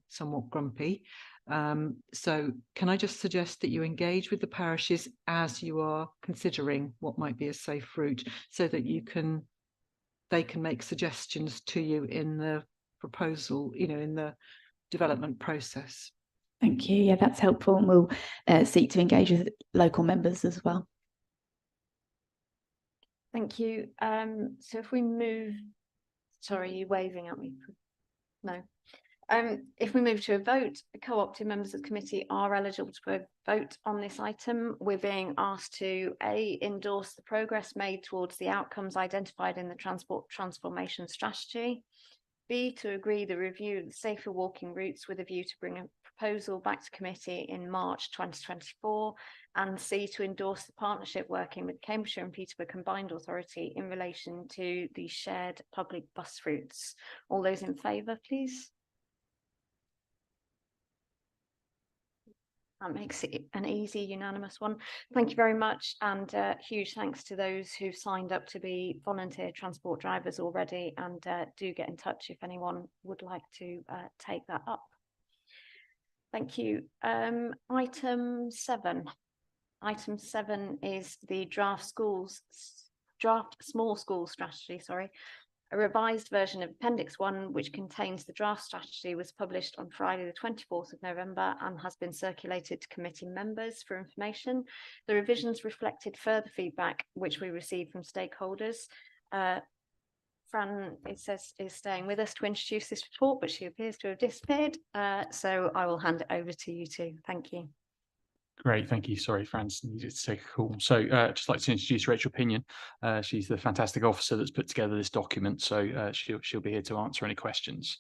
somewhat grumpy. So can I just suggest that you engage with the parishes as you are considering what might be a safe route, so that they can make suggestions to you in the proposal, in the development process. Thank you. Yeah, that's helpful. And we'll seek to engage with local members as well. Thank you. So if we move, sorry, are you waving at me? No. If we move to a vote, the co-opted members of the committee are eligible to vote on this item. We're being asked to A, endorse the progress made towards the outcomes identified in the transport transformation strategy. B, to agree the review of the safer walking routes with a view to bring a proposal back to committee in March 2024. And C, to endorse the partnership working with Cambridgeshire and Peterborough Combined Authority in relation to the shared public bus routes. All those in favour, please. That makes it an easy, unanimous one. Thank you very much, and huge thanks to those who've signed up to be volunteer transport drivers already, and do get in touch if anyone would like to take that up. Thank you. Item 7. Item 7 is the draft small school strategy, sorry. A revised version of Appendix 1, which contains the draft strategy, was published on Friday the 24th of November and has been circulated to committee members for information. The revisions reflected further feedback which we received from stakeholders. Fran, it says, is staying with us to introduce this report, but she appears to have disappeared. So I will hand it over to you two. Thank you. Great, thank you. Sorry, Fran's needed to take a call. So just like to introduce Rachel Pinion. She's the fantastic officer that's put together this document. So she'll be here to answer any questions.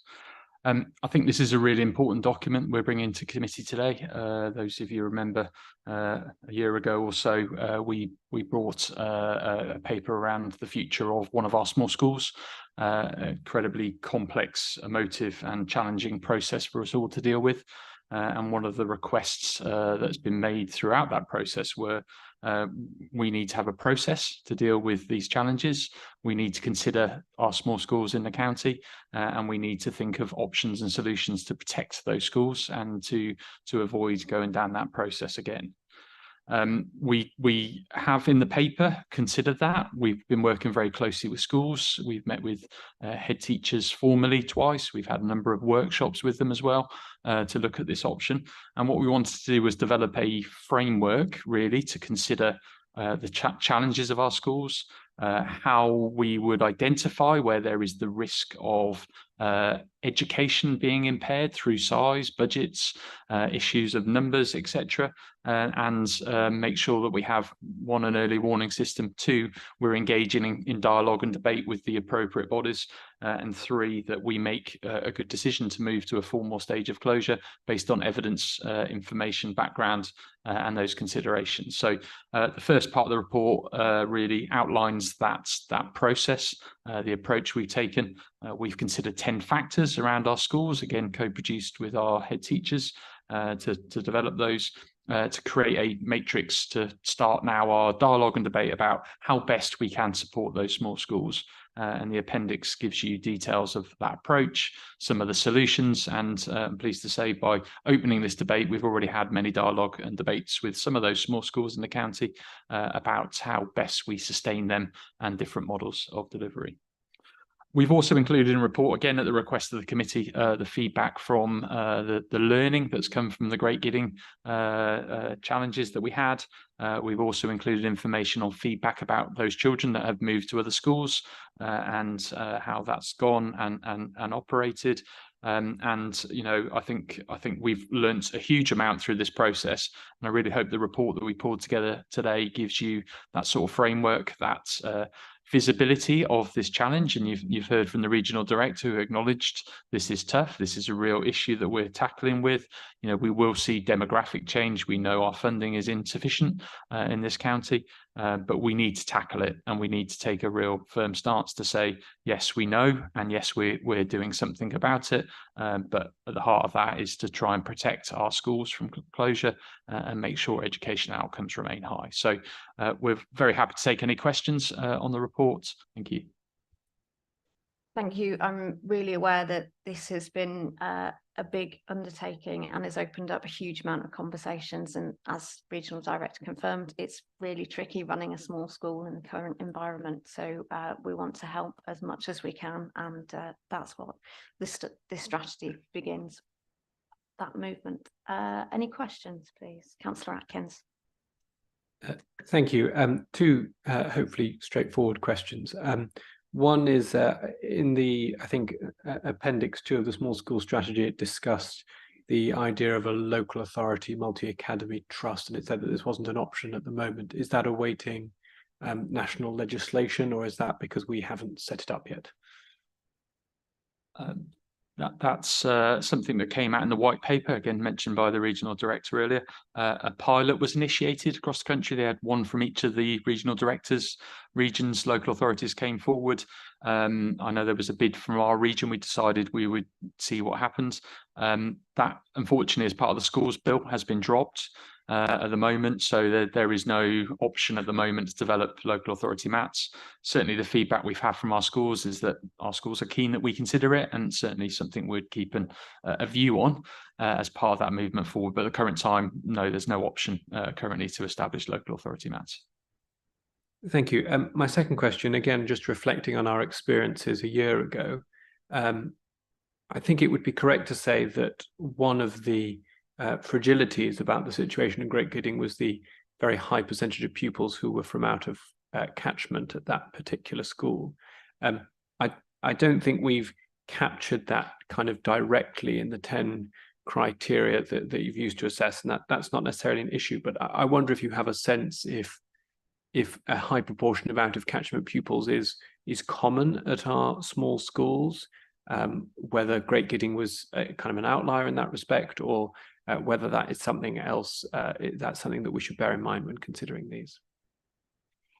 I think this is a really important document we're bringing to committee today. Those of you remember a year ago or so, we brought a paper around the future of one of our small schools. Incredibly complex, emotive and challenging process for us all to deal with. And one of the requests that's been made throughout that process were we need to have a process to deal with these challenges. We need to consider our small schools in the county, and we need to think of options and solutions to protect those schools and to avoid going down that process again. We have in the paper considered that. We've been working very closely with schools. We've met with head teachers formally twice. We've had a number of workshops with them as well to look at this option. And what we wanted to do was develop a framework really to consider the challenges of our schools, how we would identify where there is the risk of education being impaired through size, budgets, issues of numbers, etc., and make sure that we have, 1, an early warning system, 2, we're engaging in dialogue and debate with the appropriate bodies, and 3, that we make a good decision to move to a formal stage of closure based on evidence, information, background, and those considerations. So the first part of the report really outlines that process, the approach we've taken. We've considered 10 factors around our schools, again co-produced with our head teachers to develop those, to create a matrix to start now our dialogue and debate about how best we can support those small schools. And the appendix gives you details of that approach, some of the solutions, and I'm pleased to say by opening this debate, we've already had many dialogue and debates with some of those small schools in the county about how best we sustain them and different models of delivery. We've also included in a report, again at the request of the committee, the feedback from the learning that's come from the Great Gidding challenges that we had. We've also included information on feedback about those children that have moved to other schools and how that's gone and operated. And you know, I think we've learnt a huge amount through this process, and I really hope the report that we pulled together today gives you that sort of framework, that visibility of this challenge. And you've heard from the regional director who acknowledged this is tough. This is a real issue that we're tackling with. You know, we will see demographic change. We know our funding is insufficient in this county, but we need to tackle it, and we need to take a real firm stance to say, yes, we know, and yes, we're doing something about it. But at the heart of that is to try and protect our schools from closure and make sure education outcomes remain high. So we're very happy to take any questions on the report. Thank you. Thank you. I'm really aware that this has been a big undertaking and has opened up a huge amount of conversations. And as Regional Director confirmed, it's really tricky running a small school in the current environment. So we want to help as much as we can. And that's what this strategy begins, that movement. Any questions, please? Councillor Atkins. Thank you. Two hopefully straightforward questions. One is in the, I think, Appendix 2 of the Small School Strategy, it discussed the idea of a local authority multi-academy trust, and it said that this wasn't an option at the moment. Is that awaiting national legislation, or is that because we haven't set it up yet? That's something that came out in the white paper, again mentioned by the regional director earlier. A pilot was initiated across the country. They had one from each of the regional directors. Regions, local authorities came forward. I know there was a bid from our region. We decided we would see what happens. That, unfortunately, as part of the schools bill, has been dropped at the moment. So there is no option at the moment to develop local authority MATs. Certainly the feedback we've had from our schools is that our schools are keen that we consider it, and certainly something we'd keep a view on as part of that movement forward. But at the current time, no, there's no option currently to establish local authority MATs. Thank you. My second question, again, just reflecting on our experiences a year ago, I think it would be correct to say that one of the fragilities about the situation in Great Gidding was the very high percentage of pupils who were from out of catchment at that particular school. I don't think we've captured that kind of directly in the 10 criteria that you've used to assess, and that's not necessarily an issue, but I wonder if you have a sense if a high proportion of out of catchment pupils is common at our small schools, whether Great Gidding was kind of an outlier in that respect, or whether that is something else, that's something that we should bear in mind when considering these.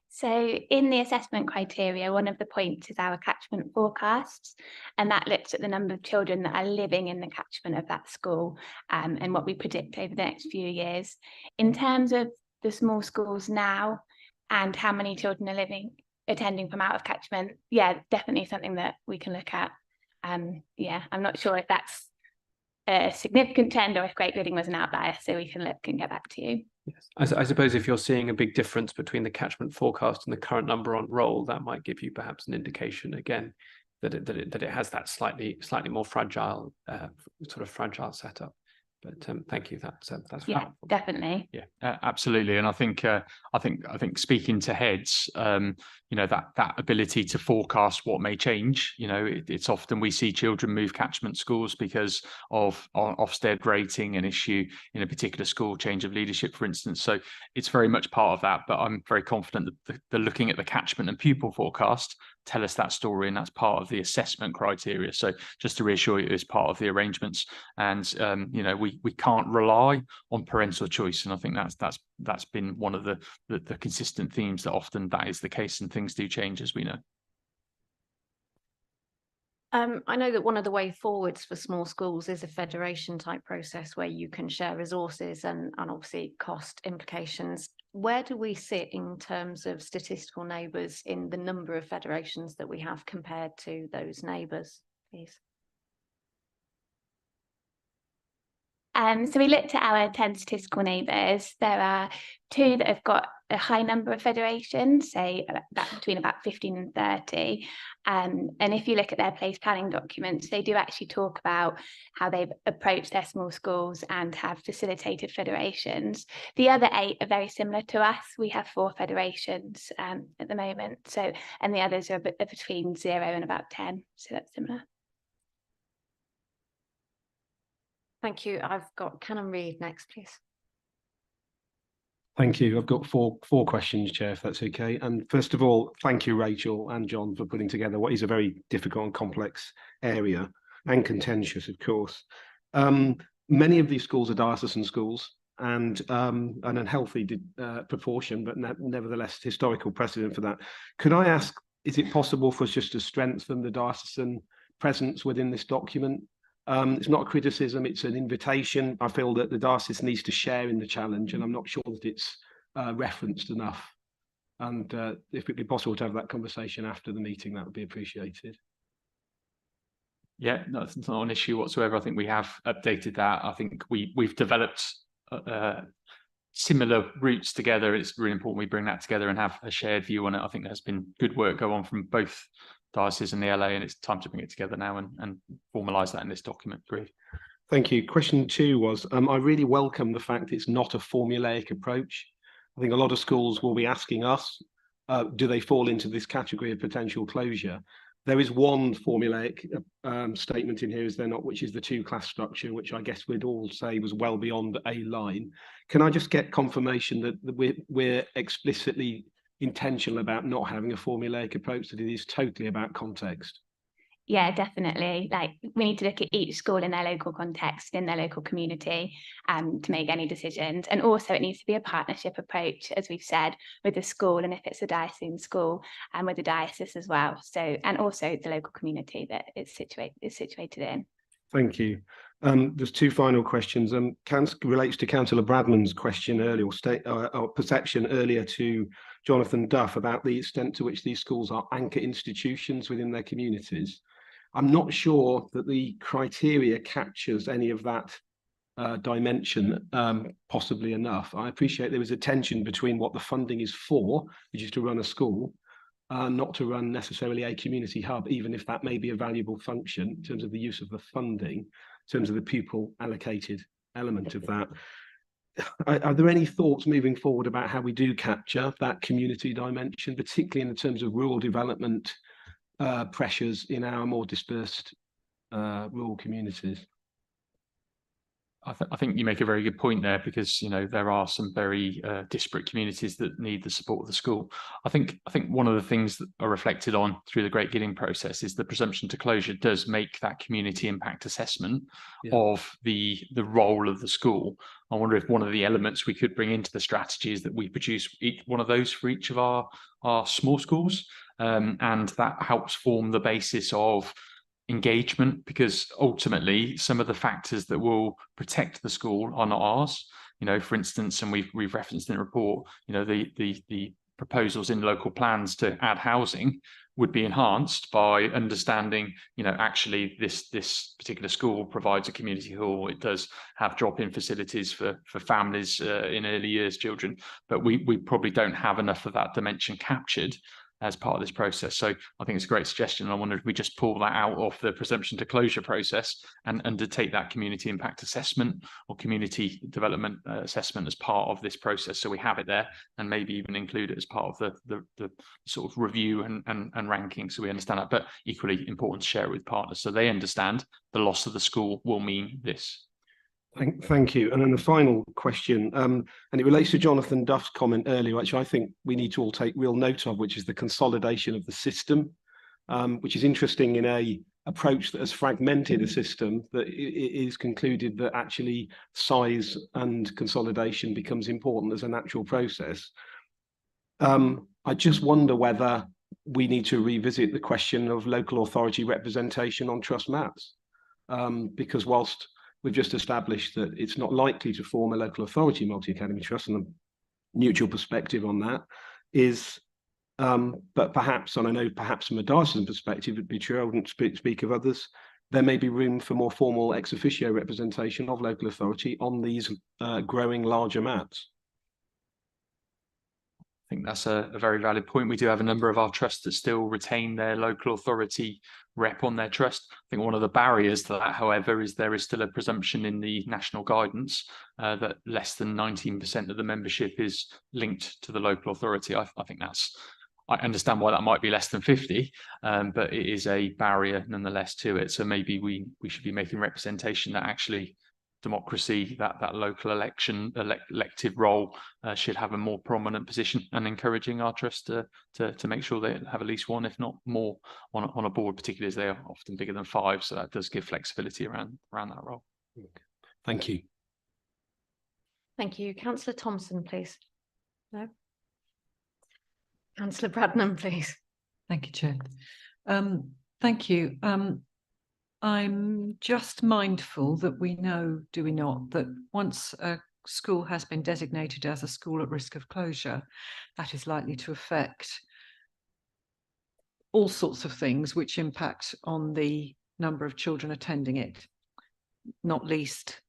So in the assessment criteria, one of the points is our catchment forecasts, and that looks at the number of children that are living in the catchment of that school and what we predict over the next few years. In terms of the small schools now and how many children are attending from out of catchment, yeah, definitely something that we can look at. Yeah, I'm not sure if that's a significant trend or if Great Gidding was an outlier, so we can look and get back to you. Yes, I suppose if you're seeing a big difference between the catchment forecast and the current number on roll, that might give you perhaps an indication again that it has that slightly more fragile sort of fragile setup. But thank you. That's yeah, helpful. Definitely. Yeah, absolutely. And I think speaking to heads, you know, that ability to forecast what may change. You know, it's often we see children move catchment schools because of Ofsted rating, an issue in a particular school, change of leadership, for instance. So it's very much part of that. But I'm very confident that the looking at the catchment and pupil forecast tell us that story, and that's part of the assessment criteria. So just to reassure you, it's part of the arrangements, and you know, we can't rely on parental choice, and I think that's been one of the consistent themes, that often that is the case, and things do change, as we know. I know that one of the way forwards for small schools is a federation type process where you can share resources and obviously cost implications. Where do we sit in terms of statistical neighbours in the number of federations that we have compared to those neighbours, please? So we looked at our 10 statistical neighbours. There are 2 that have got a high number of federations, say between about 15 and 30. And if you look at their place planning documents, they do actually talk about how they've approached their small schools and have facilitated federations. The other 8 are very similar to us. We have 4 federations at the moment. So, and the others are between 0 and about 10. So that's similar. Thank you. I've got Canon Reid next, please. Thank you. I've got four questions, Chair, if that's okay. And first of all, thank you, Rachel and John, for putting together what is a very difficult and complex area, and contentious, of course. Many of these schools are diocesan schools, and an unhealthy proportion, but nevertheless historical precedent for that. Could I ask, is it possible for us just to strengthen the diocesan presence within this document? It's not a criticism, it's an invitation. I feel that the diocese needs to share in the challenge, and I'm not sure that it's referenced enough. And if it'd be possible to have that conversation after the meeting, that would be appreciated. Yeah, no, it's not an issue whatsoever. I think we have updated that. I think we've developed similar routes together. It's really important we bring that together and have a shared view on it. I think there's been good work go on from both dioceses and the LA, and it's time to bring it together now and formalise that in this document. Agreed. Thank you. Question 2 was, I really welcome the fact it's not a formulaic approach. I think a lot of schools will be asking us, do they fall into this category of potential closure? There is one formulaic statement in here, is there not, which is the 2-class structure, which I guess we'd all say was well beyond a line. Can I just get confirmation that we're explicitly intentional about not having a formulaic approach, that it is totally about context? Yeah, definitely. Like, we need to look at each school in their local context, in their local community, to make any decisions. And also it needs to be a partnership approach, as we've said, with the school, and if it's a diocesan school, and with the diocese as well. So, and also the local community that it's situated in. Thank you. There's 2 final questions. Relates to Councillor Bradman's question earlier, or perception earlier to Jonathan Duff about the extent to which these schools are anchor institutions within their communities. I'm not sure that the criteria captures any of that dimension possibly enough. I appreciate there is a tension between what the funding is for, which is to run a school, not to run necessarily a community hub, even if that may be a valuable function in terms of the use of the funding, in terms of the pupil allocated element of that. Are there any thoughts moving forward about how we do capture that community dimension, particularly in terms of rural development pressures in our more dispersed rural communities? I think you make a very good point there, because there are some very disparate communities that need the support of the school. I think one of the things that are reflected on through the Great Gidding process is the presumption to closure does make that community impact assessment of the role of the school. I wonder if one of the elements we could bring into the strategy is that we produce each one of those for each of our small schools, and that helps form the basis of engagement, because ultimately some of the factors that will protect the school are not ours. For instance, and we've referenced in the report, the proposals in local plans to add housing would be enhanced by understanding, actually this particular school provides a community hall. It does have drop-in facilities for families in early years children, but we probably don't have enough of that dimension captured as part of this process. So I think it's a great suggestion. I wonder if we just pull that out of the presumption to closure process and undertake that community impact assessment or community development assessment as part of this process, so we have it there, and maybe even include it as part of the sort of review and ranking, so we understand that. But equally important to share it with partners so they understand the loss of the school will mean this. Thank you. And then the final question, and it relates to Jonathan Duff's comment earlier, which I think we need to all take real note of, which is the consolidation of the system, which is interesting in a approach that has fragmented a system, that it is concluded that actually size and consolidation becomes important as a natural process. I just wonder whether we need to revisit the question of local authority representation on trust maps, because whilst we've just established that it's not likely to form a local authority multi-academy trust, and the neutral perspective on that is, but perhaps, and I know perhaps from a diocesan perspective, it'd be true, I wouldn't speak of others, there may be room for more formal ex officio representation of local authority on these growing larger maps. I think that's a very valid point. We do have a number of our trusts that still retain their local authority rep on their trust. I think one of the barriers to that, however, is there is still a presumption in the national guidance that less than 19% of the membership is linked to the local authority. I think I understand why that might be less than 50, but it is a barrier nonetheless to it. So maybe we should be making representation that actually democracy, that local elective role should have a more prominent position, and encouraging our trust to make sure they have at least one, if not more, on a board, particularly as they are often bigger than 5. So that does give flexibility around that role. Thank you. Thank you. Councillor Thompson, please. No. Councillor Bradnam, please. Thank you, Chair. Thank you. I'm just mindful that we know, do we not, that once a school has been designated as a school at risk of closure, that is likely to affect all sorts of things which impact on the number of children attending it, not least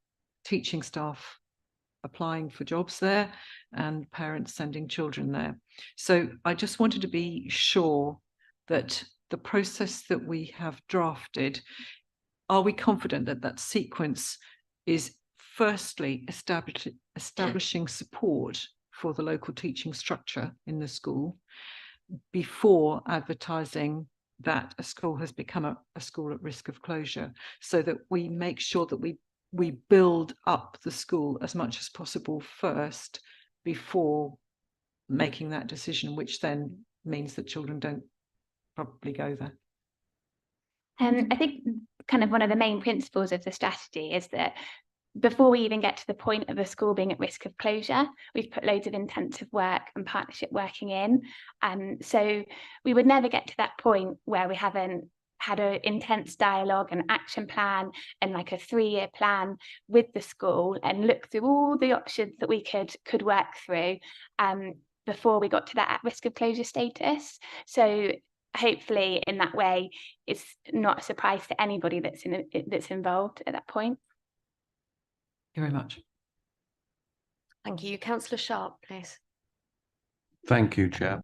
teaching staff applying for jobs there and parents sending children there. So I just wanted to be sure that the process that we have drafted, are we confident that that sequence is firstly establishing support for the local teaching structure in the school before advertising that a school has become a school at risk of closure, so that we make sure that we build up the school as much as possible first before making that decision, which then means that children don't probably go there. I think kind of one of the main principles of the strategy is that before we even get to the point of a school being at risk of closure, we've put loads of intensive work and partnership working in. So we would never get to that point where we haven't had an intense dialogue and action plan and like a 3-year plan with the school and look through all the options that we could work through before we got to that at risk of closure status. So hopefully in that way, it's not a surprise to anybody that's involved at that point. Thank you very much. Thank you. Councillor Sharp, please. Thank you, Chair.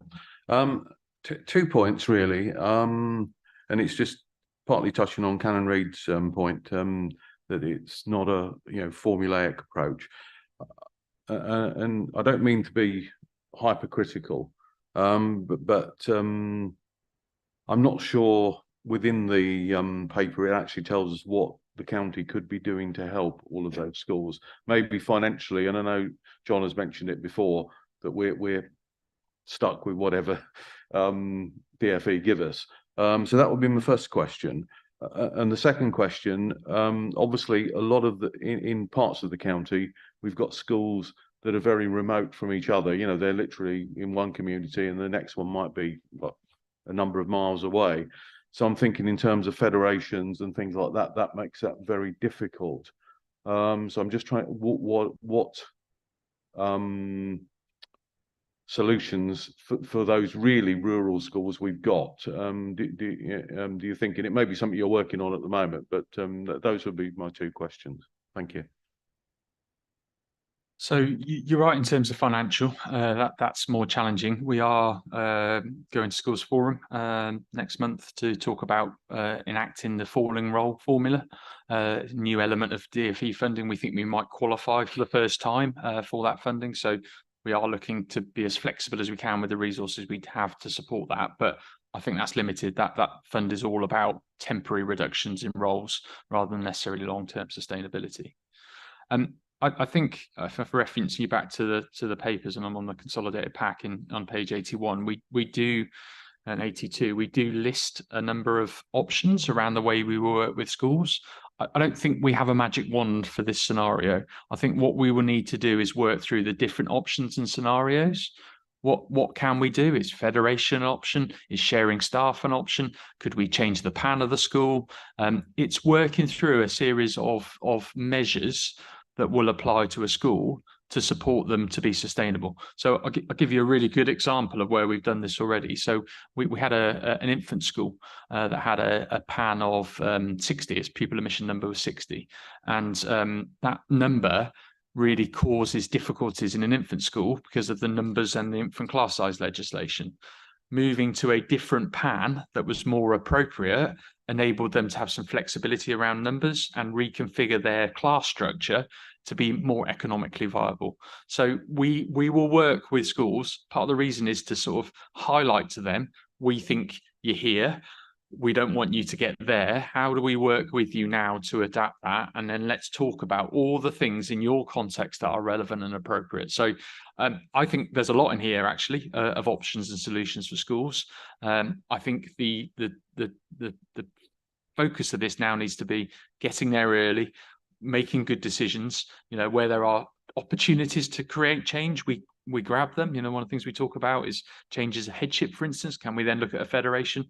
2 points really, and it's just partly touching on Canon Reid's point that it's not a formulaic approach, and I don't mean to be hypercritical, but I'm not sure within the paper it actually tells us what the county could be doing to help all of those schools, maybe financially. And I know John has mentioned it before that we're stuck with whatever DfE give us. So that would be my first question. And the second question, obviously a lot of in parts of the county, we've got schools that are very remote from each other. They're literally in one community and the next one might be a number of miles away. So I'm thinking in terms of federations and things like that, that makes that very difficult. So I'm just trying, what solutions for those really rural schools we've got? Do you think, and it may be something you're working on at the moment, but those would be my 2 questions. Thank you. So you're right in terms of financial, that's more challenging. We are going to Schools Forum next month to talk about enacting the falling role formula, new element of DfE funding. We think we might qualify for the first time for that funding. So we are looking to be as flexible as we can with the resources we have to support that. But I think that's limited. That fund is all about temporary reductions in roles rather than necessarily long-term sustainability. I think for referencing you back to the papers, and I'm on the consolidated pack on page 81, we do, and 82, we do list a number of options around the way we work with schools. I don't think we have a magic wand for this scenario. I think what we will need to do is work through the different options and scenarios. What can we do? Is federation an option? Is sharing staff an option? Could we change the plan of the school? It's working through a series of measures that will apply to a school to support them to be sustainable. So I'll give you a really good example of where we've done this already. So we had an infant school that had a PAN of 60, its pupil admission number was 60. And that number really causes difficulties in an infant school because of the numbers and the infant class size legislation. Moving to a different PAN that was more appropriate enabled them to have some flexibility around numbers and reconfigure their class structure to be more economically viable. So we will work with schools. Part of the reason is to sort of highlight to them, we think you're here, we don't want you to get there. How do we work with you now to adapt that? And then let's talk about all the things in your context that are relevant and appropriate. So I think there's a lot in here actually of options and solutions for schools. I think the focus of this now needs to be getting there early, making good decisions. Where there are opportunities to create change, we grab them. One of the things we talk about is changes of headship, for instance. Can we then look at a federation?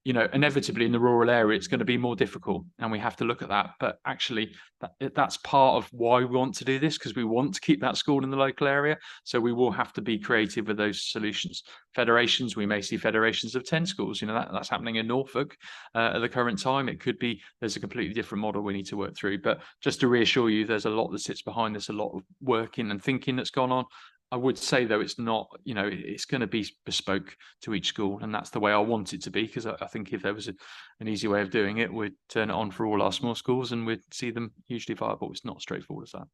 inevitably in the rural area, it's going to be more difficult, and we have to look at that. But actually, that's part of why we want to do this, because we want to keep that school in the local area. So we will have to be creative with those solutions. Federations, we may see federations of 10 schools. That's happening in Norfolk at the current time. It could be there's a completely different model we need to work through. But just to reassure you, there's a lot that sits behind this, a lot of working and thinking that's gone on. I would say, though, it's not, it's going to be bespoke to each school, and that's the way I want it to be, because I think if there was an easy way of doing it, we'd turn it on for all our small schools and we'd see them hugely viable. It's not straightforward as that.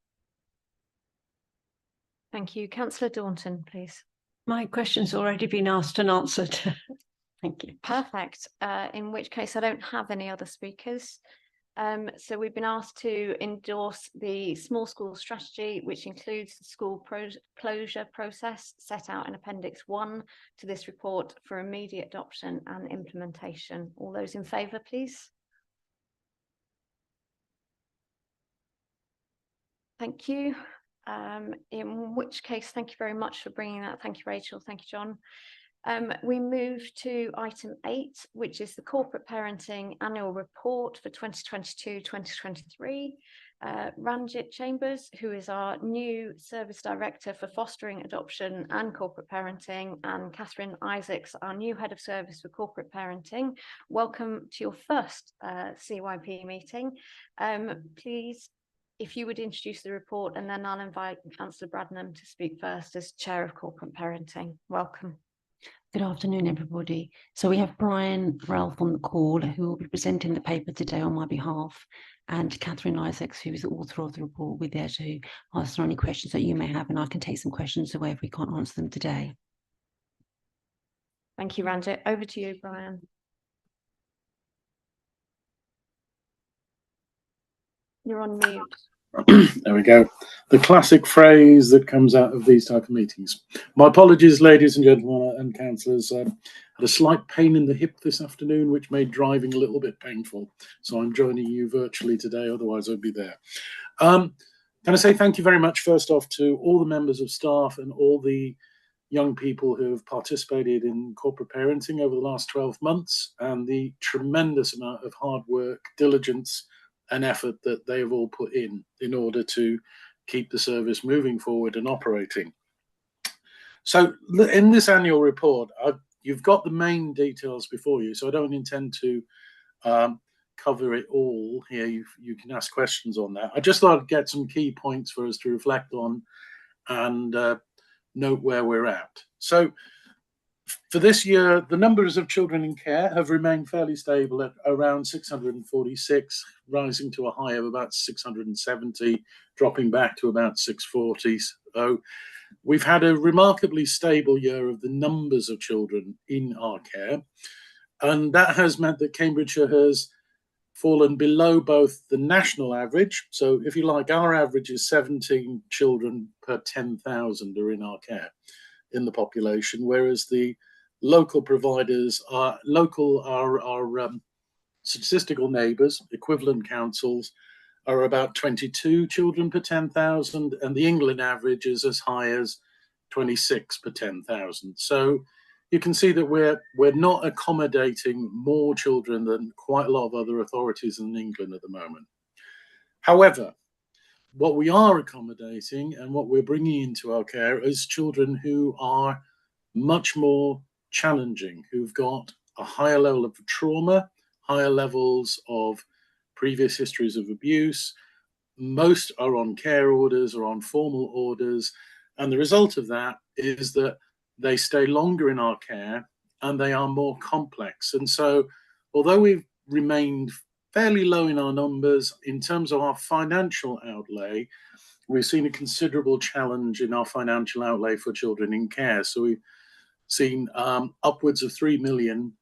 Thank you. Councillor Daunton, please. My question's already been asked and answered. Thank you. Perfect. In which case, I don't have any other speakers. So we've been asked to endorse the small school strategy, which includes the school closure process set out in Appendix 1 to this report for immediate adoption and implementation. All those in favour, please. Thank you. In which case, thank you very much for bringing that. Thank you, Rachel. Thank you, John. We move to item 8, which is the Corporate Parenting Annual Report for 2022-2023. Ranjit Chambers, who is our new Service Director for Fostering, Adoption and Corporate Parenting, and Catherine Isaacs, our new Head of Service for Corporate Parenting. Welcome to your first CYP meeting. Please, if you would introduce the report, and then I'll invite Councillor Bradnam to speak first as Chair of Corporate Parenting. Welcome. Good afternoon, everybody. So we have Brian Ralph on the call, who will be presenting the paper today on my behalf, and Catherine Isaacs, who is the author of the report. We're there to answer any questions that you may have, and I can take some questions away if we can't answer them today. Thank you, Ranjit. Over to you, Brian. You're on mute. There we go. The classic phrase that comes out of these type of meetings. My apologies, ladies and gentlemen and councillors. I had a slight pain in the hip this afternoon, which made driving a little bit painful. So I'm joining you virtually today, otherwise I'd be there. Can I say thank you very much, first off, to all the members of staff and all the young people who have participated in corporate parenting over the last 12 months, and the tremendous amount of hard work, diligence, and effort that they have all put in order to keep the service moving forward and operating. So in this annual report, you've got the main details before you, so I don't intend to cover it all here. You can ask questions on that. I just thought I'd get some key points for us to reflect on and note where we're at. So for this year, the numbers of children in care have remained fairly stable at around 646, rising to a high of about 670, dropping back to about 640. So we've had a remarkably stable year of the numbers of children in our care, and that has meant that Cambridgeshire has fallen below both the national average. So if you like, our average is 17 children per 10,000 are in our care in the population, whereas the local providers our statistical neighbours, equivalent councils, are about 22 children per 10,000, and the England average is as high as 26 per 10,000. So you can see that we're not accommodating more children than quite a lot of other authorities in England at the moment. However, what we are accommodating and what we're bringing into our care is children who are much more challenging, who've got a higher level of trauma, higher levels of previous histories of abuse. Most are on care orders or on formal orders, and the result of that is that they stay longer in our care and they are more complex. And so although we've remained fairly low in our numbers, in terms of our financial outlay, we've seen a considerable challenge in our financial outlay for children in care. So we've seen upwards of 3 million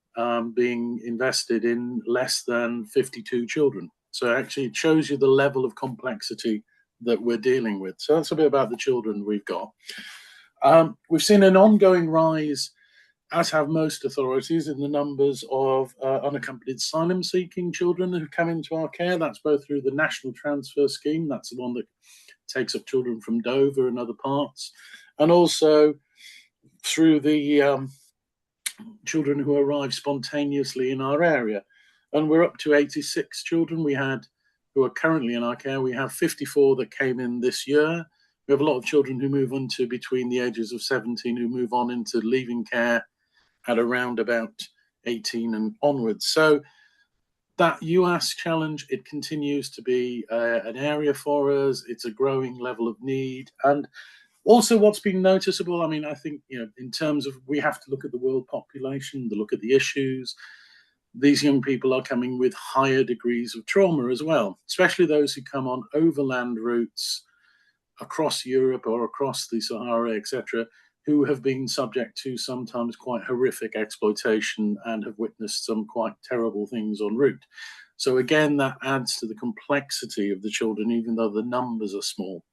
being invested in less than 52 children. So actually it shows you the level of complexity that we're dealing with. So that's a bit about the children we've got. We've seen an ongoing rise, as have most authorities, in the numbers of unaccompanied asylum-seeking children who come into our care. That's both through the National Transfer Scheme, that's the one that takes up children from Dover and other parts, and also through the children who arrive spontaneously in our area. And we're up to 86 children we had who are currently in our care. We have 54 that came in this year. We have a lot of children who move on to between the ages of 17 who move on into leaving care at around about 18 and onwards. So that UAS challenge, it continues to be an area for us. It's a growing level of need. And also what's been noticeable, I mean, I think, you know, in terms of, we have to look at the world population, look at the issues. These young people are coming with higher degrees of trauma as well, especially those who come on overland routes across Europe or across the Sahara, etc., who have been subject to sometimes quite horrific exploitation and have witnessed some quite terrible things en route. So again, that adds to the complexity of the children, even though the numbers are small.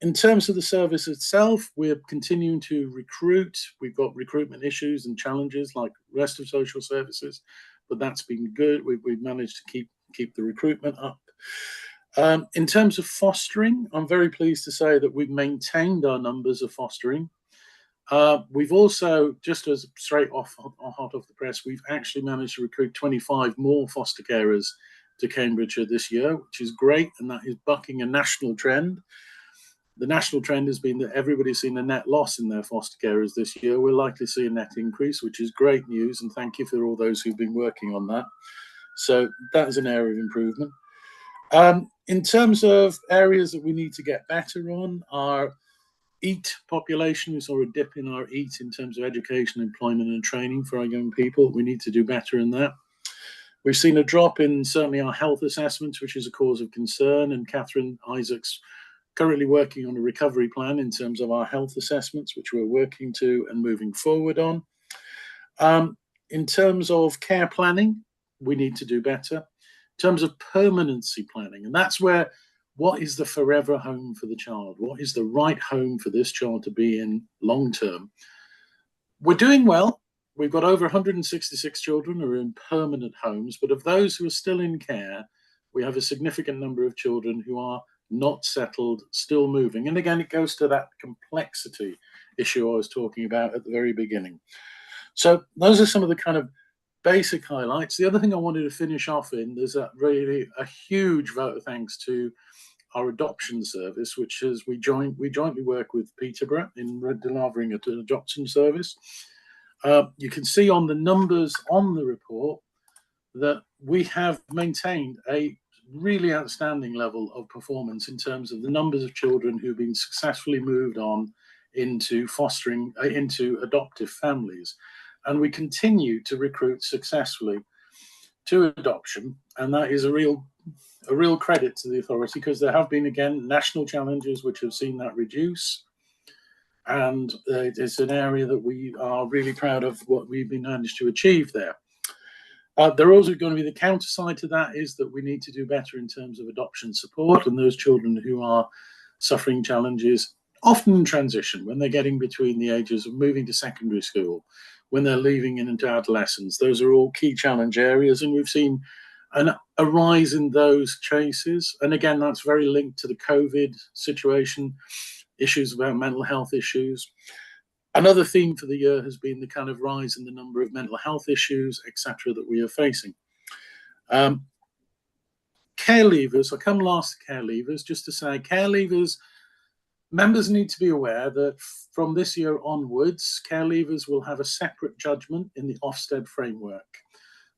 In terms of the service itself, we're continuing to recruit. We've got recruitment issues and challenges like the rest of social services, but that's been good. We've managed to keep the recruitment up. In terms of fostering, I'm very pleased to say that we've maintained our numbers of fostering. We've also, just as straight hot off the press, we've actually managed to recruit 25 more foster carers to Cambridgeshire this year, which is great, and that is bucking a national trend. The national trend has been that everybody's seen a net loss in their foster carers this year. We're likely to see a net increase, which is great news, and thank you for all those who've been working on that. So that is an area of improvement. In terms of areas that we need to get better on, our EAT population, we saw a dip in our EAT in terms of education, employment and training for our young people. We need to do better in that. We've seen a drop in certainly our health assessments, which is a cause of concern, and Catherine Isaacs currently working on a recovery plan in terms of our health assessments, which we're working to and moving forward on. In terms of care planning, we need to do better. In terms of permanency planning, and that's where, what is the forever home for the child? What is the right home for this child to be in long term? We're doing well. We've got over 166 children who are in permanent homes, but of those who are still in care, we have a significant number of children who are not settled, still moving. And again, it goes to that complexity issue I was talking about at the very beginning. So those are some of the kind of basic highlights. The other thing I wanted to finish off in, there's really a huge vote of thanks to our adoption service, which is we jointly work with Peterborough in delivering an adoption service. You can see on the numbers on the report that we have maintained a really outstanding level of performance in terms of the numbers of children who've been successfully moved on into fostering, into adoptive families. And we continue to recruit successfully to adoption. And that is a real credit to the authority, because there have been, again, national challenges which have seen that reduce. And it's an area that we are really proud of what we've been managed to achieve there. There are also going to be the counter side to that, is that we need to do better in terms of adoption support and those children who are suffering challenges, often in transition, when they're getting between the ages of moving to secondary school, when they're leaving into adolescence. Those are all key challenge areas, and we've seen a rise in those cases. And again, that's very linked to the COVID situation, issues about mental health issues. Another theme for the year has been the kind of rise in the number of mental health issues, etc., that we are facing. Care leavers, I come last to care leavers, just to say care leavers, members need to be aware that from this year onwards, care leavers will have a separate judgment in the Ofsted framework.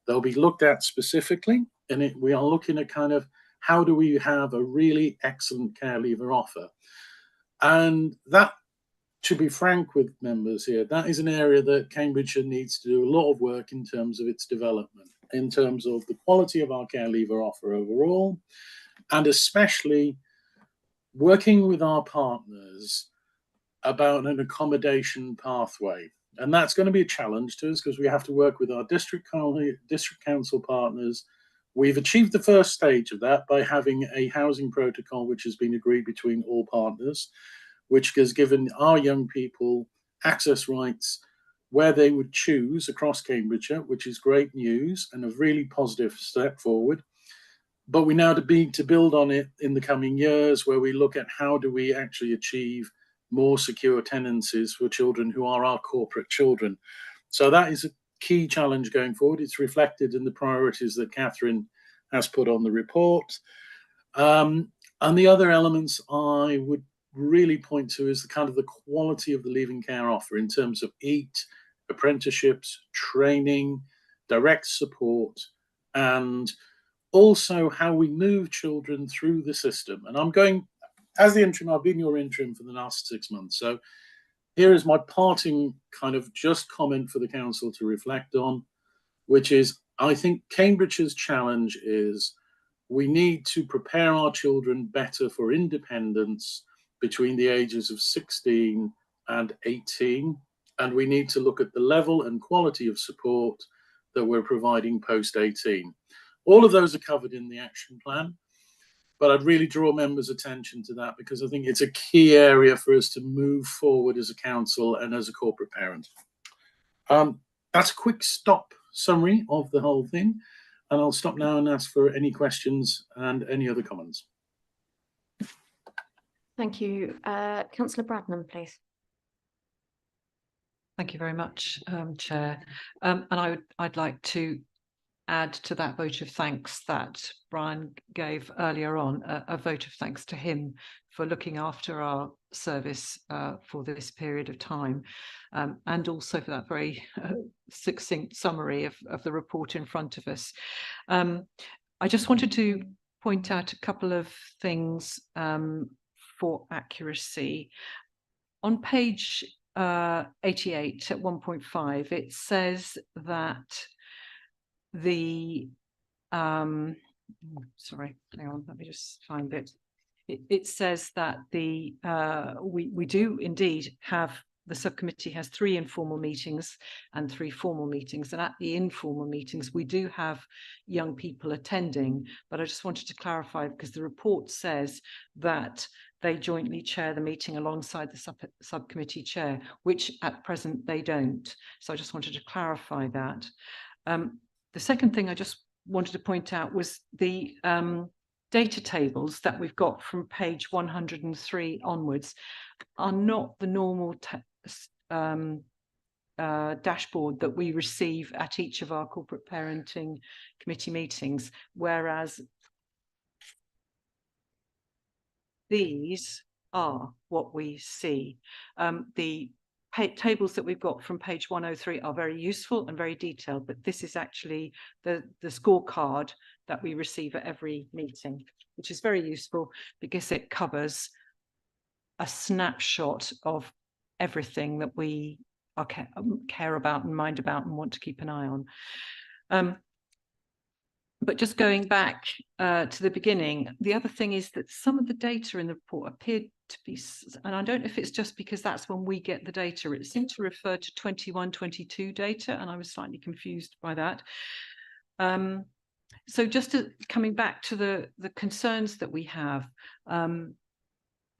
They'll be looked at specifically, and we are looking at kind of how do we have a really excellent care leaver offer. And that, to be frank with members here, that is an area that Cambridgeshire needs to do a lot of work in terms of its development, in terms of the quality of our care leaver offer overall, and especially working with our partners about an accommodation pathway. And that's going to be a challenge to us, because we have to work with our district council partners. We've achieved the first stage of that by having a housing protocol which has been agreed between all partners, which has given our young people access rights where they would choose across Cambridgeshire, which is great news and a really positive step forward. But we now need to build on it in the coming years, where we look at how do we actually achieve more secure tenancies for children who are our corporate children. So that is a key challenge going forward. It's reflected in the priorities that Catherine has put on the report. And the other elements I would really point to is the kind of the quality of the leaving care offer in terms of EAT, apprenticeships, training, direct support, and also how we move children through the system. And I'm going, as the interim, I've been your interim for the last 6 months. So here is my parting kind of just comment for the council to reflect on, which is, I think Cambridgeshire's challenge is we need to prepare our children better for independence between the ages of 16 and 18. And we need to look at the level and quality of support that we're providing post 18. All of those are covered in the action plan, but I'd really draw members' attention to that because I think it's a key area for us to move forward as a council and as a corporate parent. That's a quick stop summary of the whole thing, and I'll stop now and ask for any questions and any other comments. Thank you. Councillor Bradnam, please. Thank you very much, Chair. And I'd like to add to that vote of thanks that Brian gave earlier on, a vote of thanks to him for looking after our service for this period of time, and also for that very succinct summary of the report in front of us. I just wanted to point out a couple of things for accuracy. On page 88 at 1.5, it says that the sorry, hang on, let me just find it. It says that the we do indeed have, the subcommittee has 3 informal meetings and 3 formal meetings, and at the informal meetings we do have young people attending, but I just wanted to clarify because the report says that they jointly chair the meeting alongside the subcommittee chair, which at present they don't. So I just wanted to clarify that. The second thing I just wanted to point out was the data tables that we've got from page 103 onwards are not the normal dashboard that we receive at each of our corporate parenting committee meetings, whereas these are what we see. The tables that we've got from page 103 are very useful and very detailed, but this is actually the scorecard that we receive at every meeting, which is very useful because it covers a snapshot of everything that we care about and mind about and want to keep an eye on. But just going back to the beginning, the other thing is that some of the data in the report appeared to be, and I don't know if it's just because that's when we get the data, it seemed to refer to 21-22 data, and I was slightly confused by that. So just coming back to the concerns that we have,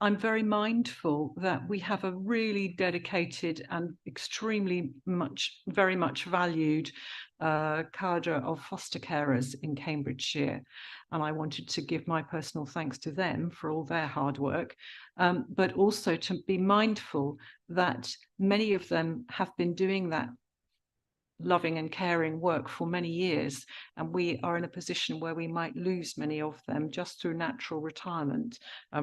I'm very mindful that we have a really dedicated and extremely very much valued cadre of foster carers in Cambridgeshire. And I wanted to give my personal thanks to them for all their hard work, but also to be mindful that many of them have been doing that loving and caring work for many years, and we are in a position where we might lose many of them just through natural retirement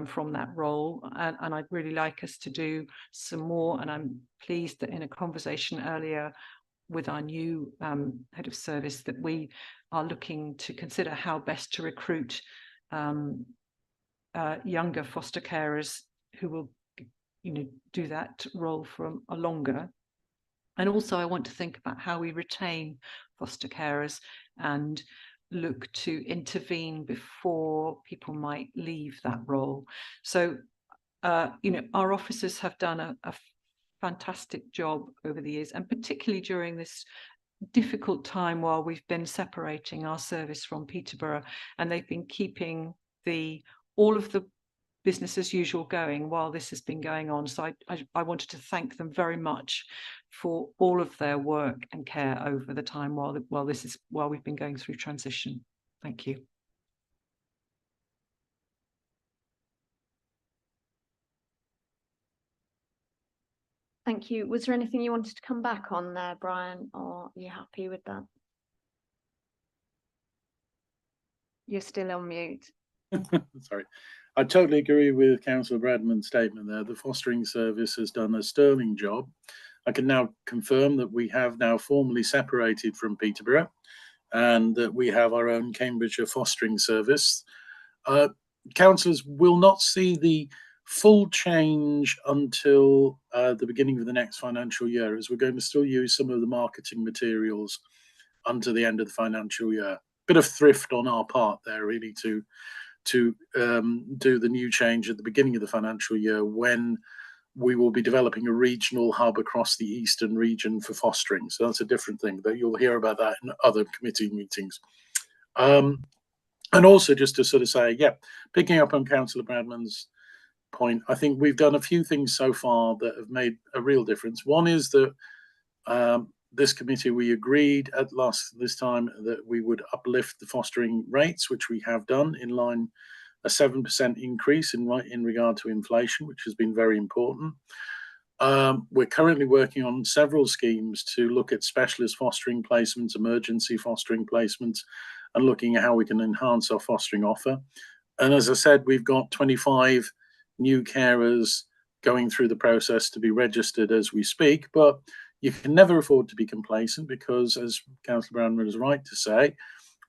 from that role, and I'd really like us to do some more. And I'm pleased that in a conversation earlier with our new head of service that we are looking to consider how best to recruit younger foster carers who will do that role for a longer. And also I want to think about how we retain foster carers and look to intervene before people might leave that role. So, our officers have done a fantastic job over the years, and particularly during this difficult time while we've been separating our service from Peterborough, and they've been keeping all of the business as usual going while this has been going on. So I wanted to thank them very much for all of their work and care over the time while we've been going through transition. Thank you. Thank you. Was there anything you wanted to come back on there, Brian, or are you happy with that? You're still on mute. Sorry. I totally agree with Councillor Bradman's statement there. The fostering service has done a sterling job. I can now confirm that we have now formally separated from Peterborough and that we have our own Cambridgeshire fostering service. Councillors will not see the full change until the beginning of the next financial year, as we're going to still use some of the marketing materials until the end of the financial year. Bit of thrift on our part there, really, to do the new change at the beginning of the financial year, when we will be developing a regional hub across the eastern region for fostering. So that's a different thing, but you'll hear about that in other committee meetings. And also just to sort of say, yeah, picking up on Councillor Bradman's point, I think we've done a few things so far that have made a real difference. One is that this committee, we agreed at this time that we would uplift the fostering rates, which we have done in line, a 7% increase in regard to inflation, which has been very important. We're currently working on several schemes to look at specialist fostering placements, emergency fostering placements, and looking at how we can enhance our fostering offer. And as I said, we've got 25 new carers going through the process to be registered as we speak, but you can never afford to be complacent because, as Councillor Bradman is right to say,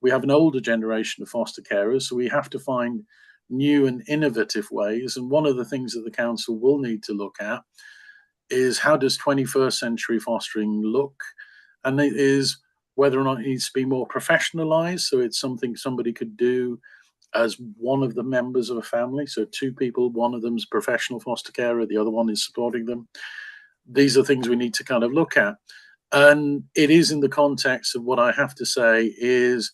we have an older generation of foster carers, so we have to find new and innovative ways. And one of the things that the council will need to look at is, how does 21st century fostering look? And it is whether or not it needs to be more professionalised, so it's something somebody could do as one of the members of a family. So two people, one of them's a professional foster carer, the other one is supporting them. These are things we need to kind of look at. And it is in the context of what I have to say is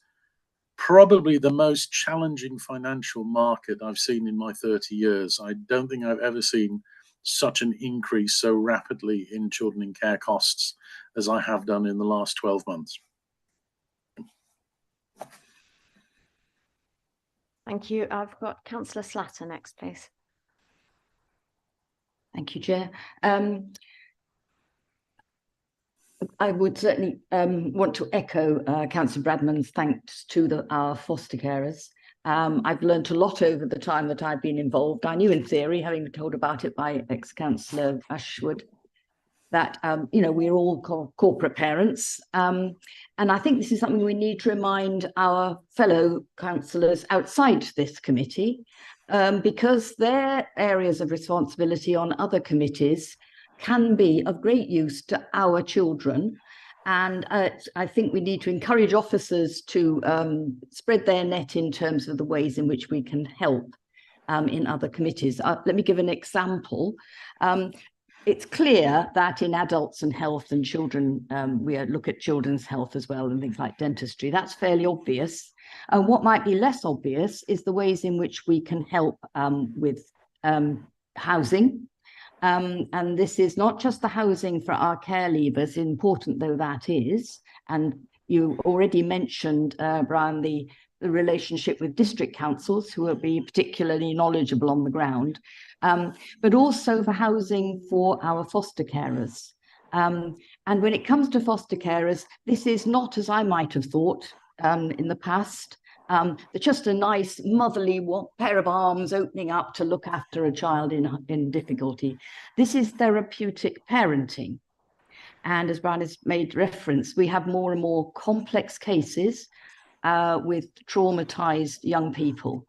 probably the most challenging financial market I've seen in my 30 years. I don't think I've ever seen such an increase so rapidly in children in care costs as I have done in the last 12 months. Thank you. I've got Councillor Slatter next, please. Thank you, Chair. I would certainly want to echo Councillor Bradman's thanks to our foster carers. I've learned a lot over the time that I've been involved. I knew in theory, having been told about it by ex-councillor Ashwood, that we're all corporate parents, and I think this is something we need to remind our fellow councillors outside this committee, because their areas of responsibility on other committees can be of great use to our children. And I think we need to encourage officers to spread their net in terms of the ways in which we can help in other committees. Let me give an example. It's clear that in adults and health and children, we look at children's health as well and things like dentistry. That's fairly obvious. And what might be less obvious is the ways in which we can help with housing. And this is not just the housing for our care leavers, important though that is. And you already mentioned, Brian, the relationship with district councils, who will be particularly knowledgeable on the ground, but also for housing for our foster carers. And when it comes to foster carers, this is not, as I might have thought in the past, just a nice motherly pair of arms opening up to look after a child in difficulty. This is therapeutic parenting. And as Brian has made reference, we have more and more complex cases with traumatized young people.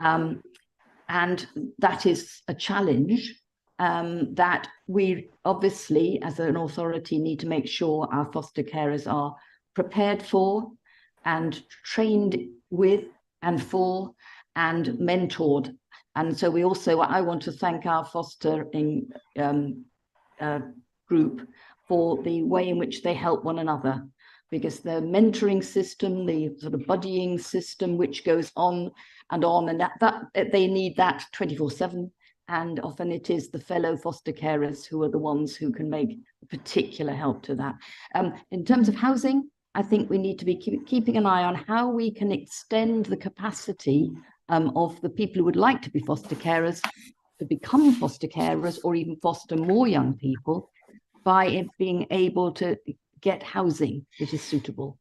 And that is a challenge that we obviously, as an authority, need to make sure our foster carers are prepared for and trained with and for and mentored. And so I want to thank our fostering group for the way in which they help one another, because the mentoring system, the sort of buddying system, which goes on, and that they need that 24/7. And often it is the fellow foster carers who are the ones who can make particular help to that. In terms of housing, I think we need to be keeping an eye on how we can extend the capacity of the people who would like to be foster carers to become foster carers or even foster more young people by it being able to get housing that is suitable.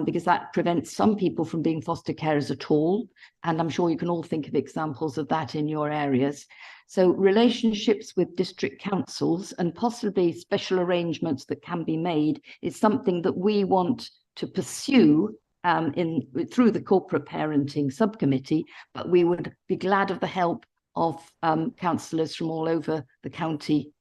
Because that prevents some people from being foster carers at all. And I'm sure you can all think of examples of that in your areas. So relationships with district councils and possibly special arrangements that can be made is something that we want to pursue through the corporate parenting subcommittee, but we would be glad of the help of councillors from all over the county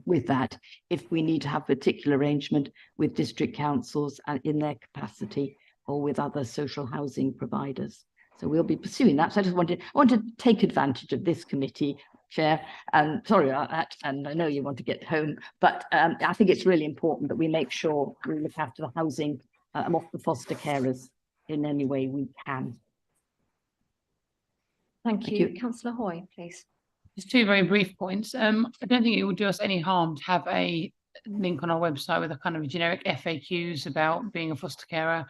with that, if we need to have particular arrangement with district councils in their capacity or with other social housing providers. So we'll be pursuing that. So I just wanted to take advantage of this committee, Chair, and sorry about that, and I know you want to get home, but I think it's really important that we make sure we look after the housing of the foster carers in any way we can. Thank you. Councillor Hoy, please. Just two very brief points. I don't think it would do us any harm to have a link on our website with a kind of generic FAQs about being a foster carer.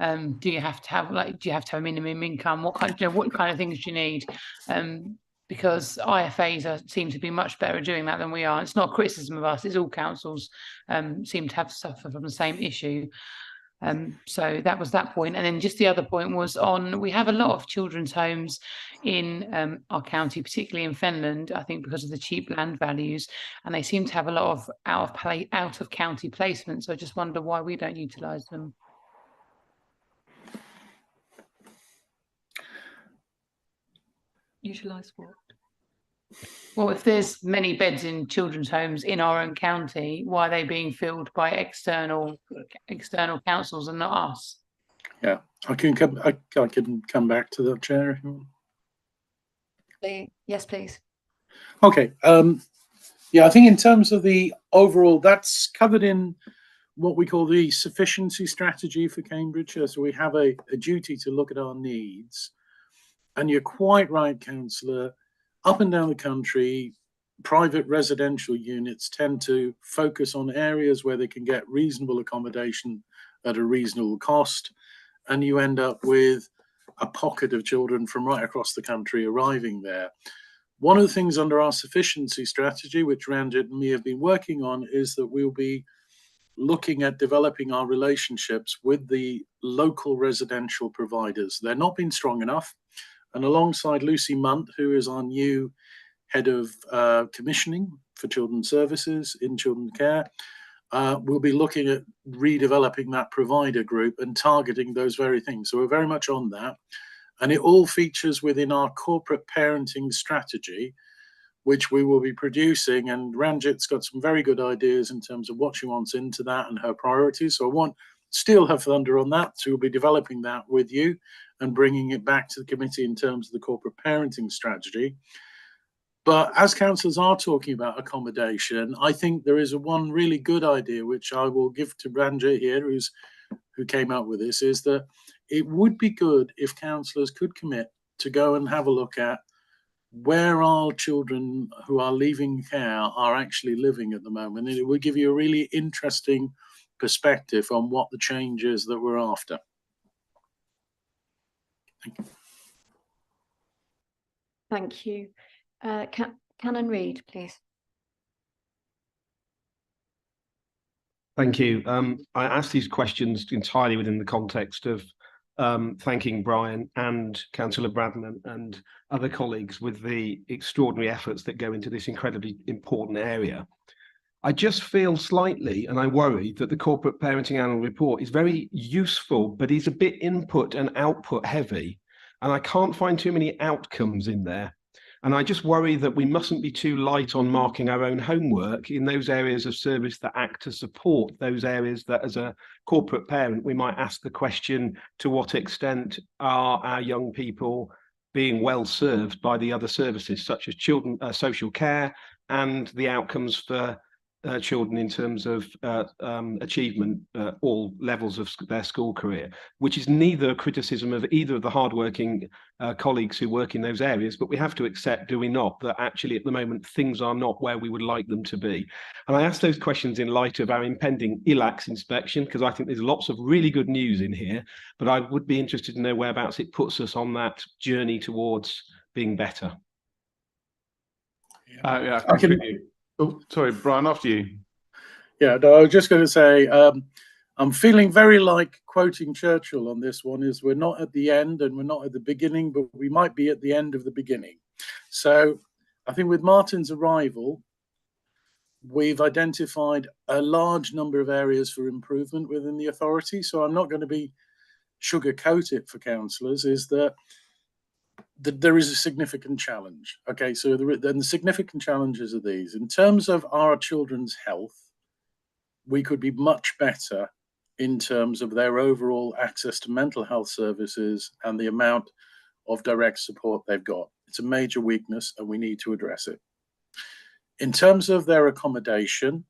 Do you have to have a minimum income? What kind of things do you need? Because IFAs seem to be much better at doing that than we are. It's not a criticism of us, it's all councils seem to have suffered from the same issue. So that was that point. And then just the other point was we have a lot of children's homes in our county, particularly in Fenland, I think because of the cheap land values, and they seem to have a lot of out of county placements. So I just wonder why we don't utilise them. Utilise what? Well, if there's many beds in children's homes in our own county, why are they being filled by external councils and not us? Yeah, I can come back to that, Chair, if you want. Yes, please. Okay. Yeah, I think in terms of the overall, that's covered in what we call the sufficiency strategy for Cambridgeshire. So we have a duty to look at our needs. And you're quite right, Councillor. Up and down the country, private residential units tend to focus on areas where they can get reasonable accommodation at a reasonable cost. And you end up with a pocket of children from right across the country arriving there. One of the things under our sufficiency strategy, which Ranjit and me have been working on, is that we'll be looking at developing our relationships with the local residential providers. They're not been strong enough. And alongside Lucy Munt, who is our new head of commissioning for children's services in children's care, we'll be looking at redeveloping that provider group and targeting those very things. So we're very much on that. And it all features within our corporate parenting strategy, which we will be producing. And Ranjit's got some very good ideas in terms of what she wants into that and her priorities. So I won't steal her thunder on that. So we'll be developing that with you and bringing it back to the committee in terms of the corporate parenting strategy. But as councillors are talking about accommodation, I think there is one really good idea, which I will give to Ranjit here, who came up with this, is that it would be good if councillors could commit to go and have a look at where our children who are leaving care are actually living at the moment. And it would give you a really interesting perspective on what the change is that we're after. Thank you. Thank you. Canon Reid, please. Thank you. I asked these questions entirely within the context of thanking Brian and Councillor Bradman and other colleagues with the extraordinary efforts that go into this incredibly important area. I just feel slightly, and I worry, that the corporate parenting annual report is very useful, but is a bit input and output heavy. And I can't find too many outcomes in there. And I just worry that we mustn't be too light on marking our own homework in those areas of service that act to support those areas that, as a corporate parent, we might ask the question, to what extent are our young people being well served by the other services, such as children, social care, and the outcomes for children in terms of achievement at all levels of their school career, which is neither a criticism of either of the hardworking colleagues who work in those areas, but we have to accept, do we not, that actually at the moment things are not where we would like them to be. And I ask those questions in light of our impending ILACS inspection, because I think there's lots of really good news in here, but I would be interested to know whereabouts it puts us on that journey towards being better. Yeah, I can- Oh, sorry, Brian, after you. Yeah, no, I was just going to say, I'm feeling very like quoting Churchill on this one, is we're not at the end and we're not at the beginning, but we might be at the end of the beginning. So I think with Martin's arrival, we've identified a large number of areas for improvement within the authority. So I'm not going to be sugarcoat it for councillors, is that there is a significant challenge. Okay, so then the significant challenges are these. In terms of our children's health, we could be much better in terms of their overall access to mental health services and the amount of direct support they've got. It's a major weakness and we need to address it. In terms of their accommodation,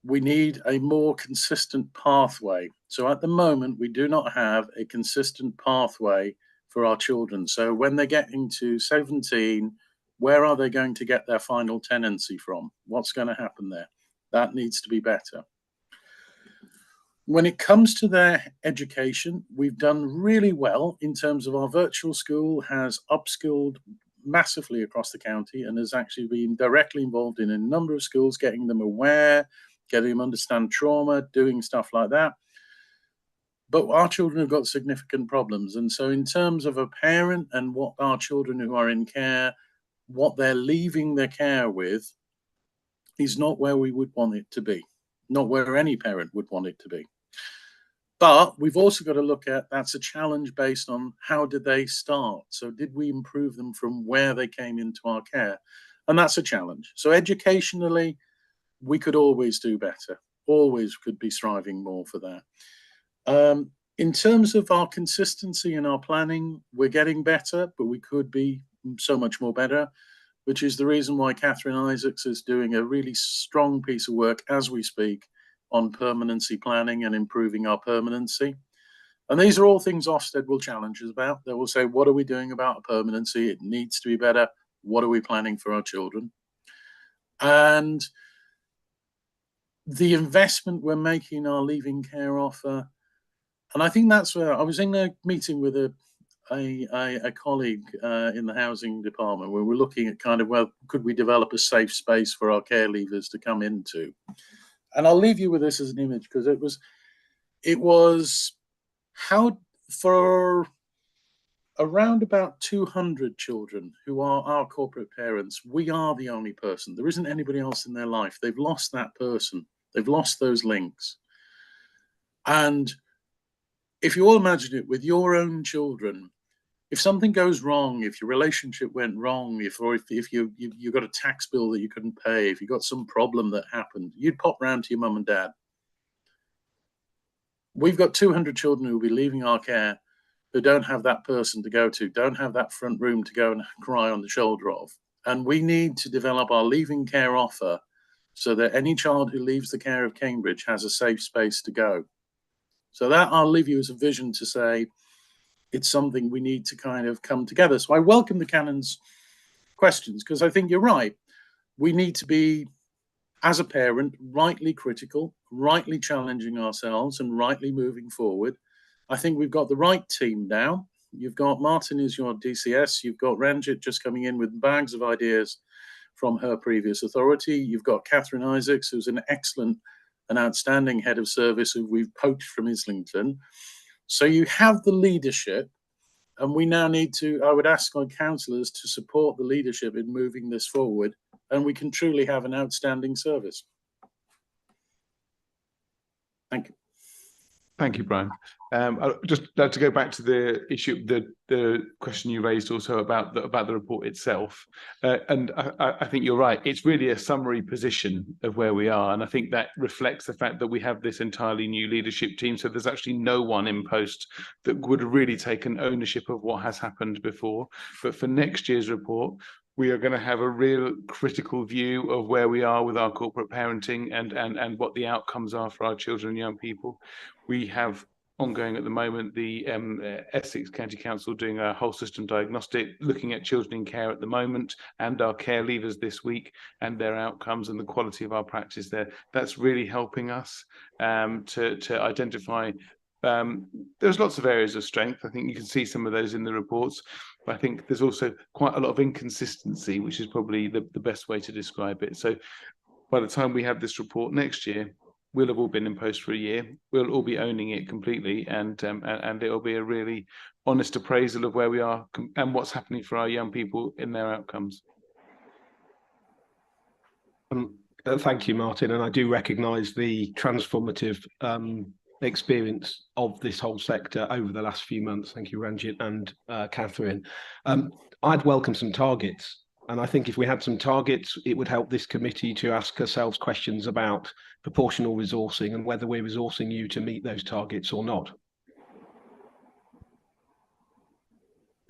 we need a more consistent pathway. So at the moment, we do not have a consistent pathway for our children. So when they're getting to 17, where are they going to get their final tenancy from? What's going to happen there? That needs to be better. When it comes to their education, we've done really well in terms of our virtual school has upskilled massively across the county and has actually been directly involved in a number of schools, getting them aware, getting them understand trauma, doing stuff like that. But our children have got significant problems. And so in terms of a parent and what our children who are in care, what they're leaving their care with is not where we would want it to be, not where any parent would want it to be. But we've also got to look at, that's a challenge based on how did they start? So did we improve them from where they came into our care? And that's a challenge. So educationally, we could always do better, always could be striving more for that. In terms of our consistency in our planning, we're getting better, but we could be so much more better, which is the reason why Catherine Isaacs is doing a really strong piece of work as we speak on permanency planning and improving our permanency. And these are all things Ofsted will challenge us about. They will say, what are we doing about permanency? It needs to be better. What are we planning for our children? And the investment we're making in our leaving care offer, and I think that's where I was in a meeting with a colleague in the housing department where we're looking at kind of, well, could we develop a safe space for our care leavers to come into? And I'll leave you with this as an image because it was how for around about 200 children who are our corporate parents, we are the only person. There isn't anybody else in their life. They've lost that person. They've lost those links. And if you all imagine it with your own children, if something goes wrong, if your relationship went wrong, if you got a tax bill that you couldn't pay, if you got some problem that happened, you'd pop round to your mum and dad. We've got 200 children who will be leaving our care who don't have that person to go to, don't have that front room to go and cry on the shoulder of. And we need to develop our leaving care offer so that any child who leaves the care of Cambridge has a safe space to go. So that I'll leave you as a vision to say, it's something we need to kind of come together. So I welcome the Canon's questions because I think you're right. We need to be, as a parent, rightly critical, rightly challenging ourselves and rightly moving forward. I think we've got the right team now. You've got Martin as your DCS. You've got Ranjit just coming in with bags of ideas from her previous authority. You've got Catherine Isaacs, who's an excellent and outstanding head of service who we've poached from Islington. So you have the leadership, and we now need to, I would ask our councillors to support the leadership in moving this forward, and we can truly have an outstanding service. Thank you. Thank you, Brian. I'd just like to go back to the issue, the question you raised also about the report itself. And I think you're right. It's really a summary position of where we are. And I think that reflects the fact that we have this entirely new leadership team. So there's actually no one in post that would have really taken ownership of what has happened before. But for next year's report, we are going to have a real critical view of where we are with our corporate parenting and what the outcomes are for our children and young people. We have ongoing at the moment the Essex County Council doing a whole system diagnostic, looking at children in care at the moment and our care leavers this week and their outcomes and the quality of our practice there. That's really helping us to identify. There's lots of areas of strength. I think you can see some of those in the reports, but I think there's also quite a lot of inconsistency, which is probably the best way to describe it. So by the time we have this report next year, we'll have all been in post for a year. We'll all be owning it completely, and it'll be a really honest appraisal of where we are and what's happening for our young people in their outcomes. Thank you, Martin, and I do recognise the transformative experience of this whole sector over the last few months. Thank you, Ranjit and Catherine. I'd welcome some targets, and I think if we had some targets, it would help this committee to ask ourselves questions about proportional resourcing and whether we're resourcing you to meet those targets or not.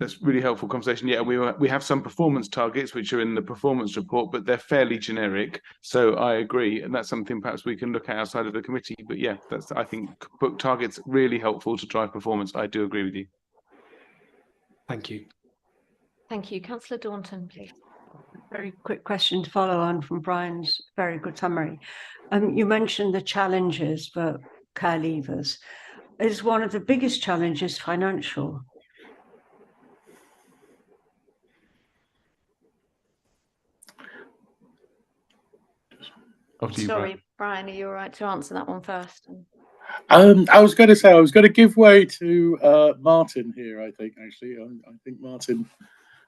That's really helpful conversation. Yeah, we have some performance targets which are in the performance report, but they're fairly generic. So I agree, and that's something perhaps we can look at outside of the committee. But yeah, I think book targets really helpful to drive performance. I do agree with you. Thank you. Thank you. Councillor Daunton, please. Very quick question to follow on from Brian's very good summary. You mentioned the challenges for care leavers. Is one of the biggest challenges financial? Sorry, Brian, are you all right to answer that one first? I was going to say I was going to give way to Martin here. I think actually, I think Martin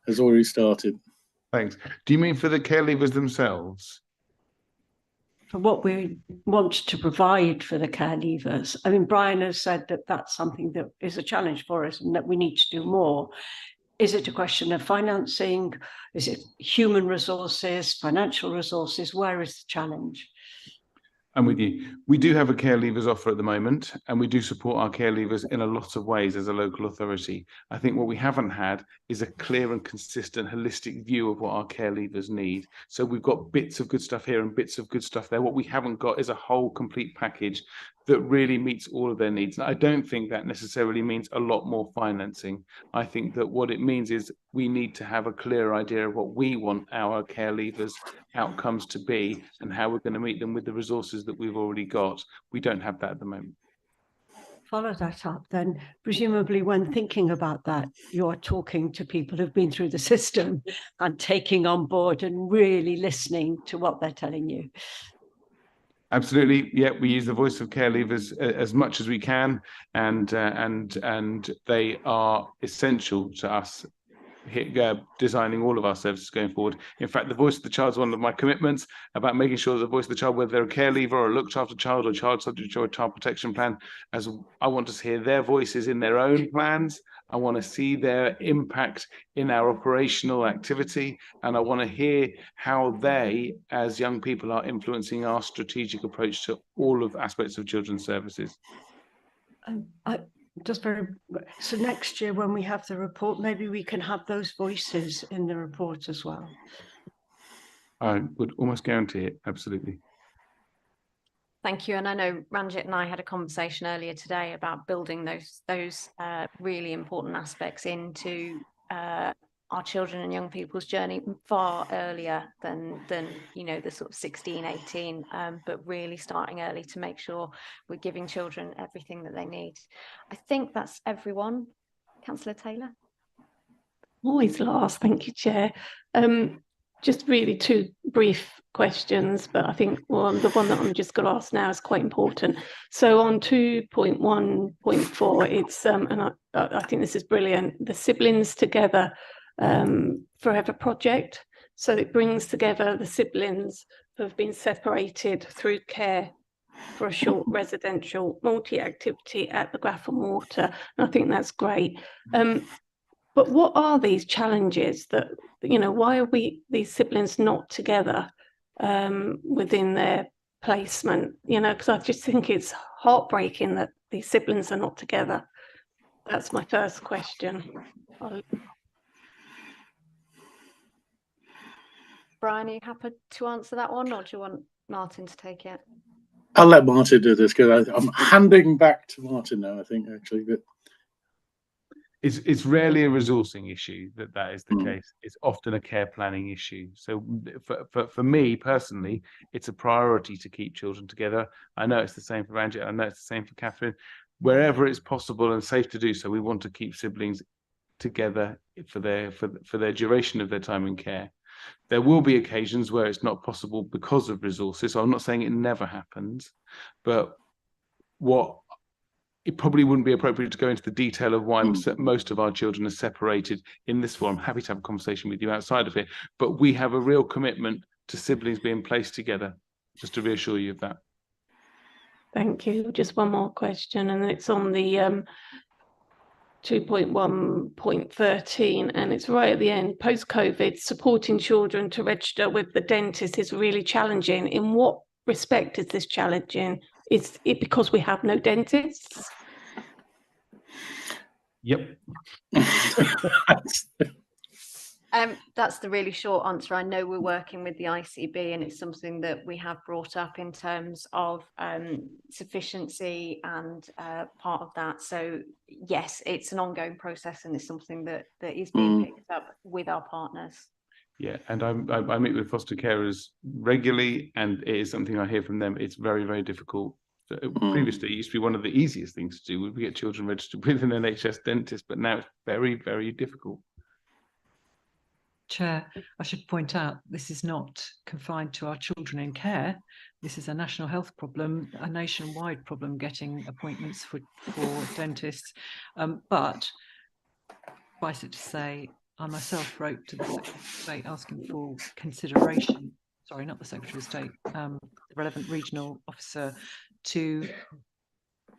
has already started. Thanks. Do you mean for the care leavers themselves? For what we want to provide for the care leavers. I mean, Brian has said that that's something that is a challenge for us and that we need to do more. Is it a question of financing? Is it human resources, financial resources? Where is the challenge? I'm with you. We do have a care leavers offer at the moment, and we do support our care leavers in a lot of ways as a local authority. I think what we haven't had is a clear and consistent holistic view of what our care leavers need. So we've got bits of good stuff here and bits of good stuff there. What we haven't got is a whole complete package that really meets all of their needs. And I don't think that necessarily means a lot more financing. I think that what it means is we need to have a clear idea of what we want our care leavers outcomes to be and how we're going to meet them with the resources that we've already got. We don't have that at the moment. Follow that up then. Presumably when thinking about that, you're talking to people who've been through the system and taking on board and really listening to what they're telling you. Absolutely. Yeah, we use the voice of care leavers as much as we can, and they are essential to us designing all of our services going forward. In fact, the voice of the child is one of my commitments about making sure that the voice of the child, whether they're a care leaver or a looked after child or child subject to a child protection plan, as I want to hear their voices in their own plans. I want to see their impact in our operational activity, and I want to hear how they, as young people, are influencing our strategic approach to all of aspects of children's services. So next year when we have the report, maybe we can have those voices in the report as well. I would almost guarantee it. Absolutely. Thank you. And I know Ranjit and I had a conversation earlier today about building those really important aspects into our children and young people's journey far earlier than you know, the sort of 16, 18, but really starting early to make sure we're giving children everything that they need. I think that's everyone. Councillor Taylor. Always last. Thank you, Chair. Just really two brief questions, but I think the one that I'm just going to ask now is quite important. So on 2.1.4, it's and I think this is brilliant. The Siblings Together Forever project. So it brings together the siblings who have been separated through care for a short residential multi-activity at the Grafham Water. And I think that's great. But what are these challenges that, you know, why are these siblings not together within their placement? You know, because I just think it's heartbreaking that these siblings are not together. That's my first question. Brian, are you happy to answer that one, or do you want Martin to take it? I'll let Martin do this because I'm handing back to Martin now, I think, actually. But it's rarely a resourcing issue that is the case. It's often a care planning issue. So for me personally, it's a priority to keep children together. I know it's the same for Ranjit. I know it's the same for Catherine. Wherever it's possible and safe to do so, we want to keep siblings together for their duration of their time in care. There will be occasions where it's not possible because of resources. So I'm not saying it never happens, but it probably wouldn't be appropriate to go into the detail of why most of our children are separated in this forum. I'm happy to have a conversation with you outside of it, but we have a real commitment to siblings being placed together, just to reassure you of that. Thank you. Just one more question, and it's on the 2.1.13, and it's right at the end. Post-COVID, supporting children to register with the dentist is really challenging. In what respect is this challenging? Is it because we have no dentists? Yep. That's the really short answer. I know we're working with the ICB, and it's something that we have brought up in terms of sufficiency and part of that. So yes, it's an ongoing process, and it's something that is being picked up with our partners. Yeah, and I meet with foster carers regularly, and it is something I hear from them. It's very, very difficult. Previously, it used to be one of the easiest things to do. We get children registered with an NHS dentist, but now it's very, very difficult. Chair, I should point out this is not confined to our children in care. This is a national health problem, a nationwide problem, getting appointments for dentists. But suffice it to say, I myself wrote to the Secretary of State asking for consideration, sorry, not the Secretary of State, the relevant regional officer, to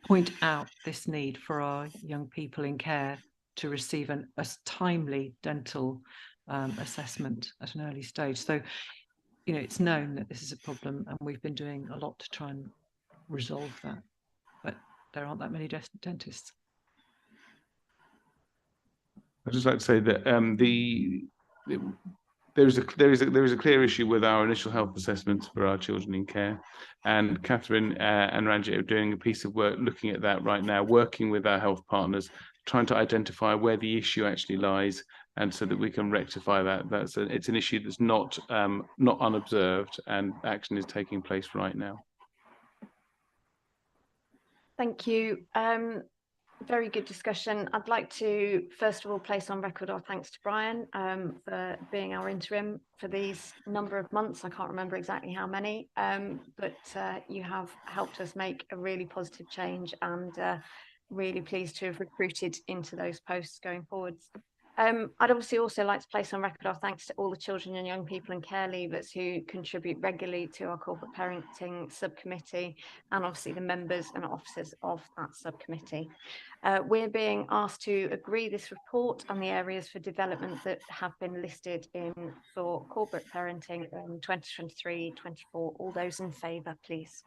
point out this need for our young people in care to receive a timely dental assessment at an early stage. So, you know, it's known that this is a problem, and we've been doing a lot to try and resolve that, but there aren't that many dentists. I'd just like to say that there is a clear issue with our initial health assessments for our children in care, and Catherine and Ranjit are doing a piece of work looking at that right now, working with our health partners, trying to identify where the issue actually lies, and so that we can rectify that. It's an issue that's not unobserved, and action is taking place right now. Thank you. Very good discussion. I'd like to first of all place on record our thanks to Brian for being our interim for these number of months. I can't remember exactly how many, but you have helped us make a really positive change, and really pleased to have recruited into those posts going forwards. I'd obviously also like to place on record our thanks to all the children and young people and care leavers who contribute regularly to our corporate parenting subcommittee, and obviously the members and officers of that subcommittee. We're being asked to agree this report on the areas for development that have been listed for corporate parenting in 2023-24. All those in favour, please.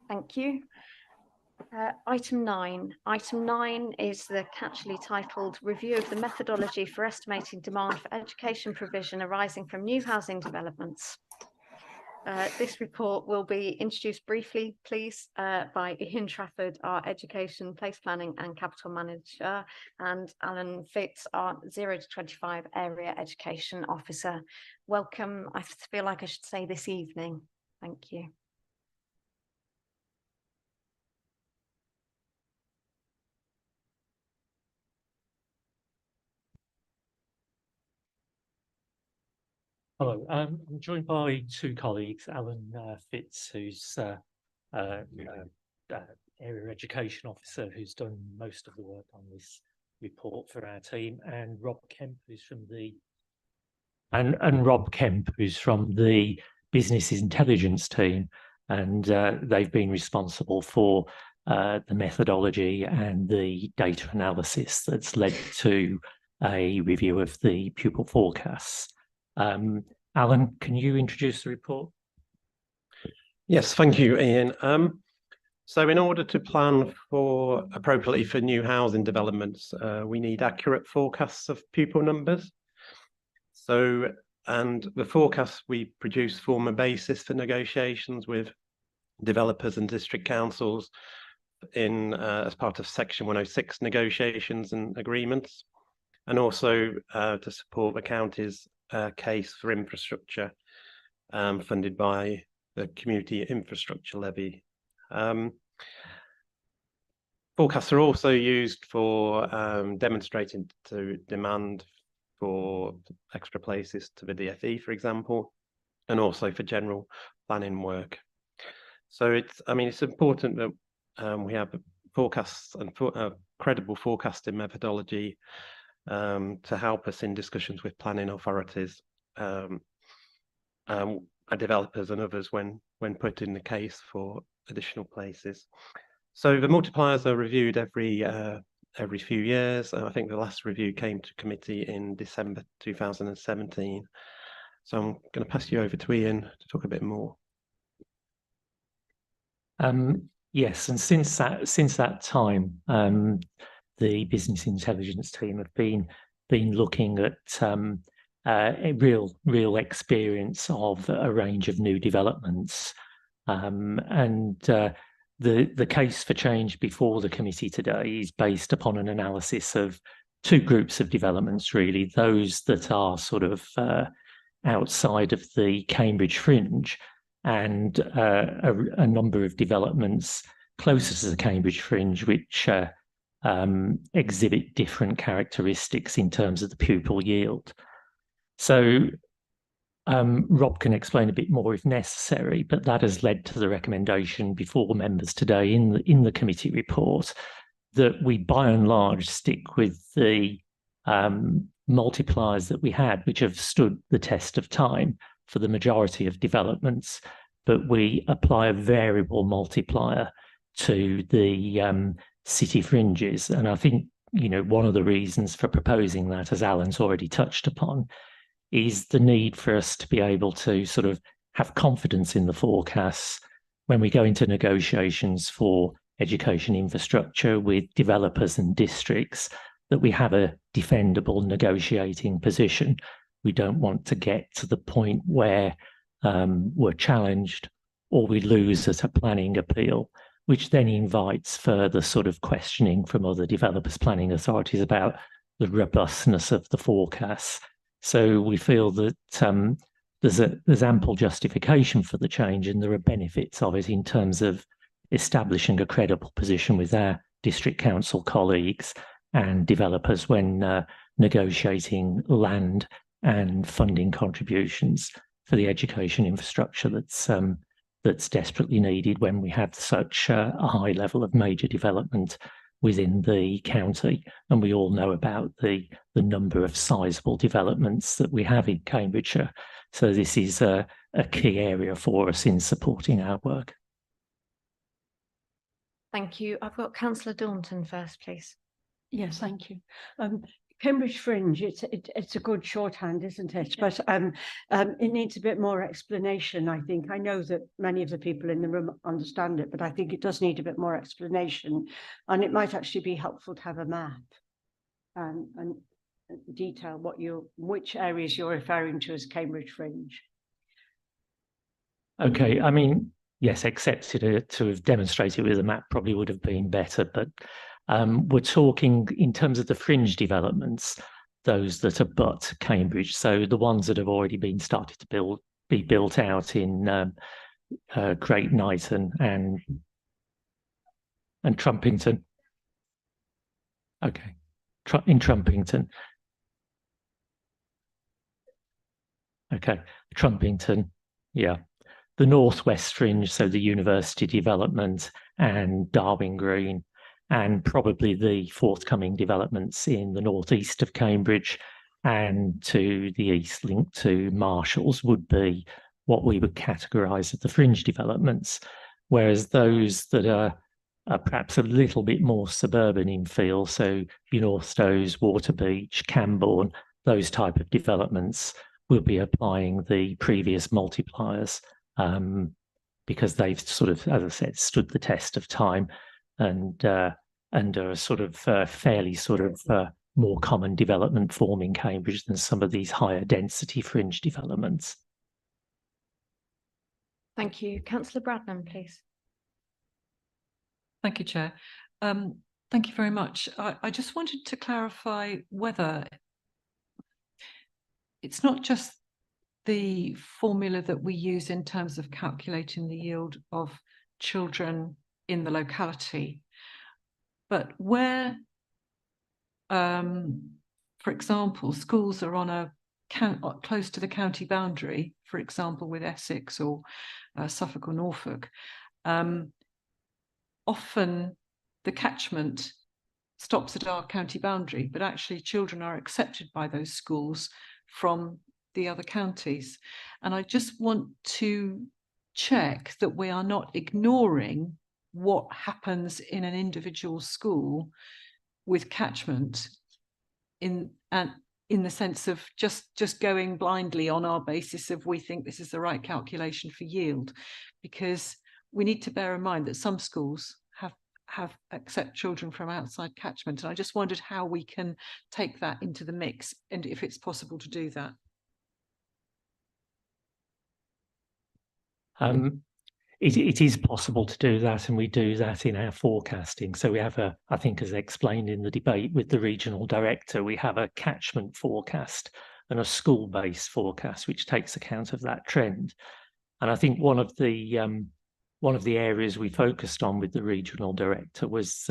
Thank you. Item 9. Item 9 is the catchily titled Review of the Methodology for Estimating Demand for Education Provision Arising from New Housing Developments. This report will be introduced briefly, please, by Ian Trafford, our Education, Place Planning and Capital Manager, and Alan Fitz, our 0 to 25 Area Education Officer. Welcome, I feel like I should say this evening. Thank you. Hello, I'm joined by two colleagues, Alan Fitz, who's Area Education Officer, who's done most of the work on this report for our team, and Rob Kemp, who's from the Business Intelligence team, and they've been responsible for the methodology and the data analysis that's led to a review of the pupil forecasts. Alan, can you introduce the report? Yes, thank you, Ian. So in order to plan appropriately for new housing developments, we need accurate forecasts of pupil numbers. And the forecasts we produce form a basis for negotiations with developers and district councils as part of Section 106 negotiations and agreements, and also to support the county's case for infrastructure funded by the Community Infrastructure Levy. Forecasts are also used for demonstrating to demand for extra places to the DfE, for example, and also for general planning work. So it's important that we have forecasts and credible forecasting methodology to help us in discussions with planning authorities, and developers and others when putting the case for additional places. So the multipliers are reviewed every few years. I think the last review came to committee in December 2017. So I'm going to pass you over to Ian to talk a bit more. Yes, and since that time, the business intelligence team have been looking at a real experience of a range of new developments, and the case for change before the committee today is based upon an analysis of two groups of developments, really, those that are sort of outside of the Cambridge fringe, and a number of developments closer to the Cambridge fringe, which exhibit different characteristics in terms of the pupil yield. So Rob can explain a bit more if necessary, but that has led to the recommendation before members today in the committee report that we by and large stick with the multipliers that we had, which have stood the test of time for the majority of developments, but we apply a variable multiplier to the city fringes. And I think, one of the reasons for proposing that, as Alan's already touched upon, is the need for us to be able to sort of have confidence in the forecasts when we go into negotiations for education infrastructure with developers and districts, that we have a defendable negotiating position. We don't want to get to the point where we're challenged or we lose at a planning appeal, which then invites further sort of questioning from other developers, planning authorities about the robustness of the forecasts. So we feel that there's ample justification for the change, and there are benefits of it in terms of establishing a credible position with our district council colleagues and developers when negotiating land and funding contributions for the education infrastructure that's desperately needed when we have such a high level of major development within the county. And we all know about the number of sizable developments that we have in Cambridgeshire. So this is a key area for us in supporting our work. Thank you. I've got Councillor Daunton first, please. Yes, thank you. Cambridge Fringe, it's a good shorthand, isn't it? But it needs a bit more explanation, I think. I know that many of the people in the room understand it, but I think it does need a bit more explanation. And it might actually be helpful to have a map and detail which areas you're referring to as Cambridge Fringe. Okay, I mean, yes, except to have demonstrated with a map probably would have been better, but we're talking in terms of the fringe developments, those that abut Cambridge. So the ones that have already been started to be built out in Great Knighton and Trumpington. Okay, in Trumpington. Okay, Trumpington, yeah. The northwest fringe, so the university development and Darwin Green, and probably the forthcoming developments in the northeast of Cambridge and to the east linked to Marshalls would be what we would categorise as the fringe developments, whereas those that are perhaps a little bit more suburban in feel, so Northstowe, Waterbeach, Cambourne, those type of developments, will be applying the previous multipliers because they've sort of, as I said, stood the test of time and are sort of fairly sort of more common development form in Cambridge than some of these higher density fringe developments. Thank you. Councillor Bradnam, please. Thank you, Chair. Thank you very much. I just wanted to clarify whether it's not just the formula that we use in terms of calculating the yield of children in the locality. But where, for example, schools are on close to the county boundary, for example, with Essex or Suffolk or Norfolk, often the catchment stops at our county boundary, but actually children are accepted by those schools from the other counties. And I just want to check that we are not ignoring what happens in an individual school with catchment in the sense of just going blindly on our basis of we think this is the right calculation for yield, because we need to bear in mind that some schools accept children from outside catchment. And I just wondered how we can take that into the mix and if it's possible to do that. It is possible to do that, and we do that in our forecasting. So we have I think as explained in the debate with the regional director, we have a catchment forecast and a school-based forecast, which takes account of that trend. And I think one of the areas we focused on with the regional director was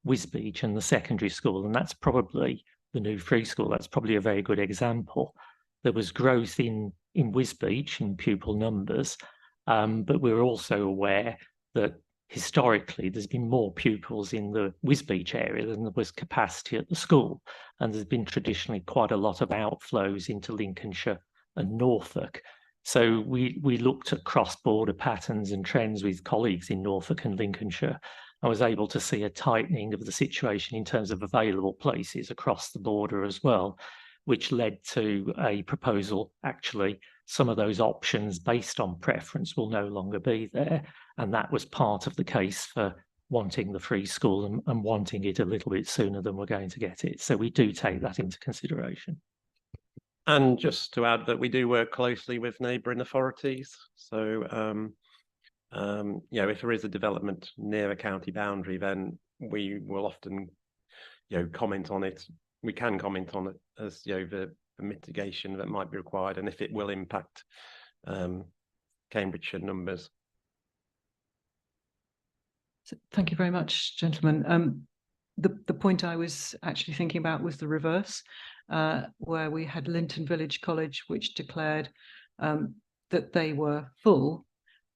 Wisbech and the secondary school, and that's probably the new free school. That's probably a very good example. There was growth in Wisbech in pupil numbers, but we're also aware that historically there's been more pupils in the Wisbech area than there was capacity at the school, and there's been traditionally quite a lot of outflows into Lincolnshire and Norfolk. So we looked at cross-border patterns and trends with colleagues in Norfolk and Lincolnshire. I was able to see a tightening of the situation in terms of available places across the border as well, which led to a proposal. Actually, some of those options based on preference will no longer be there. And that was part of the case for wanting the free school and wanting it a little bit sooner than we're going to get it. So we do take that into consideration. And just to add that we do work closely with neighbouring authorities. So, if there is a development near a county boundary, then we will often, comment on it. We can comment on it as, the mitigation that might be required and if it will impact Cambridgeshire numbers. So thank you very much, gentlemen. The point I was actually thinking about was the reverse, where we had Linton Village College, which declared that they were full,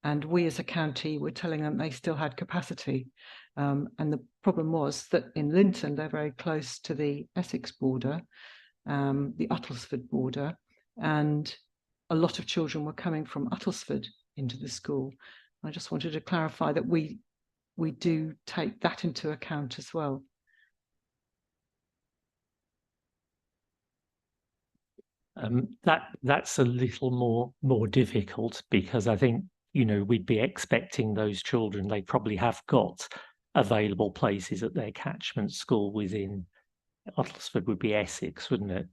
and we as a county were telling them they still had capacity. And the problem was that in Linton, they're very close to the Essex border, the Uttlesford border, and a lot of children were coming from Uttlesford into the school. I just wanted to clarify that we do take that into account as well. That's a little more difficult, because I think, we'd be expecting those children, they probably have got available places at their catchment school within Uttlesford would be Essex, wouldn't it?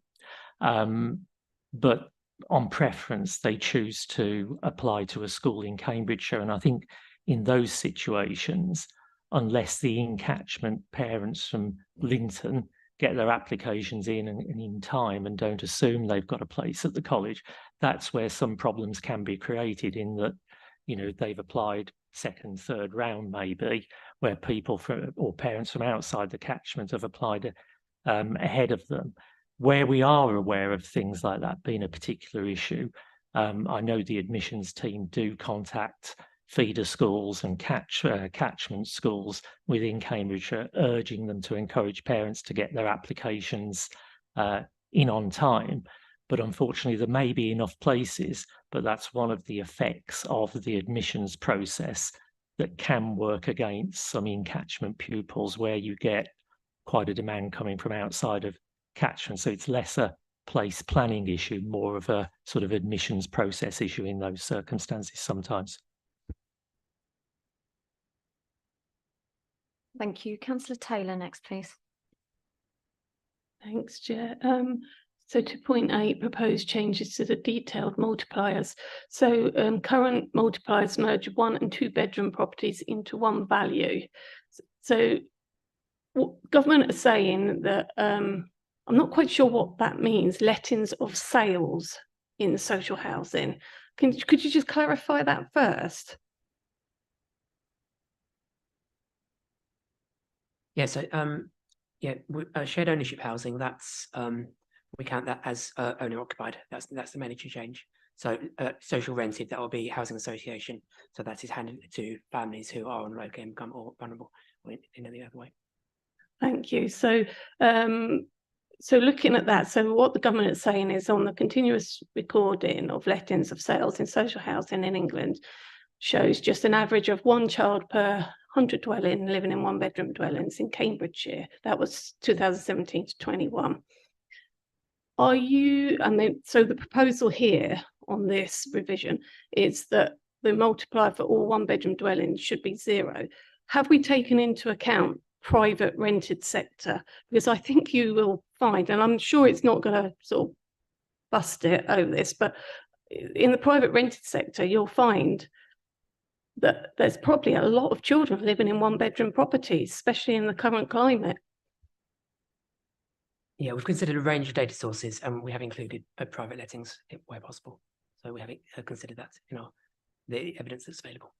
But on preference, they choose to apply to a school in Cambridgeshire. And I think in those situations, unless the in-catchment parents from Linton get their applications in and in time and don't assume they've got a place at the college, that's where some problems can be created, in that, they've applied second, third round maybe, where people or parents from outside the catchment have applied ahead of them. Where we are aware of things like that being a particular issue, I know the admissions team do contact feeder schools and catchment schools within Cambridgeshire, urging them to encourage parents to get their applications in on time. But unfortunately, there may be enough places, but that's one of the effects of the admissions process that can work against some in-catchment pupils, where you get quite a demand coming from outside of catchment. So it's less a place planning issue, more of a sort of admissions process issue in those circumstances sometimes. Thank you. Councillor Taylor next, please. Thanks, Chair. So to point 8, proposed changes to the detailed multipliers. So current multipliers merge 1 and 2 bedroom properties into one value. So what government are saying that, I'm not quite sure what that means, lettings of sales in social housing. Could you just clarify that first? Yeah, so shared ownership housing, that's we count that as owner occupied. That's the mandatory change. So social rented, that will be housing association. So that is handed to families who are on low income or vulnerable or in any other way. Thank you. So so looking at that, so what the government is saying is on the continuous recording of lettings of sales in social housing in England shows just an average of 1 child per 100 dwelling living in 1-bedroom dwellings in Cambridgeshire. That was 2017 to 21. Are you, so the proposal here on this revision is that the multiplier for all 1-bedroom dwellings should be 0. Have we taken into account private rented sector? Because I think you will find, and I'm sure it's not going to sort of bust it over this, but in the private rented sector, you'll find that there's probably a lot of children living in 1-bedroom properties, especially in the current climate. Yeah, we've considered a range of data sources, and we have included private lettings where possible. So we have considered that in the evidence that's available.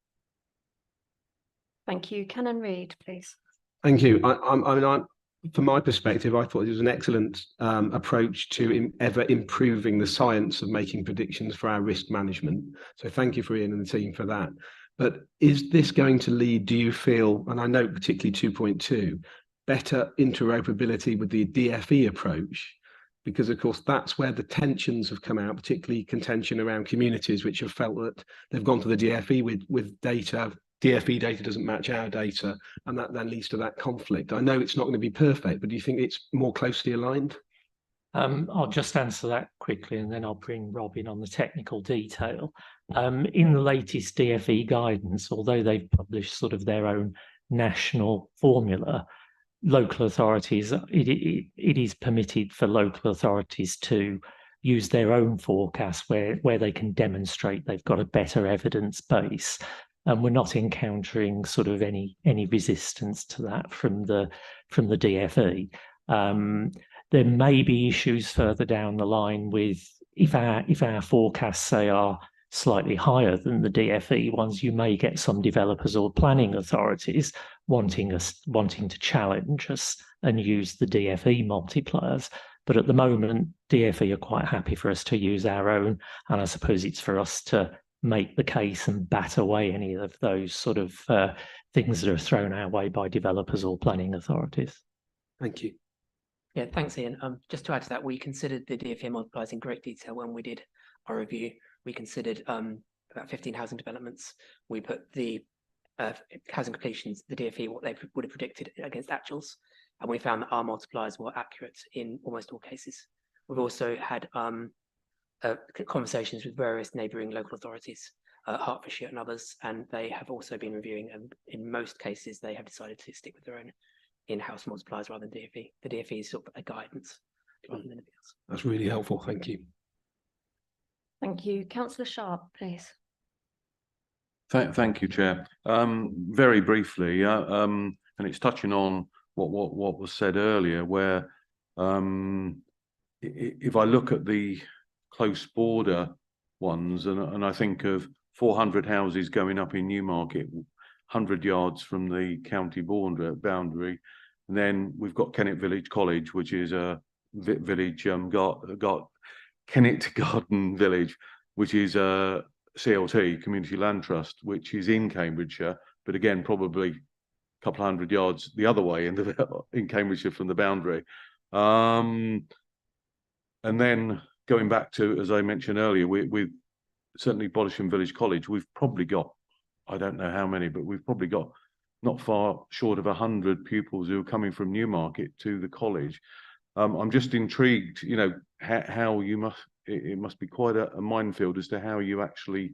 Thank you. Canon Reid, please. Thank you. From my perspective, I thought it was an excellent approach to ever improving the science of making predictions for our risk management. So thank you for Ian and the team for that. But is this going to lead, do you feel, and I know particularly 2.2, better interoperability with the DFE approach? Because of course, that's where the tensions have come out, particularly contention around communities which have felt that they've gone to the DFE with data. DFE data doesn't match our data, and that then leads to that conflict. I know it's not going to be perfect, but do you think it's more closely aligned? I'll just answer that quickly, and then I'll bring Rob in on the technical detail. In the latest DFE guidance, although they've published sort of their own national formula, local authorities, it is permitted for local authorities to use their own forecast where they can demonstrate they've got a better evidence base. And we're not encountering sort of any resistance to that from the DFE. There may be issues further down the line with if our forecasts say are slightly higher than the DFE ones, you may get some developers or planning authorities wanting to challenge us and use the DFE multipliers. But at the moment, DFE are quite happy for us to use our own, and I suppose it's for us to make the case and bat away any of those sort of things that are thrown our way by developers or planning authorities. Thank you. Yeah, thanks, Ian. Just to add to that, we considered the DFE multipliers in great detail when we did our review. We considered about 15 housing developments. We put the housing completions, the DFE, what they would have predicted against actuals, and we found that our multipliers were accurate in almost all cases. We've also had conversations with various neighbouring local authorities, Hertfordshire and others, and they have also been reviewing, and in most cases they have decided to stick with their own in-house multipliers rather than DFE. The DFE is sort of a guidance rather than anything else. That's really helpful. Thank you. Thank you. Councillor Sharp, please. Thank you, Chair. Very briefly, and it's touching on what was said earlier, where if I look at the close border ones, and I think of 400 houses going up in Newmarket, 100 yards from the county boundary, and then we've got Kennet Village College, which is a village, got Kennet Garden Village, which is a CLT, Community Land Trust, which is in Cambridgeshire, but again, probably a couple of 100 yards the other way in Cambridgeshire from the boundary. And then going back to, as I mentioned earlier, with certainly Boddisham Village College, we've probably got, I don't know how many, but we've probably got not far short of 100 pupils who are coming from Newmarket to the college. I'm just intrigued, you know, how you must, it must be quite a minefield as to how you actually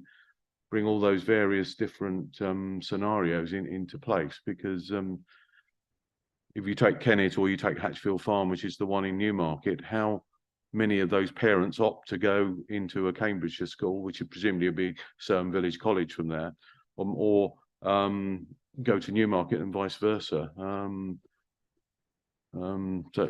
bring all those various different scenarios into place, because if you take Kennet or you take Hatchfield Farm, which is the one in Newmarket, how many of those parents opt to go into a Cambridgeshire school, which would presumably be Surham Village College from there, or go to Newmarket and vice versa.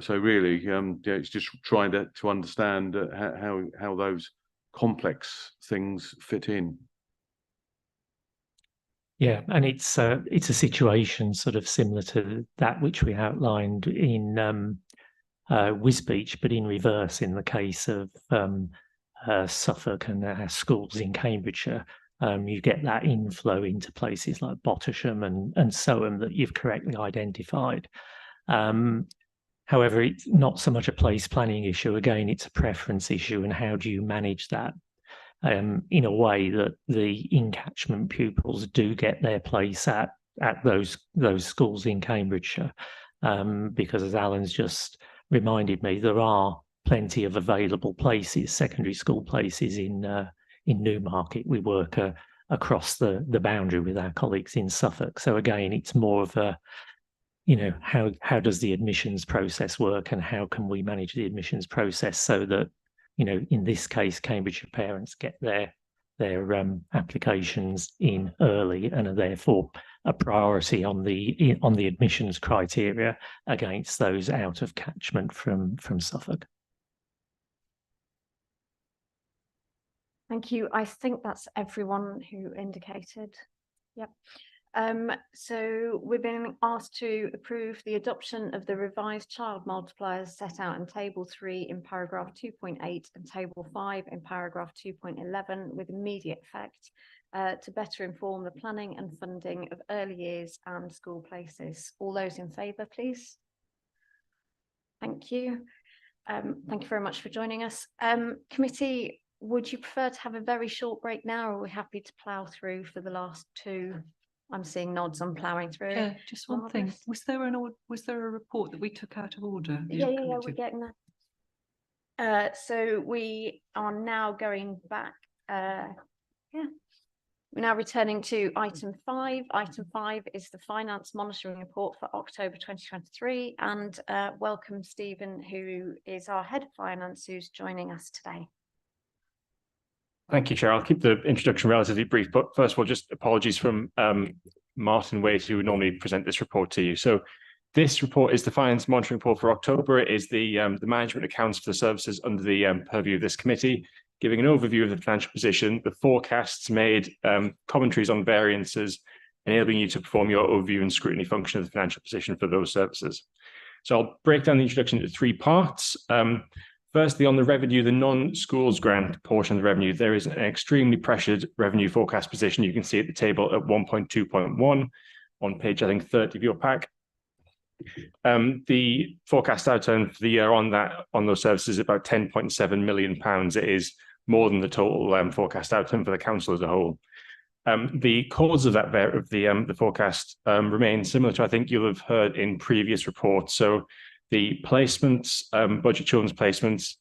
So really, yeah, it's just trying to understand how those complex things fit in. Yeah, and it's a situation sort of similar to that which we outlined in Wisbech, but in reverse in the case of Suffolk and our schools in Cambridgeshire. You get that inflow into places like Bottisham and Soham that you've correctly identified. However, it's not so much a place planning issue. Again, it's a preference issue, and how do you manage that in a way that the in-catchment pupils do get their place at those schools in Cambridgeshire? Because as Alan's just reminded me, there are plenty of available places, secondary school places in Newmarket. We work across the boundary with our colleagues in Suffolk. So again, it's more of a, how does the admissions process work, and how can we manage the admissions process so that, in this case, Cambridgeshire parents get their applications in early and are therefore a priority on the admissions criteria against those out of catchment from Suffolk. Thank you. I think that's everyone who indicated. Yep. So we've been asked to approve the adoption of the revised child multipliers set out in Table 3 in paragraph 2.8 and Table 5 in paragraph 2.11 with immediate effect to better inform the planning and funding of early years and school places. All those in favour, please. Thank you. Thank you very much for joining us. Committee, would you prefer to have a very short break now, or are we happy to plough through for the last two? I'm seeing nods on ploughing through. Yeah, just one thing. Was there a report that we took out of order? Yeah, we're getting that. So we are now going back. We're now returning to item 5. Item 5 is the finance monitoring report for October 2023, and welcome Stephen, who is our head of finance, who's joining us today. Thank you, Chair. I'll keep the introduction relatively brief, but first of all, just apologies from Martin Waite, who would normally present this report to you. So this report is the finance monitoring report for October. It is the management accounts for the services under the purview of this committee, giving an overview of the financial position, the forecasts made, commentaries on variances, enabling you to perform your overview and scrutiny function of the financial position for those services. So I'll break down the introduction into 3 parts. Firstly, on the revenue, the non-schools grant portion of the revenue, there is an extremely pressured revenue forecast position. You can see at the table at 1.2.1 on page, I think, 30 of your pack. The forecast outturn for the year on those services is about £10.7 million. It is more than the total forecast outturn for the council as a whole. The cause of that the forecast remain similar to, I think you'll have heard in previous reports. So the placements, budget children's placements,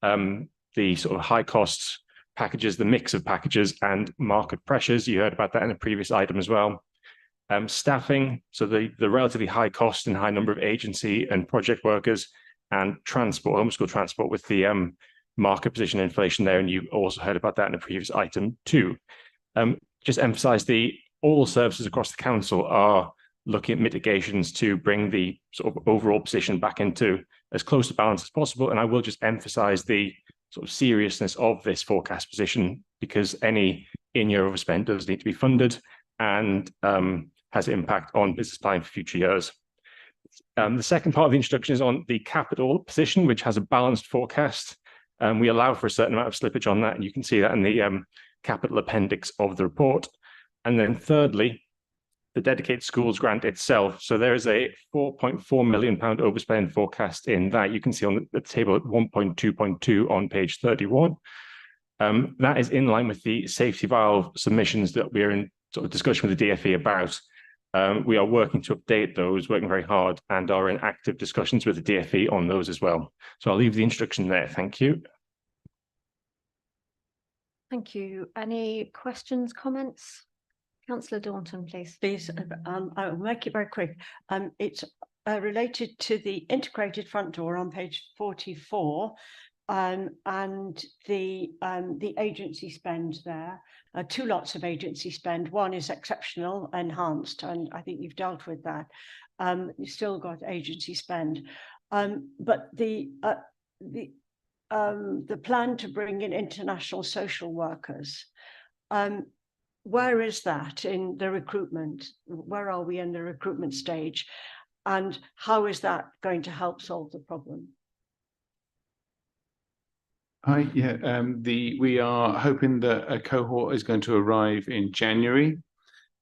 the sort of high cost packages, the mix of packages and market pressures. You heard about that in a previous item as well. Staffing, so the relatively high cost and high number of agency and project workers, and transport, homeschool transport with the market position inflation there. And you also heard about that in a previous item too. Just emphasize all services across the council are looking at mitigations to bring the sort of overall position back into as close to balance as possible. And I will just emphasize the sort of seriousness of this forecast position, because any in-year overspend does need to be funded and has impact on business planning for future years. The second part of the introduction is on the capital position, which has a balanced forecast. We allow for a certain amount of slippage on that, and you can see that in the capital appendix of the report. And then thirdly, the dedicated schools grant itself. So there is a £4.4 million overspend forecast in that. You can see on the table at 1.2.2 on page 31. That is in line with the safety valve submissions that we're in sort of discussion with the DfE about. We are working to update those, working very hard, and are in active discussions with the DfE on those as well. So I'll leave the introduction there. Thank you. Thank you. Any questions, comments? Councillor Daunton, please. Please, I'll make it very quick. It's related to the integrated front door on page 44, and the agency spend there. 2 lots of agency spend. One is exceptional, enhanced, and I think you've dealt with that. You've still got agency spend, but the plan to bring in international social workers. where is that in the recruitment? Where are we in the recruitment stage? And how is that going to help solve the problem? Hi, yeah, we are hoping that a cohort is going to arrive in January.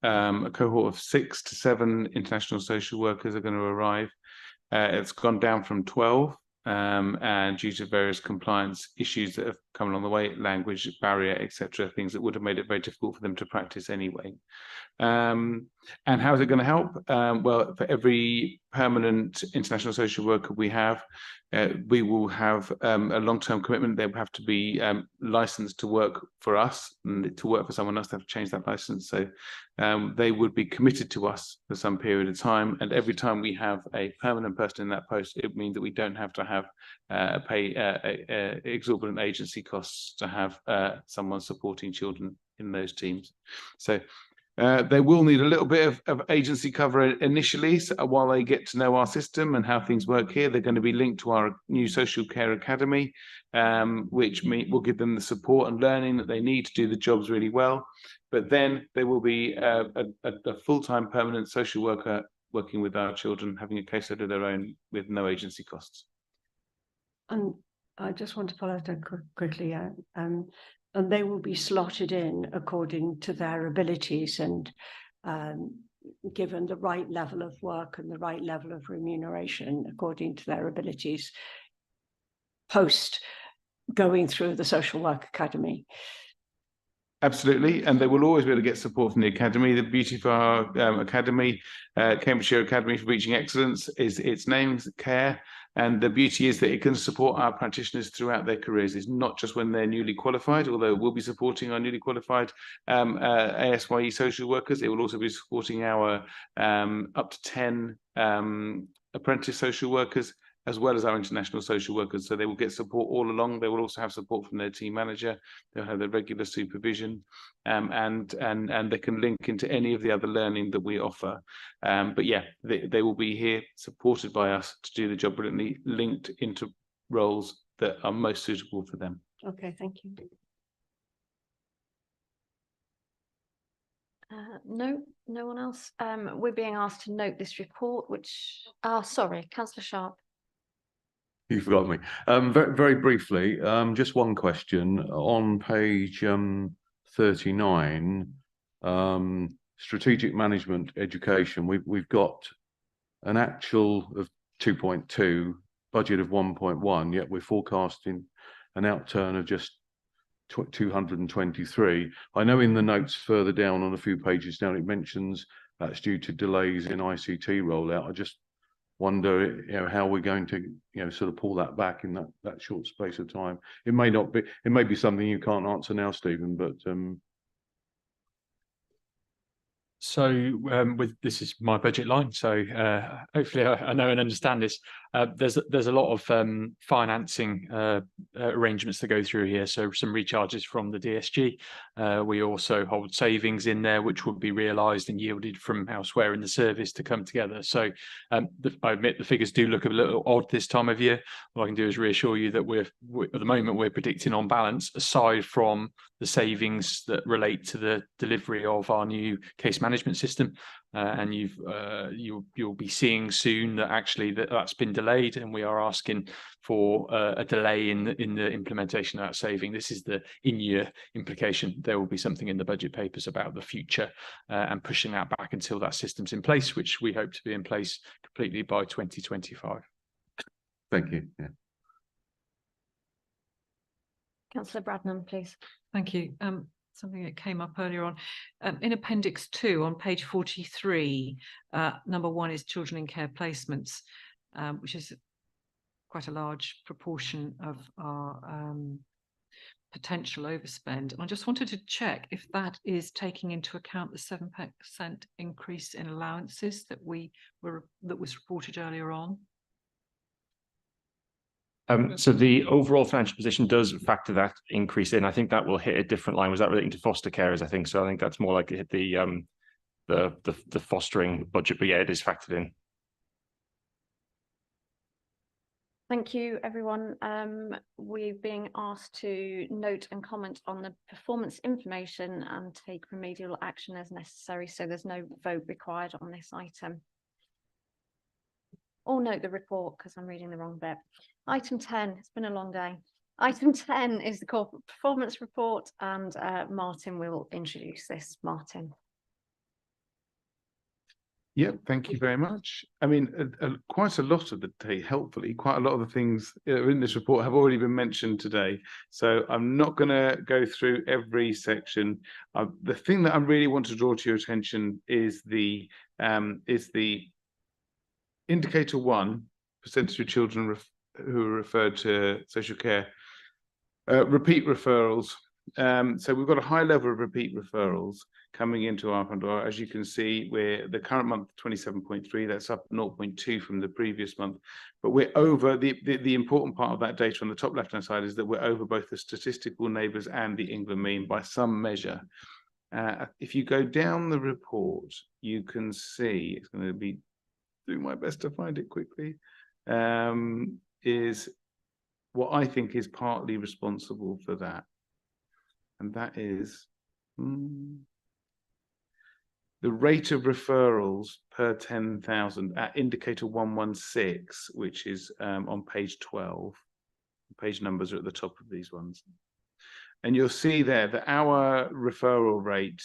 A cohort of 6 to 7 international social workers are going to arrive. It's gone down from 12, and due to various compliance issues that have come along the way, language barrier, etc., things that would have made it very difficult for them to practice anyway. And how is it going to help? Well, for every permanent international social worker we have, we will have a long-term commitment. They will have to be licensed to work for us, and to work for someone else, they have to change that license. So they would be committed to us for some period of time. And every time we have a permanent person in that post, it means that we don't have to have pay exorbitant agency costs to have someone supporting children in those teams. So they will need a little bit of agency cover initially, so while they get to know our system and how things work here. They're going to be linked to our new social care academy, which will give them the support and learning that they need to do the jobs really well. But then there will be a full-time permanent social worker working with our children, having a caseload of their own with no agency costs. And I just want to follow that quickly. And they will be slotted in according to their abilities and given the right level of work and the right level of remuneration according to their abilities post going through the social work academy. Absolutely, and they will always be able to get support from the academy. The beauty of our academy, Cambridgeshire Academy for Reaching Excellence, is its name, CARE. And the beauty is that it can support our practitioners throughout their careers. It's not just when they're newly qualified, although we'll be supporting our newly qualified ASYE social workers. It will also be supporting our up to 10 apprentice social workers, as well as our international social workers. So they will get support all along. They will also have support from their team manager. They'll have their regular supervision, and they can link into any of the other learning that we offer. But yeah, they will be here supported by us to do the job brilliantly, linked into roles that are most suitable for them. Okay, thank you. No one else. We're being asked to note this report, which, sorry, Councillor Sharp. You forgot me. Very, very briefly, just one question on page 39, strategic management education. We've got an actual of 2.2, budget of 1.1, yet we're forecasting an outturn of just 223. I know in the notes further down on a few pages down, it mentions that's due to delays in ICT rollout. I just wonder, how we're going to, sort of pull that back in that short space of time. It may not be, it may be something you can't answer now, Stephen, but So with this is my budget line, so hopefully I know and understand this. There's a lot of financing arrangements to go through here. So some recharges from the DSG. We also hold savings in there, which will be realised and yielded from elsewhere in the service to come together. So I admit the figures do look a little odd this time of year. What I can do is reassure you that we're at the moment we're predicting on balance, aside from the savings that relate to the delivery of our new case management system, and you'll be seeing soon that actually that's been delayed, and we are asking for a delay in the implementation of that saving. This is the in-year implication. There will be something in the budget papers about the future and pushing that back until that system's in place, which we hope to be in place completely by 2025. Thank you. Yeah. Councillor Bradnam, please. Thank you. Something that came up earlier on. In Appendix 2 on page 43, number 1 is children in care placements, which is quite a large proportion of our potential overspend. And I just wanted to check if that is taking into account the 7% increase in allowances that was reported earlier on. So the overall financial position does factor that increase in. I think that will hit a different line. Was that relating to foster carers? I think so. I think that's more like it hit the fostering budget, but yeah, it is factored in. Thank you, everyone. We're being asked to note and comment on the performance information and take remedial action as necessary, so there's no vote required on this item. Or note the report, because I'm reading the wrong bit. Item 10, it's been a long day. Item 10 is the corporate performance report, and Martin will introduce this. Martin. Yep, thank you very much. I mean, quite a lot of the day, helpfully, quite a lot of the things in this report have already been mentioned today. So I'm not going to go through every section. The thing that I really want to draw to your attention is the indicator 1, percentage of children who are referred to social care, repeat referrals. So we've got a high level of repeat referrals coming into our front door. As you can see, we're the current month 27.3, that's up 0.2 from the previous month, but we're over the important part of that data on the top left hand side is that we're over both the statistical neighbours and the England mean by some measure. If you go down the report, you can see, it's going to be doing my best to find it quickly, is what I think is partly responsible for that, and that is the rate of referrals per 10,000 at indicator 116, which is on page 12. Page numbers are at the top of these ones. And you'll see there that our referral rate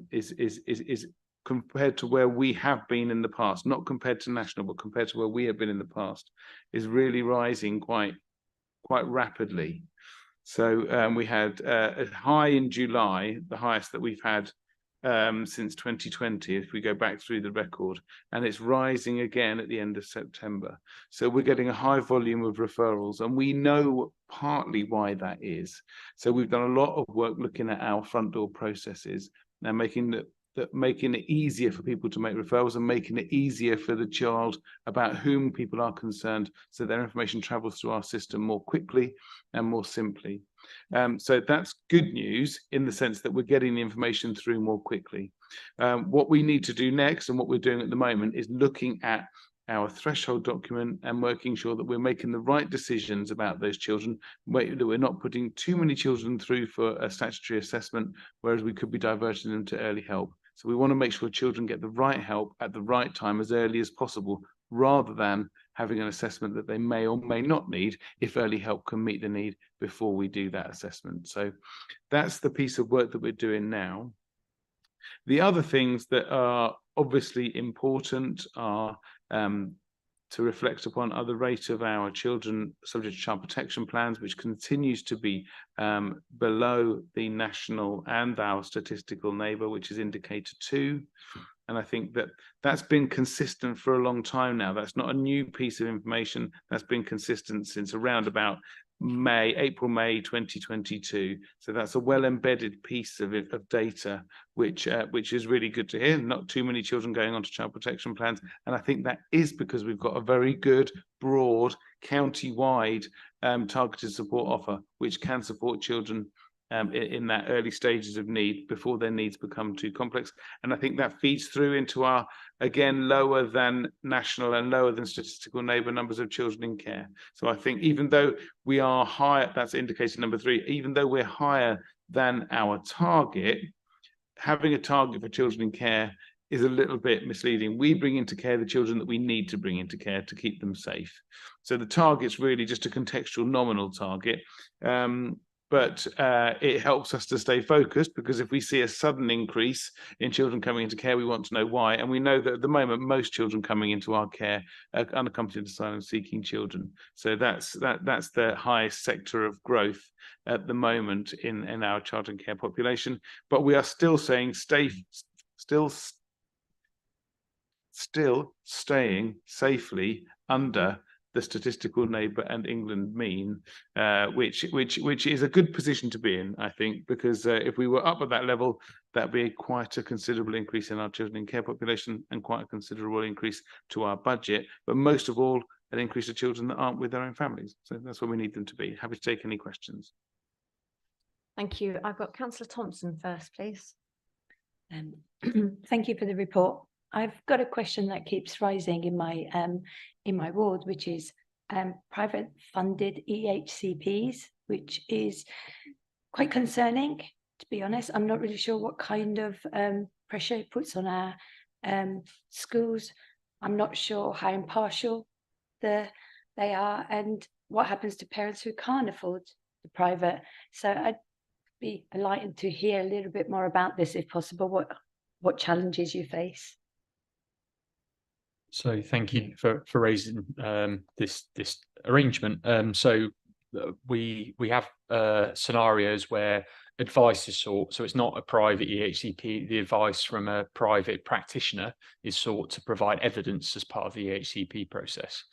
is compared to where we have been in the past, not compared to national, but compared to where we have been in the past, is really rising quite rapidly. So we had a high in July, the highest that we've had since 2020, if we go back through the record, and it's rising again at the end of September. So we're getting a high volume of referrals, and we know partly why that is. So we've done a lot of work looking at our front door processes and making it easier for people to make referrals and making it easier for the child about whom people are concerned, so their information travels through our system more quickly and more simply. So that's good news in the sense that we're getting the information through more quickly. What we need to do next, and what we're doing at the moment, is looking at our threshold document and making sure that we're making the right decisions about those children, that we're not putting too many children through for a statutory assessment, whereas we could be diverting them to early help. So we want to make sure children get the right help at the right time as early as possible, rather than having an assessment that they may or may not need if early help can meet the need before we do that assessment. So that's the piece of work that we're doing now. The other things that are obviously important are to reflect upon the rate of our children subject to child protection plans, which continues to be below the national and our statistical neighbour, which is indicator 2. And I think that that's been consistent for a long time now. That's not a new piece of information. That's been consistent since around about April, May 2022. So that's a well-embedded piece of data, which is really good to hear. Not too many children going on to child protection plans. And I think that is because we've got a very good, broad, county-wide targeted support offer, which can support children in that early stages of need before their needs become too complex. And I think that feeds through into our, again, lower than national and lower than statistical neighbour numbers of children in care. So I think even though we are higher, that's indicator number 3, even though we're higher than our target, having a target for children in care is a little bit misleading. We bring into care the children that we need to bring into care to keep them safe. So the target's really just a contextual nominal target. But it helps us to stay focused, because if we see a sudden increase in children coming into care, we want to know why. And we know that at the moment, most children coming into our care are unaccompanied asylum-seeking children. So that's the highest sector of growth at the moment in our child and care population. But we are still saying still staying safely under the statistical neighbour and England mean, which is a good position to be in, I think, because if we were up at that level, that'd be quite a considerable increase in our children in care population and quite a considerable increase to our budget. But most of all, an increase of children that aren't with their own families. So that's where we need them to be. Happy to take any questions. Thank you. I've got Councillor Thompson first, please. Thank you for the report. I've got a question that keeps rising in my ward, which is private funded EHCPs, which is quite concerning, to be honest. I'm not really sure what kind of pressure it puts on our schools. I'm not sure how impartial they are and what happens to parents who can't afford the private. So I'd be enlightened to hear a little bit more about this, if possible, what challenges you face. So thank you for raising this arrangement. So we have scenarios where advice is sought. So it's not a private EHCP. The advice from a private practitioner is sought to provide evidence as part of the EHCP process.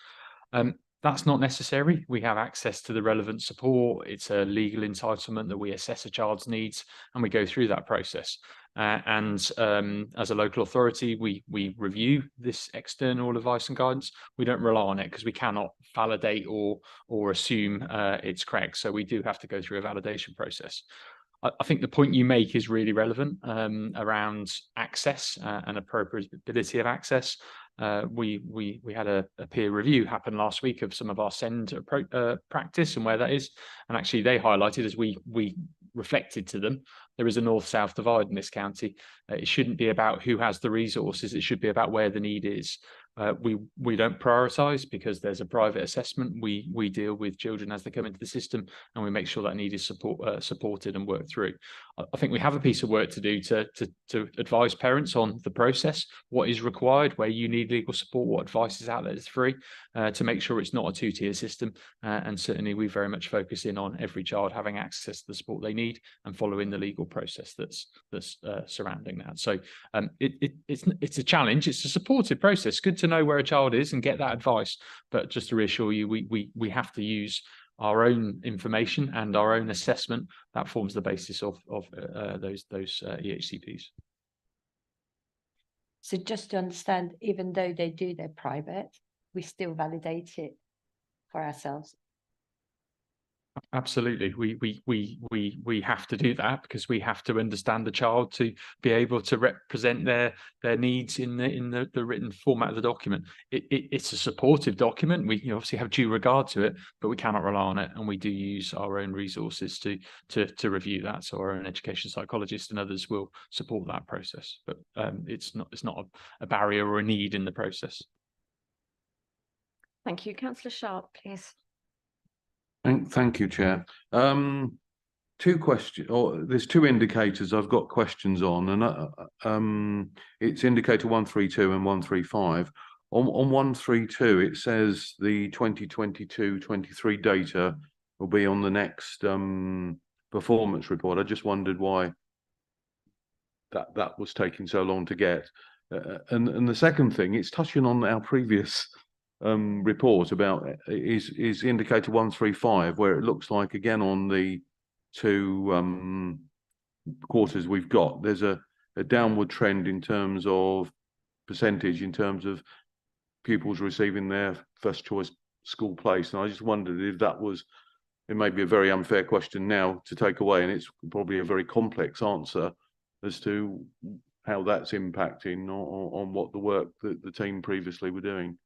That's not necessary. We have access to the relevant support. It's a legal entitlement that we assess a child's needs, and we go through that process. As a local authority, we review this external advice and guidance. We don't rely on it because we cannot validate or assume it's correct. So we do have to go through a validation process. I think the point you make is really relevant around access and appropriability of access. We had a peer review happen last week of some of our SEND practice and where that is, and actually they highlighted, as we reflected to them, there is a north-south divide in this county. It shouldn't be about who has the resources, it should be about where the need is. We don't prioritise because there's a private assessment. We deal with children as they come into the system, and we make sure that need is supported and worked through. I think we have a piece of work to do to advise parents on the process, what is required, where you need legal support, what advice is out there that's free, to make sure it's not a two-tier system. And certainly we very much focus in on every child having access to the support they need and following the legal process that's surrounding that. So it's a challenge. It's a supportive process. Good to know where a child is and get that advice, but just to reassure you, we have to use our own information and our own assessment that forms the basis of those EHCPs. So just to understand, even though they do their private, we still validate it for ourselves. Absolutely, we have to do that because we have to understand the child to be able to represent their needs in the written format of the document. It's a supportive document. We obviously have due regard to it, but we cannot rely on it, and we do use our own resources to review that. So our own education psychologist and others will support that process. But it's not a barrier or a need in the process. Thank you, Councillor Sharp, please. Thank you, Chair. Two questions, or there's two indicators I've got questions on, and it's indicator 132 and 135. On 132, it says the 2022-23 data will be on the next performance report. I just wondered why that was taking so long to get. And the second thing, it's touching on our previous report about is indicator 135, where it looks like again on the two quarters we've got, there's a downward trend in terms of percentage, in terms of pupils receiving their first choice school place. And I just wondered if that was, it may be a very unfair question now to take away, and it's probably a very complex answer as to how that's impacting on what the work that the team previously were doing.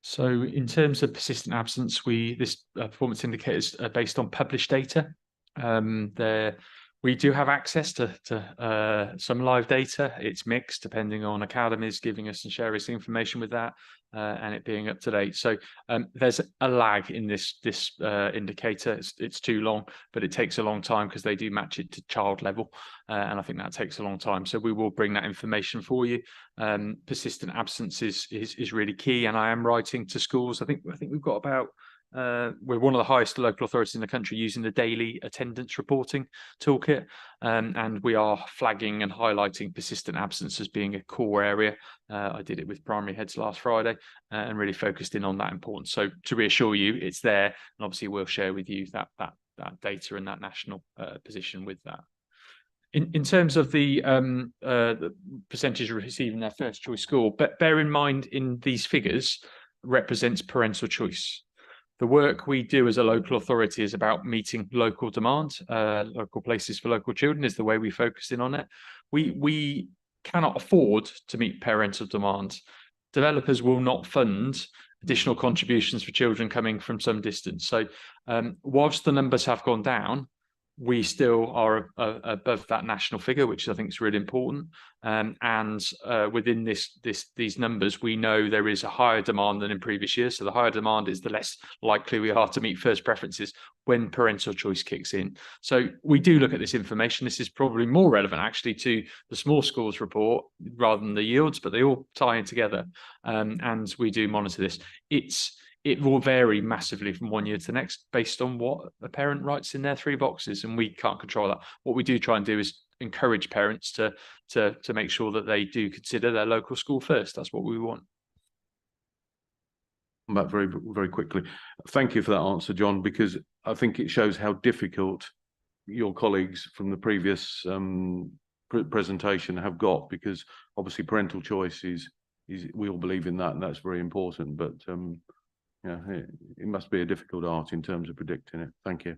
So in terms of persistent absence, this performance indicators are based on published data. We do have access to some live data. It's mixed depending on academies giving us and sharing us information with that, and it being up to date. So there's a lag in this indicator. It's too long, but it takes a long time because they do match it to child level, and I think that takes a long time. So we will bring that information for you. Persistent absence is really key, and I am writing to schools. I think we've got about. We're one of the highest local authorities in the country using the daily attendance reporting toolkit, and we are flagging and highlighting persistent absence as being a core area. I did it with primary heads last Friday and really focused in on that importance. So to reassure you, it's there, and obviously we'll share with you that data and that national position with that. In terms of the percentage receiving their first choice school, but bear in mind in these figures represents parental choice. The work we do as a local authority is about meeting local demand. Local places for local children is the way we focus in on it. We cannot afford to meet parental demand. Developers will not fund additional contributions for children coming from some distance. So whilst the numbers have gone down, we still are above that national figure, which I think is really important. And within these numbers, we know there is a higher demand than in previous years. So the higher demand is the less likely we are to meet first preferences when parental choice kicks in. So we do look at this information. This is probably more relevant actually to the small schools report rather than the yields, but they all tie in together. And we do monitor this. It will vary massively from one year to the next based on what a parent writes in their 3 boxes, and we can't control that. What we do try and do is encourage parents to make sure that they do consider their local school first. That's what we want. Back very, very quickly. Thank you for that answer, John, because I think it shows how difficult your colleagues from the previous presentation have got, because obviously parental choice is we all believe in that, and that's very important. But yeah, it must be a difficult art in terms of predicting it. Thank you.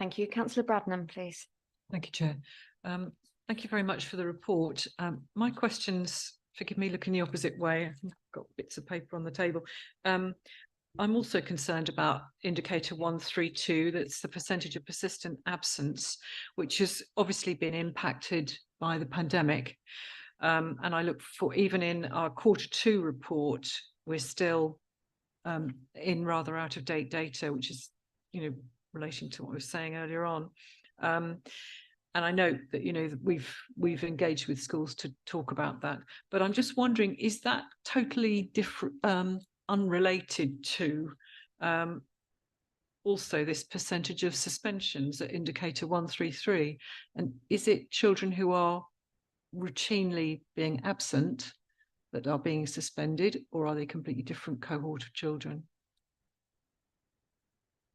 Thank you. Councillor Bradnam, please. Thank you, Chair. Thank you very much for the report. My questions, forgive me looking the opposite way, I've got bits of paper on the table. I'm also concerned about indicator 132, that's the percentage of persistent absence, which has obviously been impacted by the pandemic. And I look for, even in our Q2 report, we're still in rather out of date data, which is, relating to what I was saying earlier on. And I know that, that we've engaged with schools to talk about that, but I'm just wondering, is that totally different, unrelated to also this percentage of suspensions at indicator 133? And is it children who are routinely being absent that are being suspended, or are they a completely different cohort of children?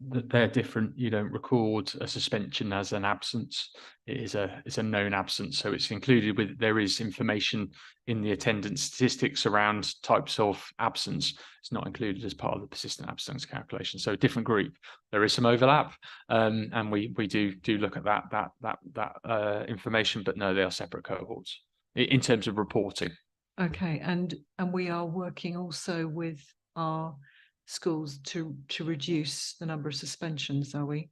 That they're different. You don't record a suspension as an absence. It's a known absence, so it's included with. There is information in the attendance statistics around types of absence. It's not included as part of the persistent absence calculation. So a different group. There is some overlap, and we do look at that information, but no, they are separate cohorts in terms of reporting. Okay, and we are working also with our schools to reduce the number of suspensions, are we?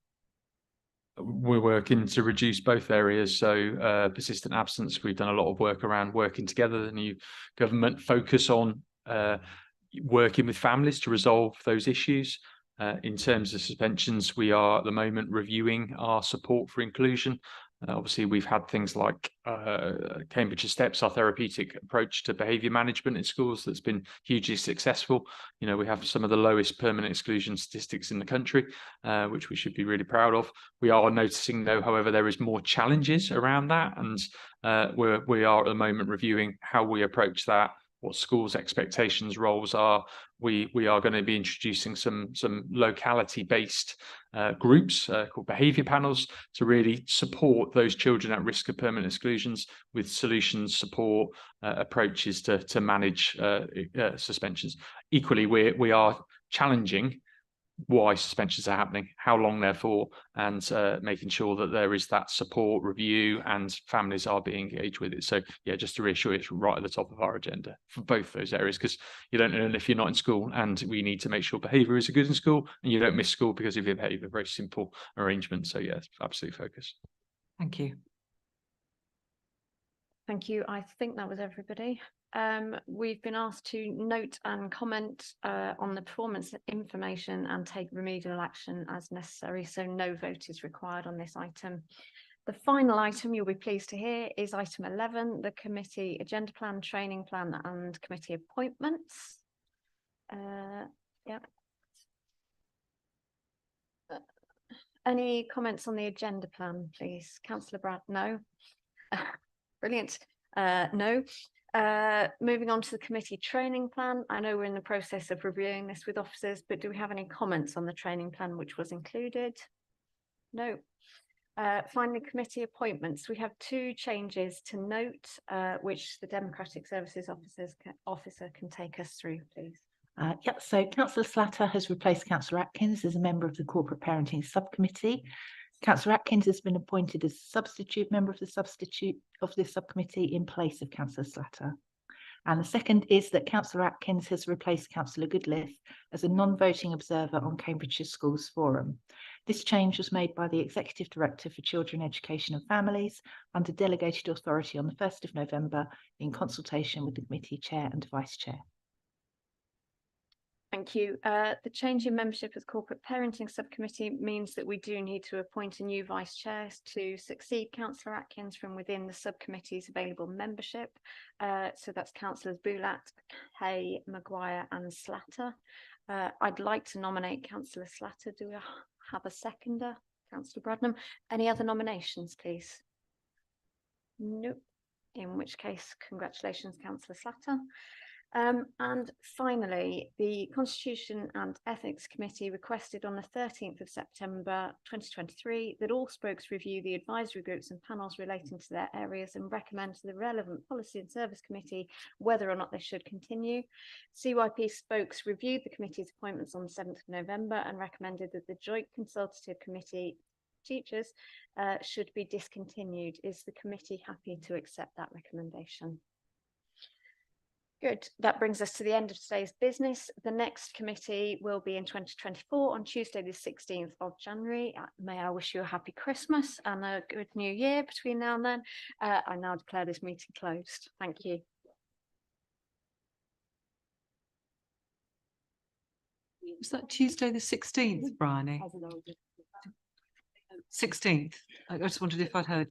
We're working to reduce both areas. So persistent absence, we've done a lot of work around working together. The new government focus on working with families to resolve those issues. In terms of suspensions, we are at the moment reviewing our support for inclusion. Obviously, we've had things like Cambridge Steps, our therapeutic approach to behaviour management in schools that's been hugely successful. We have some of the lowest permanent exclusion statistics in the country, which we should be really proud of. We are noticing, though, however, there is more challenges around that, and we are at the moment reviewing how we approach that, what schools' expectations, roles are. We are going to be introducing some locality-based groups called behaviour panels to really support those children at risk of permanent exclusions with solutions, support, approaches to manage suspensions. Equally, we are challenging why suspensions are happening, how long they're for, and making sure that there is that support, review, and families are being engaged with it. So yeah, just to reassure you, it's right at the top of our agenda for both those areas, because you don't learn if you're not in school, and we need to make sure behaviour is good in school and you don't miss school because of your behaviour. Very simple arrangement. So yeah, absolute focus. Thank you. Thank you. I think that was everybody. We've been asked to note and comment on the performance information and take remedial action as necessary, so no vote is required on this item. The final item you'll be pleased to hear is item 11, the committee agenda plan, training plan and committee appointments. Any comments on the agenda plan, please? Councillor Brad, no. Brilliant. No. Moving on to the committee training plan. I know we're in the process of reviewing this with officers, but do we have any comments on the training plan which was included? No. Finally, committee appointments. We have 2 changes to note, which the Democratic Services officer can take us through, please. So Councillor Slatter has replaced Councillor Atkins as a member of the Corporate Parenting Subcommittee. Councillor Atkins has been appointed as substitute member of the subcommittee in place of Councillor Slatter. And the second is that Councillor Atkins has replaced Councillor Goodliffe as a non-voting observer on Cambridgeshire Schools Forum. This change was made by the Executive Director for Children, Education and Families under delegated authority on the 1st of November in consultation with the committee chair and vice chair. Thank you. The change in membership of the Corporate Parenting Subcommittee means that we do need to appoint a new vice chair to succeed Councillor Atkins from within the subcommittee's available membership. So that's Councillors Boulat, Hay, Maguire and Slatter. I'd like to nominate Councillor Slatter. Do we have a seconder? Councillor Bradnam. Any other nominations, please? Nope. In which case, congratulations, Councillor Slatter. And finally, the Constitution and Ethics Committee requested on the 13th of September 2023 that all spokes review the advisory groups and panels relating to their areas and recommend to the relevant Policy and Service Committee whether or not they should continue. CYP spokes reviewed the committee's appointments on the 7th of November and recommended that the Joint Consultative Committee teachers should be discontinued. Is the committee happy to accept that recommendation? Good. That brings us to the end of today's business. The next committee will be in 2024 on Tuesday, the 16th of January. May I wish you a happy Christmas and a good new year between now and then. I now declare this meeting closed. Thank you. Was that Tuesday the 16th, Bryony? 16th. I just wondered if I'd heard